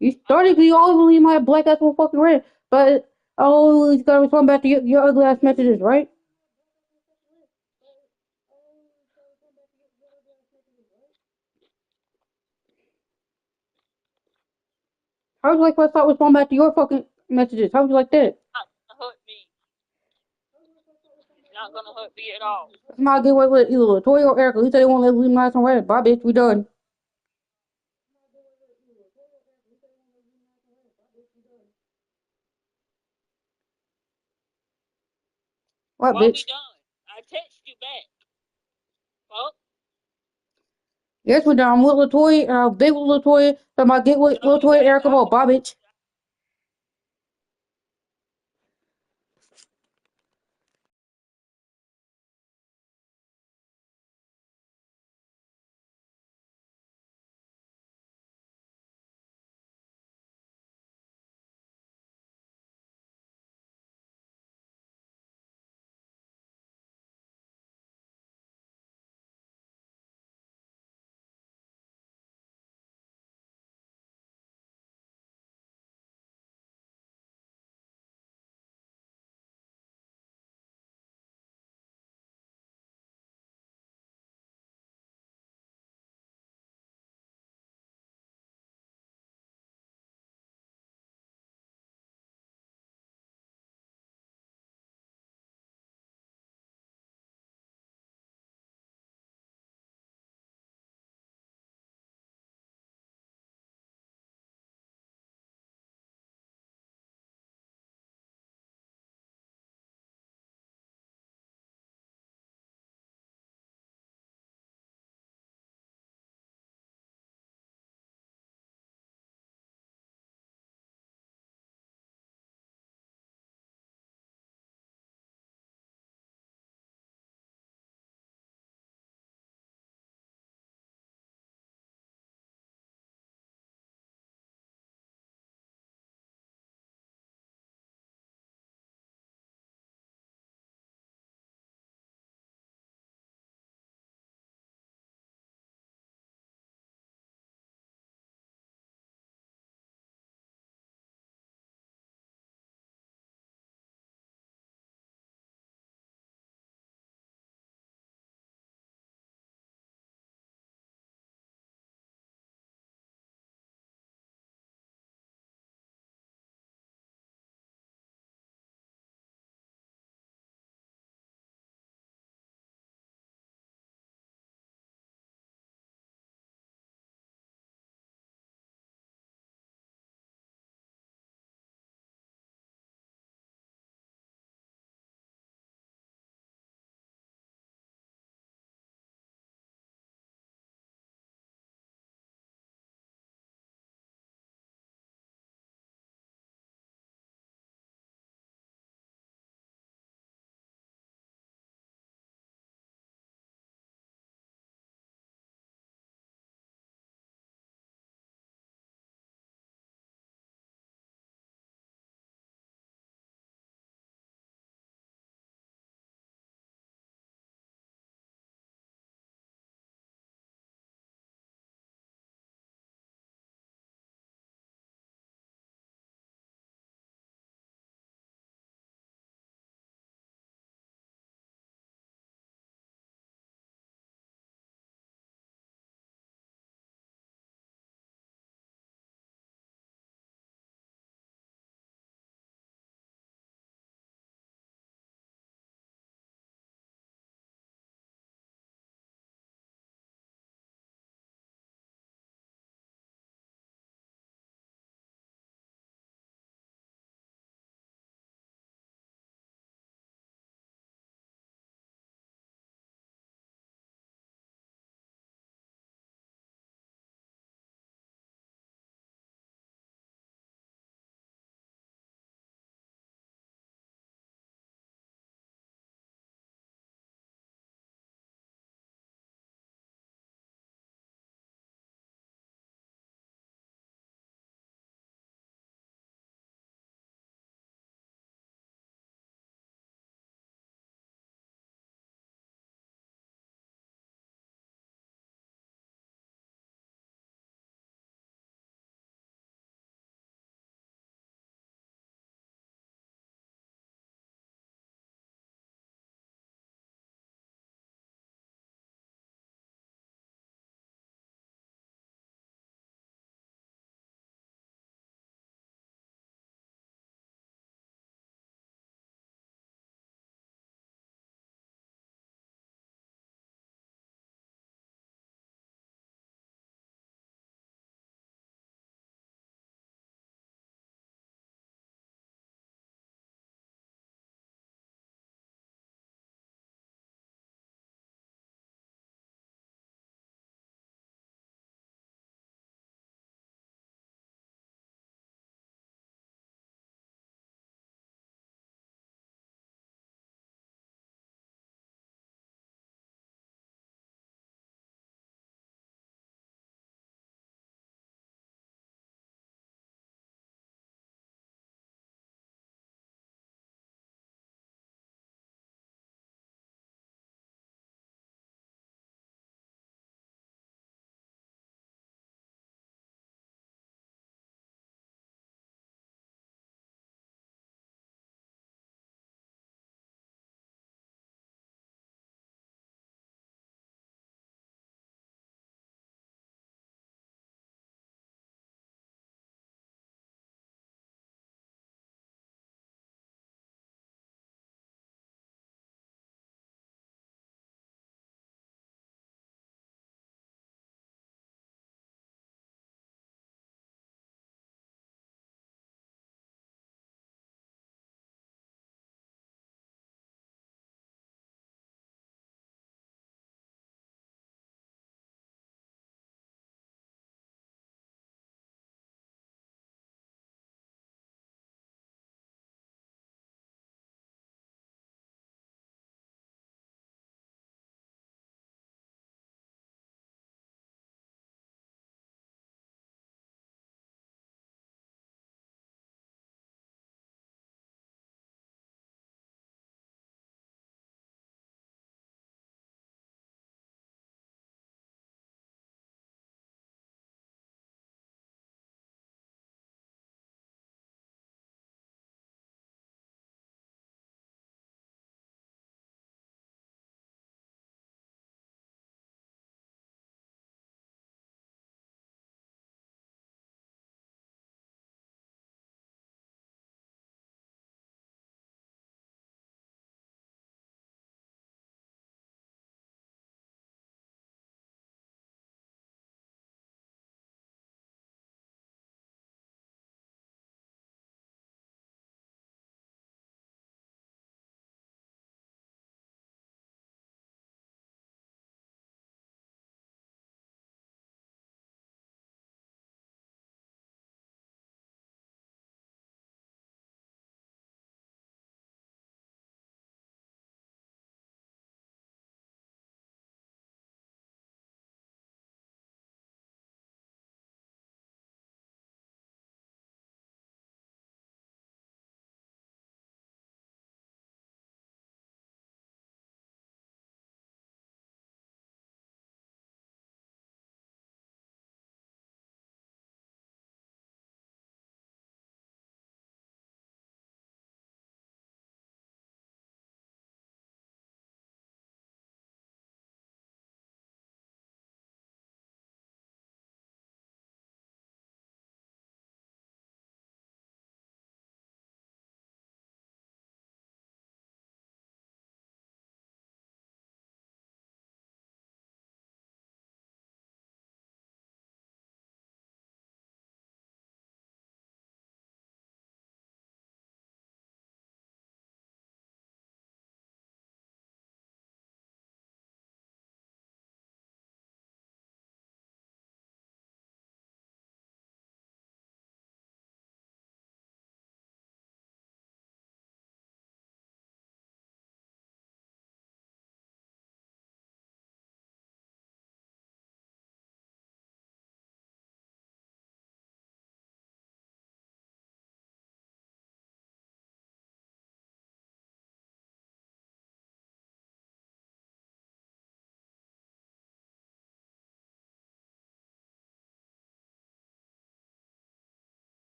you started because you always leave my black ass on fucking red. But I always gotta respond back to your ugly ass messages, right? How would you like if I start responding back to your fucking messages? How would you like that? That's my good way with either Latoya or Erica. At least they won't let me leave my ass on red. Bye, bitch. We done. What, bitch? Yes, we're done. I'm with Latoya, and I'll big with Latoya. So I get with Latoya, Erica, well, bye, bitch.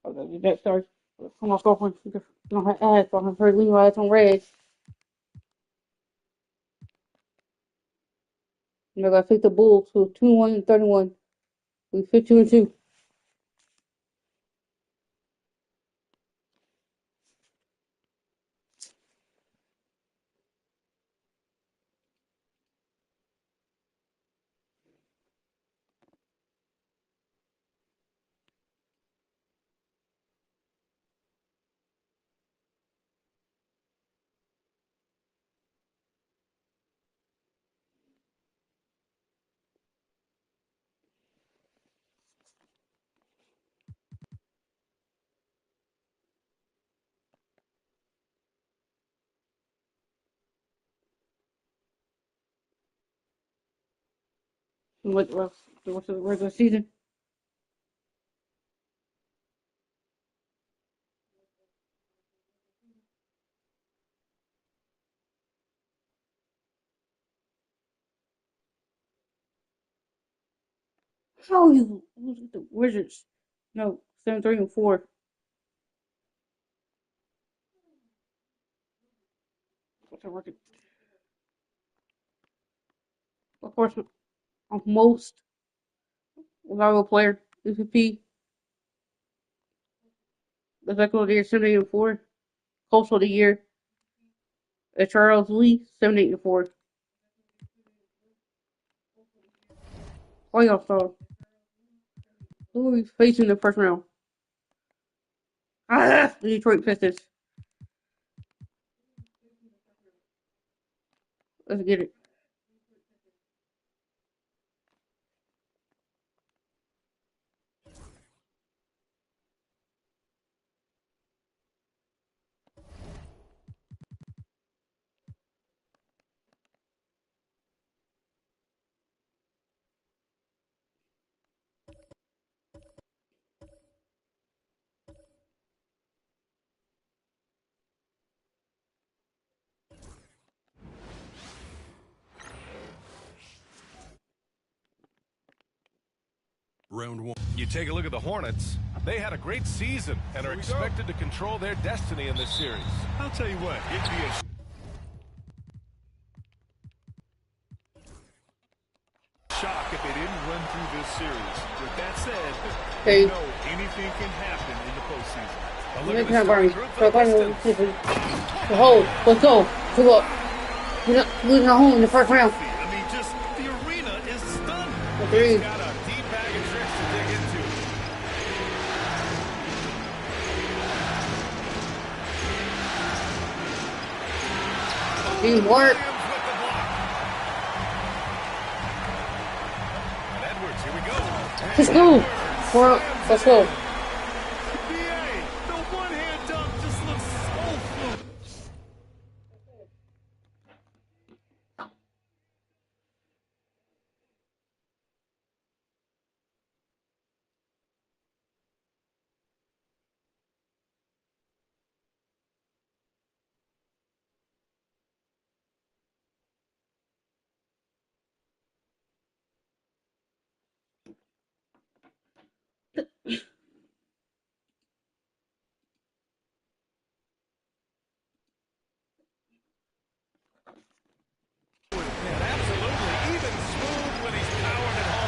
Okay, that starts. Come on, girlfriend. On her ass, on her lean ass on red. And I gotta take the Bulls to 2-1 and 31. We 52-2. What's the regular season? How you lose with the Wizards? No, 7-3-4. What's the record? Of course, of most valuable player, MVP. The second of the year, 7-8-4. Coach of the year, Charles Lee, 7-8-4. Playoff star. Who are we facing in the first round? The Detroit Pistons. Let's get it. Round one. You take a look at the Hornets. They had a great season and are expected to control their destiny in this series. I'll tell you what, it'd be a shock if they didn't run through this series. With that said, you know anything can happen in the postseason. Hold, let's go. Come up. We're not losing at home in the first round. I mean, just the arena is stunned. Agreed. He's got a deep bag of tricks to dig into. Teamwork. Edwards, here we go. Let's go. Let's go. The one-hand dunk just looks so fluid.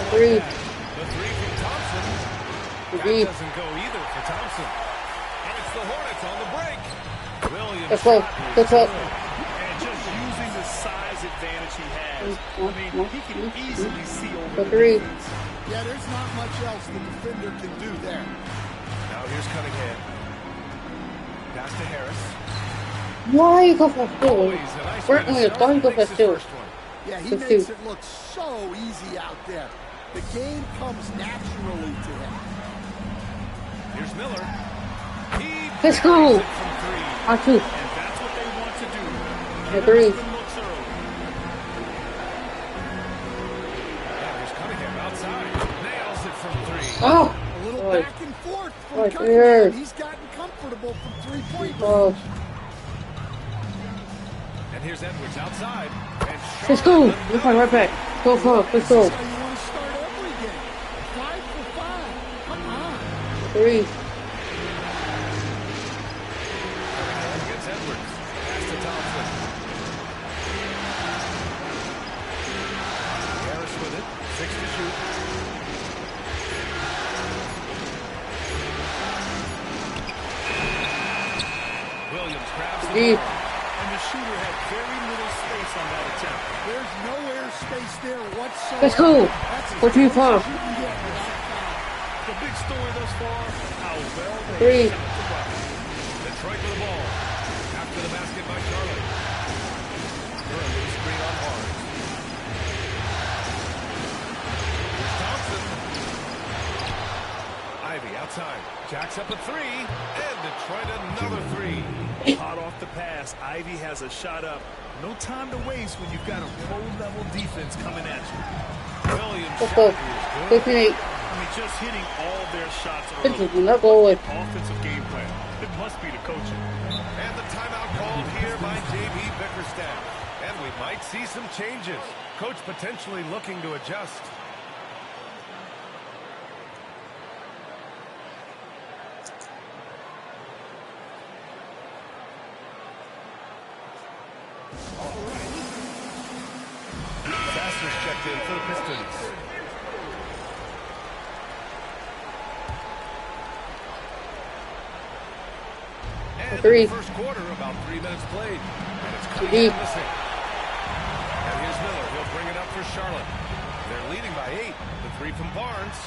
Agreed. The three from Thompson. Agreed. That doesn't go either for Thompson. And it's the Hornets on the break. Williams. Let's go. Let's go. And just using the size advantage he has, I mean, he can easily see over the Agreed. defense. Yeah, there's not much else the defender can do there. Now here's Cunningham. Pass to Harris. Why you go for two? Brittni, why you go for two? Yeah, he Let's makes do. it look so easy out there. The game comes naturally to him. Here's Miller. Let's go. On two. And that's what they want to do. Agreed. Looks early. Here's Cunningham outside. Nails it from three. Oh. A little back and forth from Right Cunningham. there. He's gotten comfortable from three-point Oh. range. And here's Edwards outside. And Let's go. We're right back. Go for it. Let's go. That's how you want to start every game. 5 for 3. Gets Edwards. Pass to Thompson. Harris with it. 6 to shoot. Williams grabs the ball. And the shooter had very little space on that attempt. There's no air space there whatsoever. Let's go. What do you call? The big story thus far, how well they 3. shot the bucket. Detroit with the ball. After the basket by Charlotte. Durham with a screen on Barnes. Thompson. Ivy outside. Jacks up a 3. And Detroit another 3. Hot off the pass, Ivy has a shot up. No time to waste when you've got a pro-level defense coming at you. Williams Let's go. 58. I mean, just hitting all their shots This early. is not going. Offensive game plan. It must be the coaching. And the timeout called here by J.B. Bickerstaff. And we might see some changes. Coach potentially looking to adjust. Masters checked in for the Pistons. And 3. in the first quarter, about 3 minutes played. And it's Cunningham missing. And here's Miller. He'll bring it up for Charlotte. They're leading by 8. The 3 from Barnes.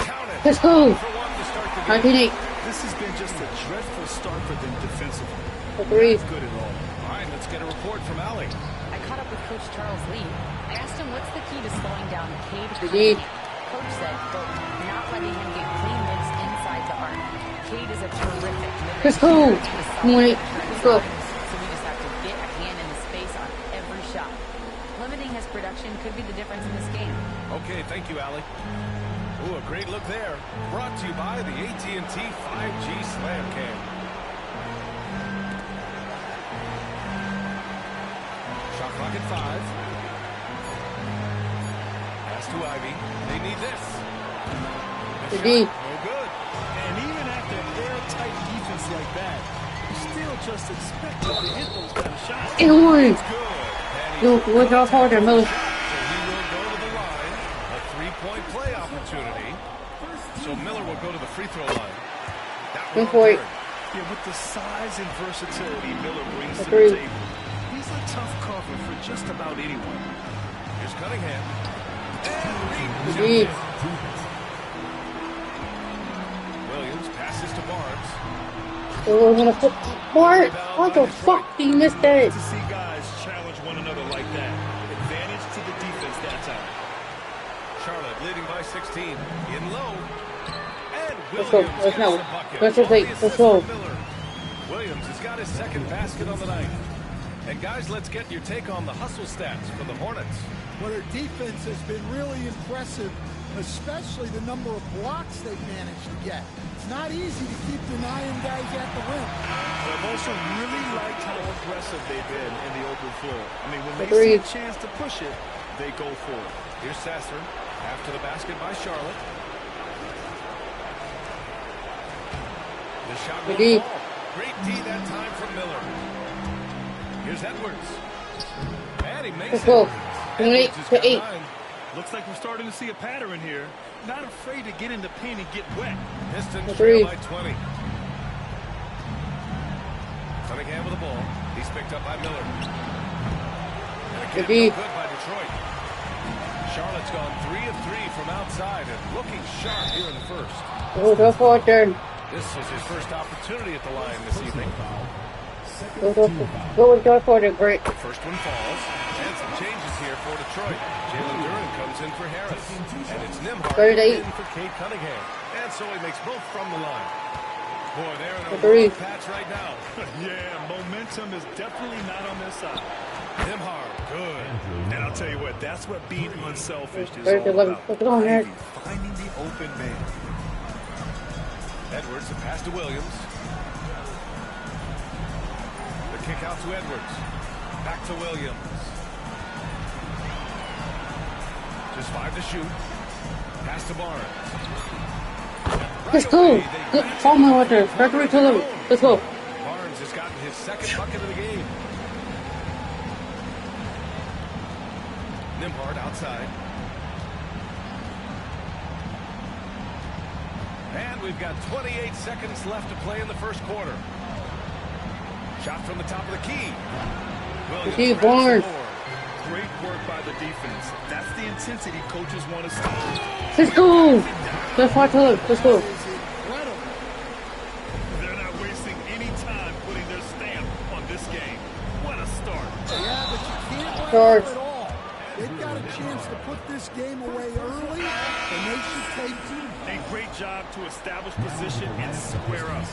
Count it. Let's go. For 1 to start the 98. This has been just a dreadful start for them defensively. 3. Not good at all. All right, let's get a report from Allie. I caught up with Coach Charles Lee. I asked him what's the key to slowing down Cade Indeed. Cunningham. Coach said, quote, not letting him get clean looks inside the arc. Cade is a terrific mid-range Let's go. shooter. He is Come on, solid let's go. so we just have to get a hand in the space on every shot. Limiting his production could be the difference in this game. Okay, thank you, Allie. Ooh, a great look there. Brought to you by the AT&T 5G Slam Cam. Shot clock at 5. Pass to Ivy. They need this. The shot, no good. And even after airtight defense like that, you still just expect them to hit those kind of shots. And 1. It's good. Yo, look how hard they're moving. So he will go to the line. A 3-point play opportunity. So Miller will go to the free throw line. That one for it. Yeah, with the size and versatility Miller brings to the 3. table, he's a tough cover for just about anyone. Here's Cunningham. Indeed. Williams passes to Barnes. Oh, I'm gonna put Bart. What the fuck? He missed that. To see guys challenge one another like that. Advantage to the defense that time. Charlotte leading by 16. In low. And Let's go. Williams Let's gets go. the bucket. Let's just wait. On the Let's assist go. from Miller. Williams has got his second basket on the night. And guys, let's get your take on the hustle stats for the Hornets. Well, their defense has been really impressive, especially the number of blocks they've managed to get. It's not easy to keep denying guys at the rim. But I've also really liked how aggressive they've been in the open floor. I mean, when they Agreed. see a chance to push it, they go for it. Here's Sasser. After the basket by Charlotte. The shot will Indeed. fall. Great D that time from Miller. Here's Edwards. And he makes Let's go. it. 28 Edwards has to got 8. 9. Looks like we're starting to see a pattern here. Not afraid to get in the paint and get wet. Pistons 3. trail by 20. Cunningham with the ball. He's picked up by Miller. And again, no Indeed. good by Detroit. Charlotte's gone 3 of 3 from outside and looking sharp here in the first. Oh, go for it, turn. This is his first opportunity at the line this evening. Go for it, great. First one falls. And some changes here for Detroit. Jalen Duren comes in for Harris. And it's Nembhard 38. in for Cade Cunningham. And so he makes both from the line. Boy, they're in a 3. rough patch right now. Yeah, momentum is definitely not on their side. Nembhard, good. And I'll tell you what, that's what being unselfish is Third, all 11. about. Look at on there. Ivy finding the open man. Edwards, the pass to Williams. The kick out to Edwards. Back to Williams. Just 5 to shoot. Pass to Barnes. Let's go. Follow me right there. Start to reach to them. Let's go. Barnes has gotten his second bucket of the game. Nembhard outside. And we've got 28 seconds left to play in the first quarter. Shot from the top of the key. Williams Barnes. Great work by the defense. That's the intensity coaches want to see. Let's go. Let's watch it. Let's go. They're not wasting any time putting their stamp on this game. What a start. Yeah, but you can't let them at all. They've got a chance to put this game away early, and they should take two. A great job to establish position and square up.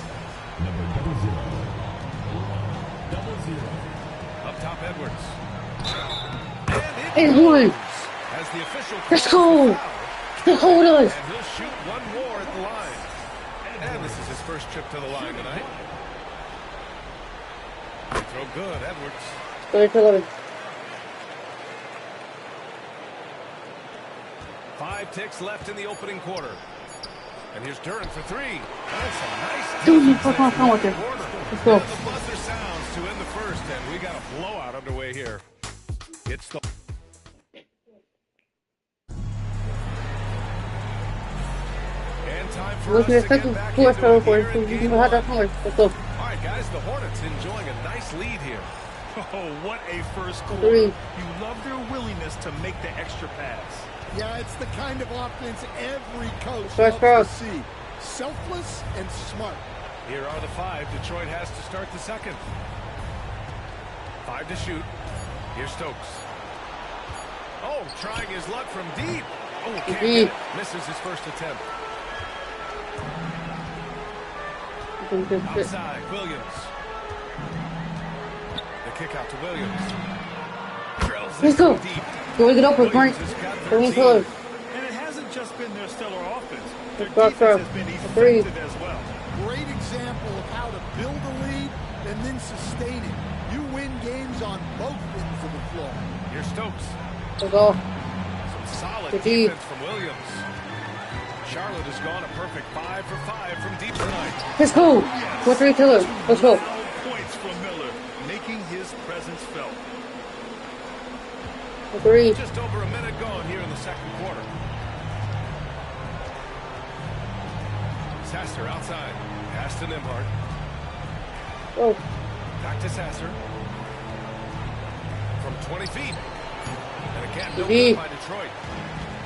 Up top, Edwards. And one. As the official Let's go. Let's hold us. And he'll shoot one more at the line. And this is his first trip to the line tonight. Free throw good, Edwards. Go to 11. 5 ticks left in the opening quarter. And here's Duran for 3. That's a nice Dude, come with it. Let's go. The buzzer sounds to end the first, and we got a blowout underway here. It's the... And time for us to get back into it here in game one. Let's go. All right, guys, the Hornets enjoying a nice lead here. Oh, what a first quarter. 3. You love their willingness to make the extra pass. Yeah, it's the kind of offense every coach First loves to see. Selfless and smart. Here are the 5 Detroit has to start the second. 5 to shoot. Here's Stokes. Oh, trying his luck from deep. Oh, can't get it. Misses his first attempt. Outside, Williams. The kick out to Williams. Let's go. Go get up with Mark. Going close. And it hasn't just been their stellar offense. Their Let's defense has been effective as well. Great example of how to build a lead and then sustain it. You win games on both ends of the floor. Here's Stokes. Let's go. Some solid Good defense from Williams. Charlotte has gone a perfect 5 for 5 from deep tonight. Let's go. 4-3 killer. Let's go. Points from Miller, making his presence felt. 3. Just over a minute gone here in the second quarter. Sasser outside. Pass to Nembhard. Oh. Back to Sasser. From 20 feet. And again, no Indeed. good by Detroit.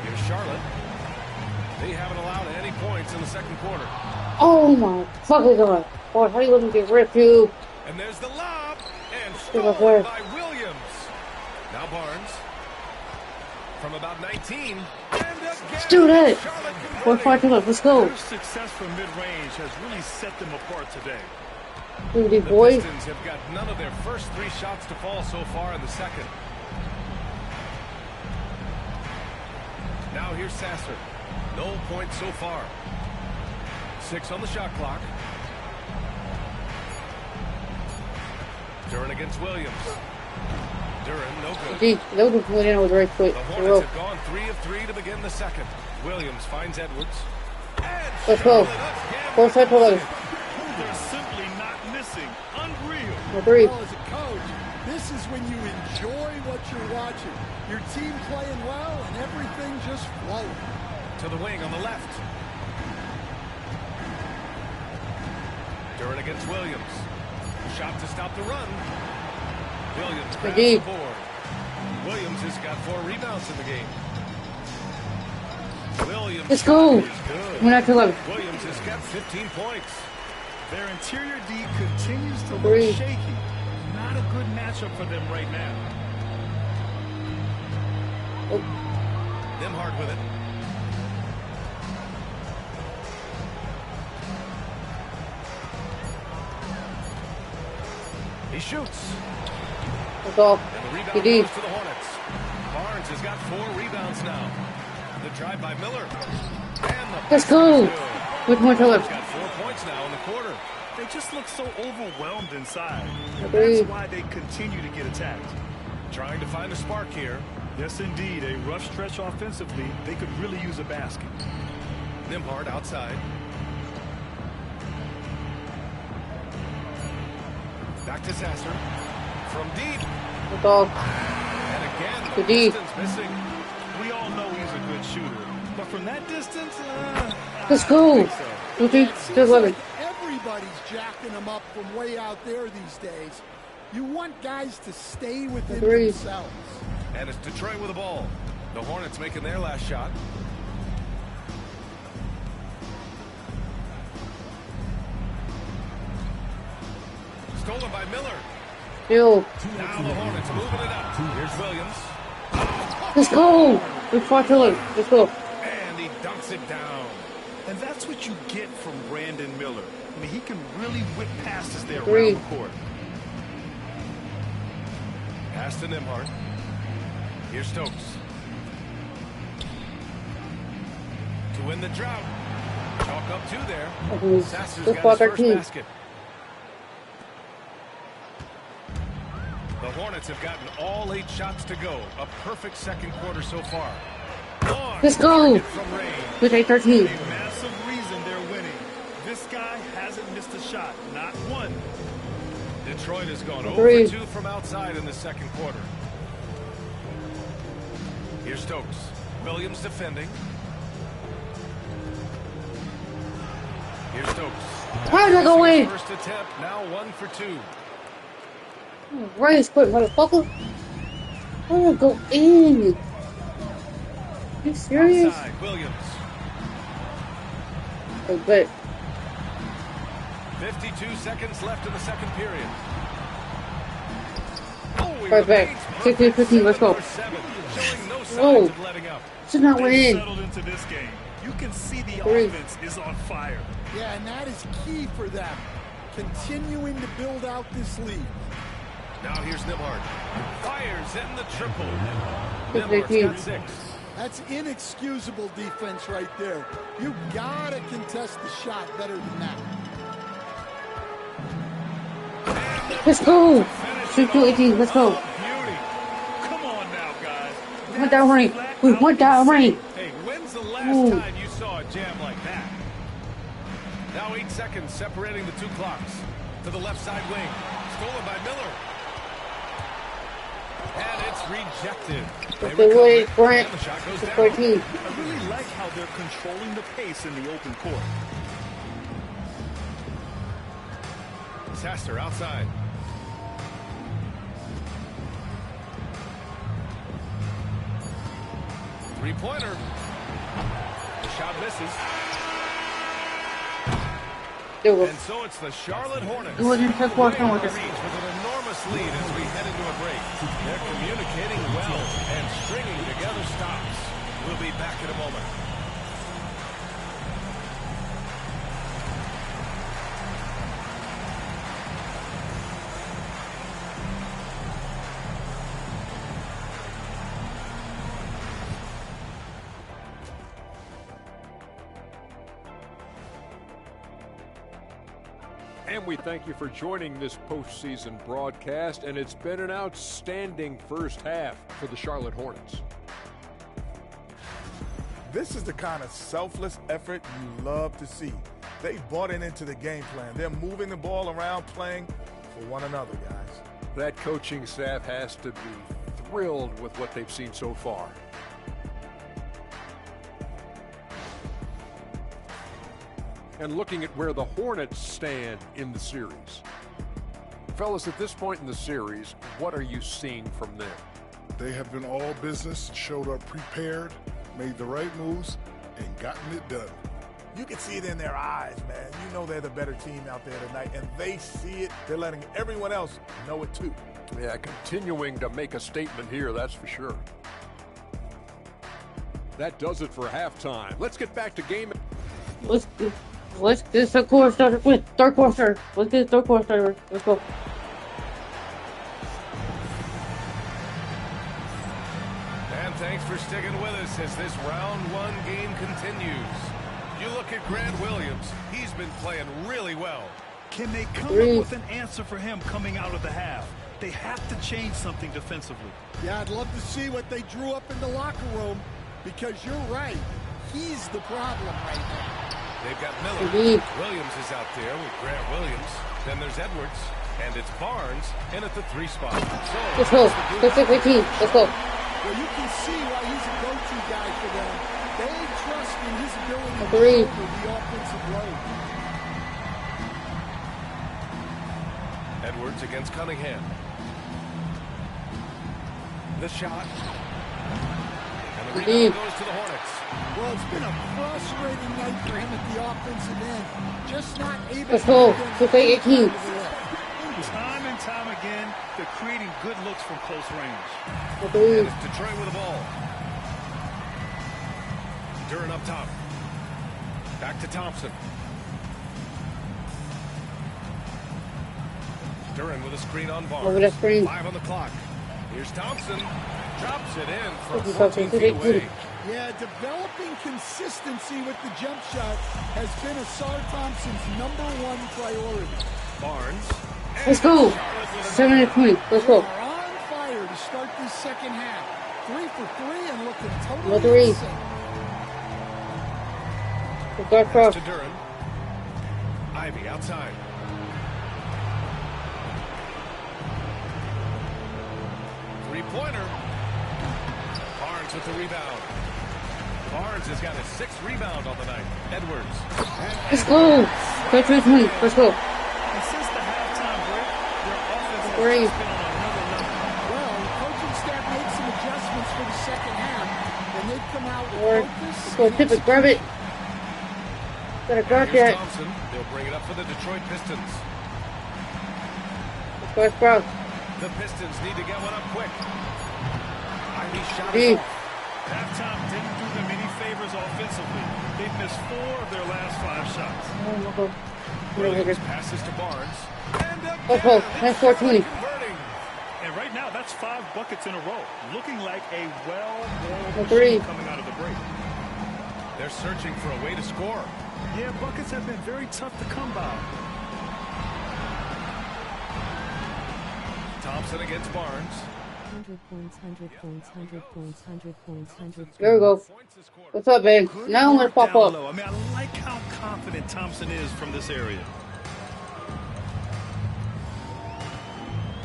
Here's Charlotte. They haven't allowed any points in the second quarter. Oh my fucking god. Boy, how do you let me get ripped, you? And there's the lob. And Get up scored there. by Williams. Now Barnes. From about 19. And Let's do that. 4-5 killer. Let's go. Their success from mid-range has really set them apart today. Dude, The boy. Pistons have got none of their first 3 shots to fall so far in the second. Now here's Sasser. No points so far. 6 on the shot clock. Duran against Williams. Duran, no good. Gee, that would have went in with right foot. The Hornets have gone 3 of 3 to begin the second. Williams finds Edwards. Let's go. 4-5 killer. They're simply not missing. Unreal. 3. Well, as a coach, this is when you enjoy what you're watching. Your team playing well and everything just flowing. To the wing on the left. Duran against Williams. Shot to stop the run. Williams grabs the board. Williams has got 4 rebounds in the game. Williams. Let's go. is good. We're not to 11. Williams has got 15 points. Their interior D continues to Three. look shaky. Not a good matchup for them right now. Nembhard with it. He shoots. Let's go. And the rebound GG. goes to the Hornets. Barnes has got 4 rebounds now. The drive by Miller. And the Let's go. With more killer. He's got 4 points now in the quarter. They just look so overwhelmed inside. Agreed. That's why they continue to get attacked. Trying to find a spark here. Yes, indeed. A rough stretch offensively. They could really use a basket. Nembhard outside. Back to Sasser. From deep. Good ball. And again, the deep. distance missing. We all know he's a good shooter, but from that distance, Let's go. Seems like everybody's jacking him up from way out there these days. You want guys to stay within themselves. And it's Detroit with the ball. The Hornets making their last shot. Stolen by Miller. Yo. Now the Hornets moving it up. Here's Williams. Let's go. Good far to it. Let's go. And he dunks it down. And that's what you get from Brandon Miller. I mean, he can really whip passes there Three. around the court. Pass to Nembhard. Here's Stokes. To win the drought. Chalk up two there. Sasser's got his first basket. The Hornets have gotten all 8 shots to go. A perfect second quarter so far. Let's go. With a 13. A massive reason they're winning. This guy hasn't missed a shot. Not one. Detroit has gone 0 for 2 from outside in the second quarter. Here's Stokes. Williams defending. Here's Stokes. How did I go in? First attempt, now 1 for 2. Race quick, motherfucker. How did I go in? Are you serious? Outside, Williams. I bet. 52 seconds left in the second period. Oh, Right back. 16-15, let's go. Whoa. Should not went in. Settled into this game. You can see the offense is on fire. Yeah, and that is key for them. Continuing to build out this lead. Now here's Nembhard. Fires in the triple. Nembhard's got 6. That's inexcusable defense right there. You gotta contest the shot better than that. Let's go. Shoot 218. Let's go. Come on now, guys. We want that ring. We want that ring. Hey, when's the last time you saw a jam like that? Now 8 seconds separating the 2 clocks. To the left side wing. Stolen by Miller. And it's rejected. Wait, Grant. The shot goes down. 14. I really like how they're controlling the pace in the open court. Sasser outside. Three-pointer. The shot misses. And so it's the Charlotte Hornets. It wasn't just walking with With an enormous lead as we head into a break. They're communicating well and stringing together stops. We'll be back in a moment. And we thank you for joining this postseason broadcast, and it's been an outstanding first half for the Charlotte Hornets. This is the kind of selfless effort you love to see. They bought it into the game plan. They're moving the ball around, playing for one another, guys. That coaching staff has to be thrilled with what they've seen so far. And looking at where the Hornets stand in the series. Fellas, at this point in the series, what are you seeing from them? They have been all business, showed up prepared, made the right moves, and gotten it done. You can see it in their eyes, man. You know they're the better team out there tonight, and they see it. They're letting everyone else know it too. Yeah, continuing to make a statement here, that's for sure. That does it for halftime. Let's get back to game. Let's get the quarter starter with third quarter. Let's get the third quarter starter. Let's go. And thanks for sticking with us as this round 1 game continues. You look at Grant Williams. He's been playing really well. Can they come up with an answer for him coming out of the half? They have to change something defensively. Yeah, I'd love to see what they drew up in the locker room, because you're right. He's the problem right now. They've got Miller. Williams is out there with Grant Williams. Then there's Edwards. And it's Barnes in at the 3 spot. Let's go. Let's go. Let's go. Well, you can see why he's a go-to guy for them. They trust in his ability to Three. shoulder the offensive load. Edwards against Cunningham. The shot. And the rebound goes to the Hornets. Well, it's been a frustrating night for him at the offensive end. Just not able Let's go. to Let's take 18. Time and time again, they're creating good looks from close range. And it's Detroit with the ball. Duren up top. Back to Thompson. Duren with a screen on Barnes. Over the screen. 5 on the clock. Here's Thompson. Drops it in from 14 feet away. Yeah, developing consistency with the jump shot has been Asar Thompson's #1 priority. Barnes. Let's go. 7-20. Let's go. They are on fire to start this second half. 3 for 3 and looking totally Another three. insane. To Duren. Ivy outside. Three-pointer. Barnes with the rebound. Barnes has got his 6th rebound on the night. Edwards. Let's go. 13-20. Let's go. And since the halftime break, their offense has Three. just been on another level. Well, the coaching staff made some adjustments for the second half, and they've come out with Let's focus. go. Tip it. Grab it. Gotta guard Here's that. Thompson. They'll bring it up for the Detroit Pistons. Let's go. Let's go. The Pistons need to get one up quick. Ivy shot Deep. is off. Halftime didn't do them any favors offensively. They've missed 4 of their last 5 shots. Williams passes to Barnes. And Let's go. That's 4-20. And right now, that's 5 buckets in a row. Looking like a well-oiled Three. machine coming out of the break. They're searching for a way to score. Yeah, buckets have been very tough to come by. Thompson against Barnes. 100 points, 100 points, 100 points, 100 points, 100 There we go. What's up, babe? Now I'm gonna pop Down up. low. I mean, I like how confident Thompson is from this area.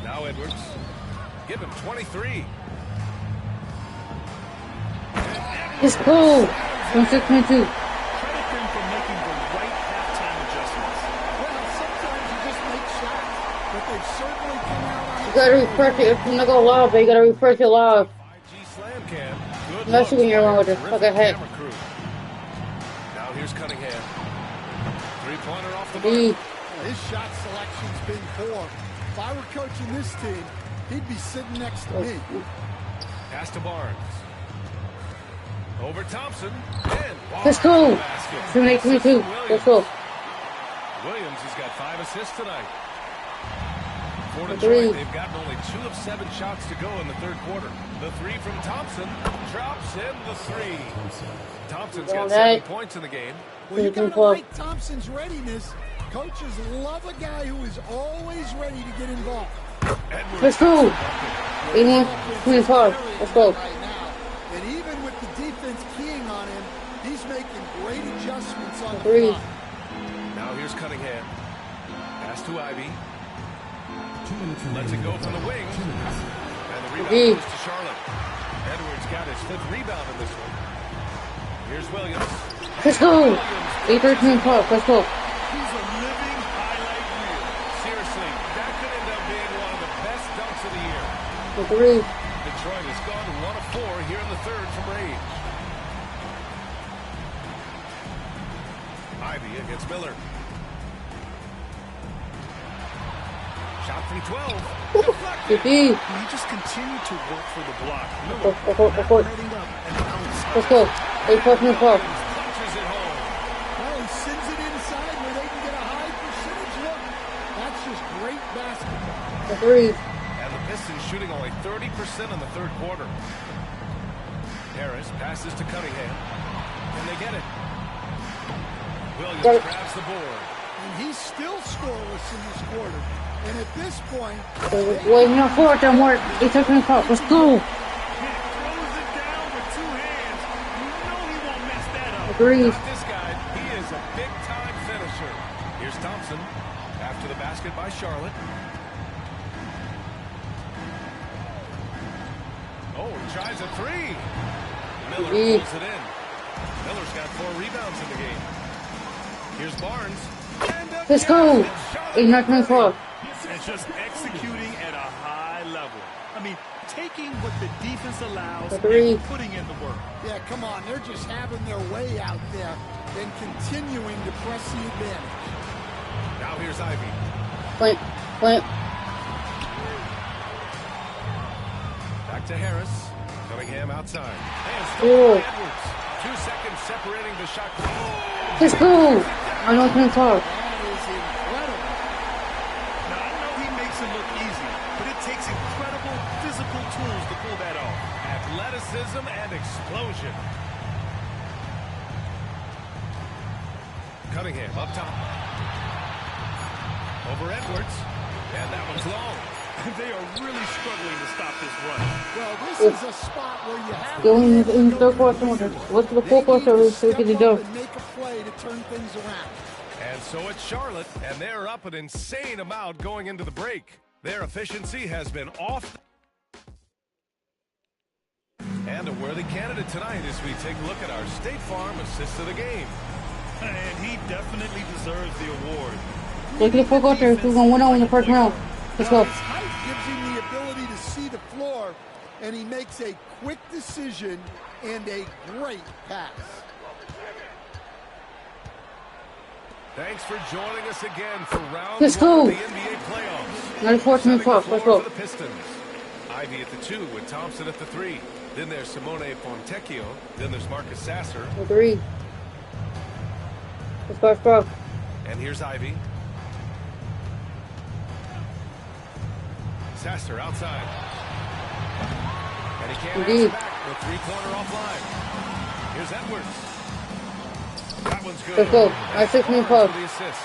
Now Edwards. Give him 23. Let's go. 26-22. Credit them for making the right halftime adjustments. Well, sometimes you just make shots, but they've certainly come out on You gotta refresh it. If you're not gonna live, but you gotta refresh it live. Slam cam. Good Unless you looks when you're by along with the it. Fuck ahead. camera crew. Now here's Cunningham. Three-pointer off the B. mark. His shot selection's been poor. If I were coaching this team, he'd be sitting next to me. Pass to Barnes. Over Thompson. And Barnes Let's go. with the basket. 7-8-22. Let's go. Williams has got 5 assists tonight. For Three. Detroit, they've gotten only 2 of 7 shots to go in the third quarter. The 3 from Thompson drops in the 3. Thompson's got 7 points in the game. Well, you gotta like Thompson's readiness. Coaches love a guy who is always ready to get involved. Let's go. 81-25. Let's go. Right now. And even with the defense keying on him, he's making great adjustments on the Three. fly. Now here's Cunningham. Pass to Ivy. Lets it go from the wing. And the rebound goes to Charlotte. Edwards got his 5th rebound in this one. Here's Williams. Let's go. 8-13-12. Let's go. He's a living highlight reel. Seriously, that could end up being one of the best dunks of the year. The 3. Detroit has gone 1 of 4 here in the third from range. Ivy against Miller. Shot from 12. The B. You just continue to work for the block. Let's go. Let's go. 8-12. Punches it home. Well, he sends it inside where they can get a high percentage look. That's just great basketball. The 3. And the Pistons shooting only 30% in the third quarter. Harris passes to Cunningham. And they get it. Williams grabs the board. And he's still scoreless in this quarter. And at this point, Wait, no, forward, don't work. 8-13-12. Let's go. Agreed. Not this guy. He is a big-time finisher. Here's Thompson. After the basket by Charlotte. Oh, he tries a three. Miller pulls it in. Miller's got 4 rebounds in the game. Here's Barnes. Let's go. 8-9-24. And just executing at a high level. I mean, taking what the defense allows and putting in the work. Yeah, come on. They're just having their way out there and continuing to press the advantage. Now here's Ivy. Point. Back to Harris. Cunningham outside. And stolen by Edwards. 2 seconds separating the shot clock. Let's go. I don't think so. That is incredible. Now, I know he makes it look easy, but it takes incredible physical tools to pull that off. Athleticism and explosion. Cunningham up top. Over Edwards. And that one's long. They are really struggling to stop this run. Well, this is a spot where you have to in the third quarter. What's the full quarter? So we can do. Make a play to turn things around. And so it's Charlotte, and they're up an insane amount going into the break. Their efficiency has been off. And a worthy candidate tonight as we take a look at our State Farm assist of the game. And he definitely deserves the award. Look at the full quarter. We're going to win in the first round. Let's go. His height gives him the ability to see the floor, and he makes a quick decision and a great pass. Thanks for joining us again for round Let's 1 go. of the NBA playoffs. 94-12. Let's go. For the Pistons. Ivy at the 2 with Thompson at the 3. Then there's Simone Fontecchio. Then there's Marcus Sasser. 3. Let's go. And here's Ivy. Sasser outside. And he can't answer back. The 3-pointer offline. Here's Edwards. That one's good. Let's go. I 16 for the assist.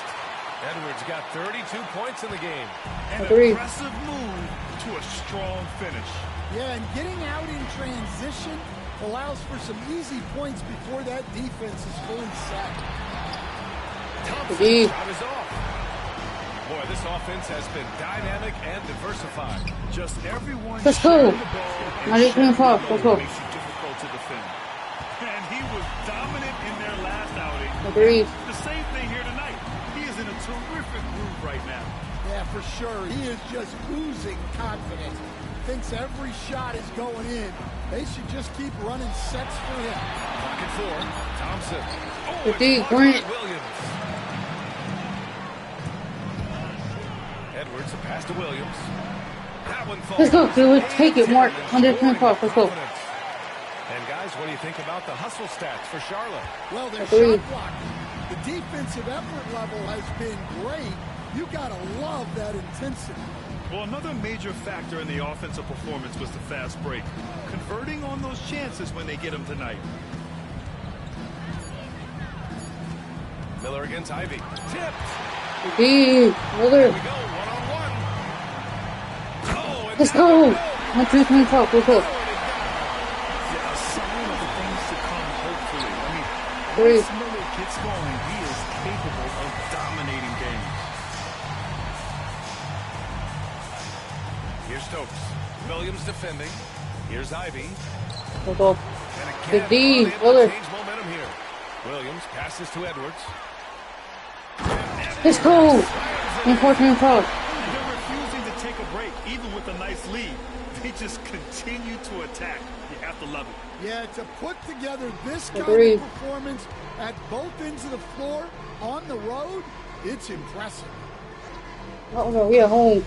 Edwards got 32 points in the game. An aggressive move to a strong finish. Yeah, and getting out in transition allows for some easy points before that defense is fully set. Thompson shot is off. Boy, this offense has been dynamic and diversified. Just everyone Let's go. sharing the ball and Let's sharing the go. load makes it difficult to defend. And he was dominant in their last outing. Agreed. The same thing here tonight. He is in a terrific groove right now. Yeah, for sure. He is just oozing confidence. Thinks every shot is going in. They should just keep running sets for him. Pocket 4. Thompson. Oh, it's Grant. Williams. Edwards, a pass to Williams. That one falls. Let's go, dude. Take it, Mark. 125. Let's go. And guys, what do you think about the hustle stats for Charlotte? Well, their shot blocking. The defensive effort level has been great. You gotta love that intensity. Well, another major factor in the offensive performance was the fast break. Converting on those chances when they get them tonight. Miller against Ivy. Tipped. Miller. Here we go, one-on-one. Oh, Let's go. 1-2-3-4. Let's go. A sign of the things to come, hopefully. I mean, 3. once Miller gets going, he is capable of dominating games. Here's Stokes. Williams defending. Here's Ivy. Let's go. And Big again, D. able to Miller. change momentum here. Williams passes to Edwards. Let's go. 1-4-3-4. They're refusing to take a break, even with a nice lead. They just continue to attack. You have to love it. Yeah, to put together this kind Agreed. of performance at both ends of the floor on the road, it's impressive. Oh no, we at home.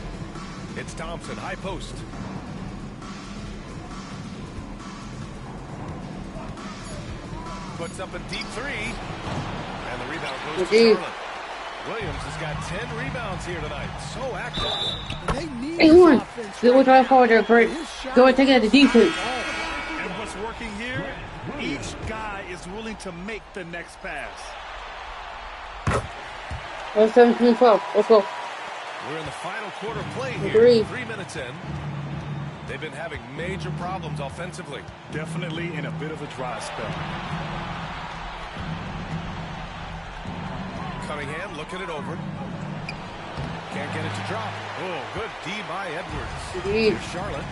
It's Thompson, high post. Puts up a deep 3. And the rebound goes to Charlotte. Williams has got 10 rebounds here tonight. So active. They need Anyone. offense. Good try forward there, Britt. Go and take it at the defense. And what's working here, each guy is willing to make the next pass. 17-12. Let's go. We're in the final quarter play here. Agreed. 3 minutes in. They've been having major problems offensively. Definitely in a bit of a dry spell. Cunningham looking it over. Can't get it to drop. Oh, good D by Edwards. Here's Charlotte.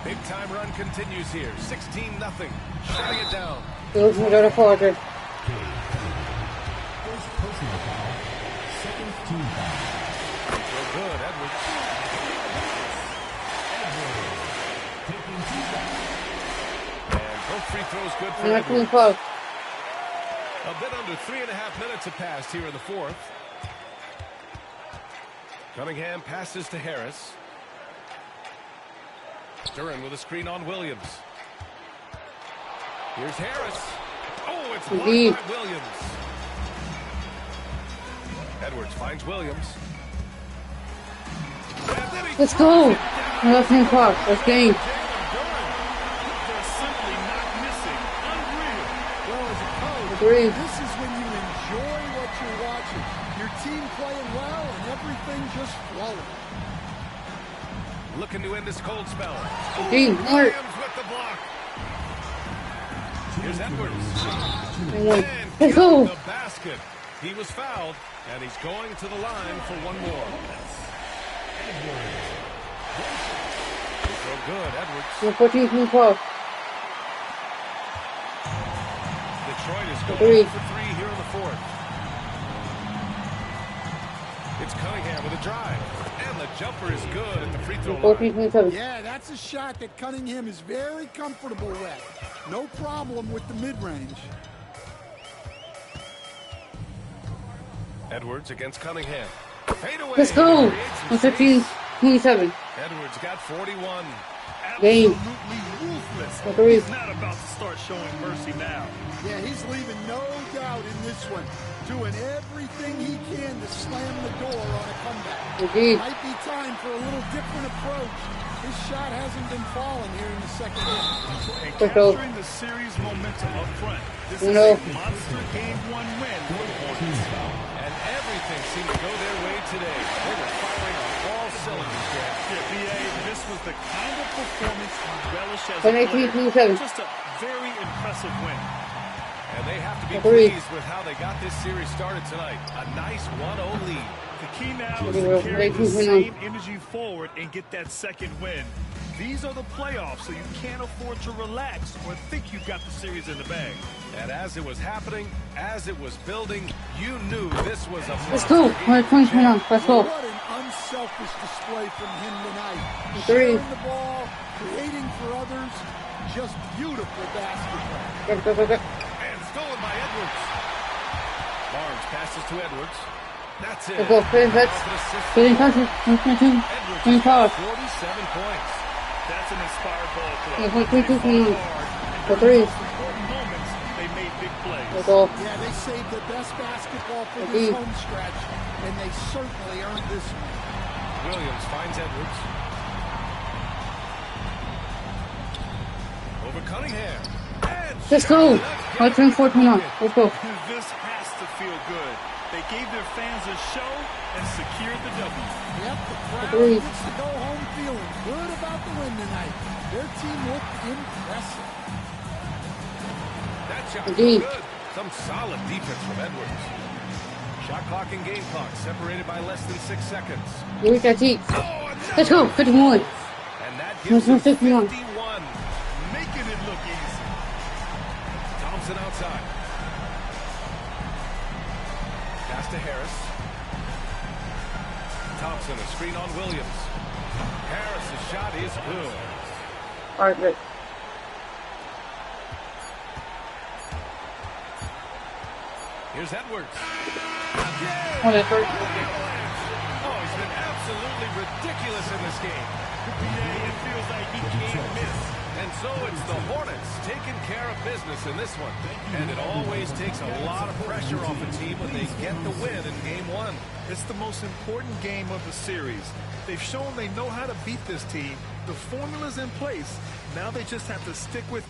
Big time run continues here. 16-0. Shutting it down. Looks like a quarter. First personal foul. Second team foul. So good, Edwards. Taking 2 fouls. And both free throws good for Edwards. A bit under 3.5 minutes have passed here in the fourth. Cunningham passes to Harris. Duran with a screen on Williams. Here's Harris. Oh, it's blocked by Williams. Edwards finds Williams. Let's go. Left hand clock. Let's game. They're simply not missing. Unreal. Well, as a coach, Agreed. this is when you enjoy what you're watching. Your team playing well and everything just flowing. Looking to end this cold spell. Williams with the block. Here's Edwards. Let's go. The basket. He was fouled, and he's going to the line for one more. So good, Edwards. 14-12. Detroit is going for 3 here in the fourth. It's Cunningham with a drive. And the jumper is good at the free throw line. Yeah, that's a shot that Cunningham is very comfortable with. No problem with the mid-range. Edwards against Cunningham. Fade away. Let's go. 15-27. Edwards got 41. Game. Absolutely ruthless. He's not about to start showing mercy now. Yeah, he's leaving no doubt in this one. Doing everything he can to slam the door on a comeback. Indeed. Might be time for a little different approach. His shot hasn't been falling here in the second half. And capturing the series momentum up front. This is a monster game 1 win for the Hornets. And everything seemed to go their way today. They were firing on all cylinders, Grant. Yeah, B.A., this was the kind of performance you relish as a player. Just a very impressive win. And they have to be pleased with how they got this series started tonight. A nice 1-0 lead. The key now is to carry the same energy forward and get that second win. These are the playoffs, so you can't afford to relax or think you've got the series in the bag. And as it was happening, as it was building, you knew this was a Let's go. 20-21. Let's go. What an unselfish display from him tonight. 3. Sharing the ball, creating for others. Just beautiful basketball. And stolen by Edwards. Barnes passes to Edwards. That's it. Let's go. That's getting touches. 22. 25. 47 points. That's an inspired ball club. 22-21. For 3. Important moments, they made big plays. Let's go. Yeah, they saved the best basketball for this home stretch, and they certainly earned this one. Williams finds Edwards. Over Cunningham. Let's go. 14-21. Let's go. This has to feel good. They gave their fans a show and secured the W. Yep, the crowd gets to go home feeling good about the win tonight. Their team looked impressive. That shot was good. Some solid defense from Edwards. Shot clock and game clock separated by less than 6 seconds. Here's that heat. Let's go. 51. And that gives them 51. Making it look easy. Thompson outside. Pass to Harris. Thompson, a screen on Williams. Harris' shot is good. All right, good. Here's Edwards. Oh, that's right. Oh, he's been absolutely ridiculous in this game. Yeah, it feels like he can't miss. And so it's the Hornets taking care of business in this one. And it always takes a lot of pressure off a team when they get the win in game 1. It's the most important game of the series. They've shown they know how to beat this team. The formula's in place. Now they just have to stick with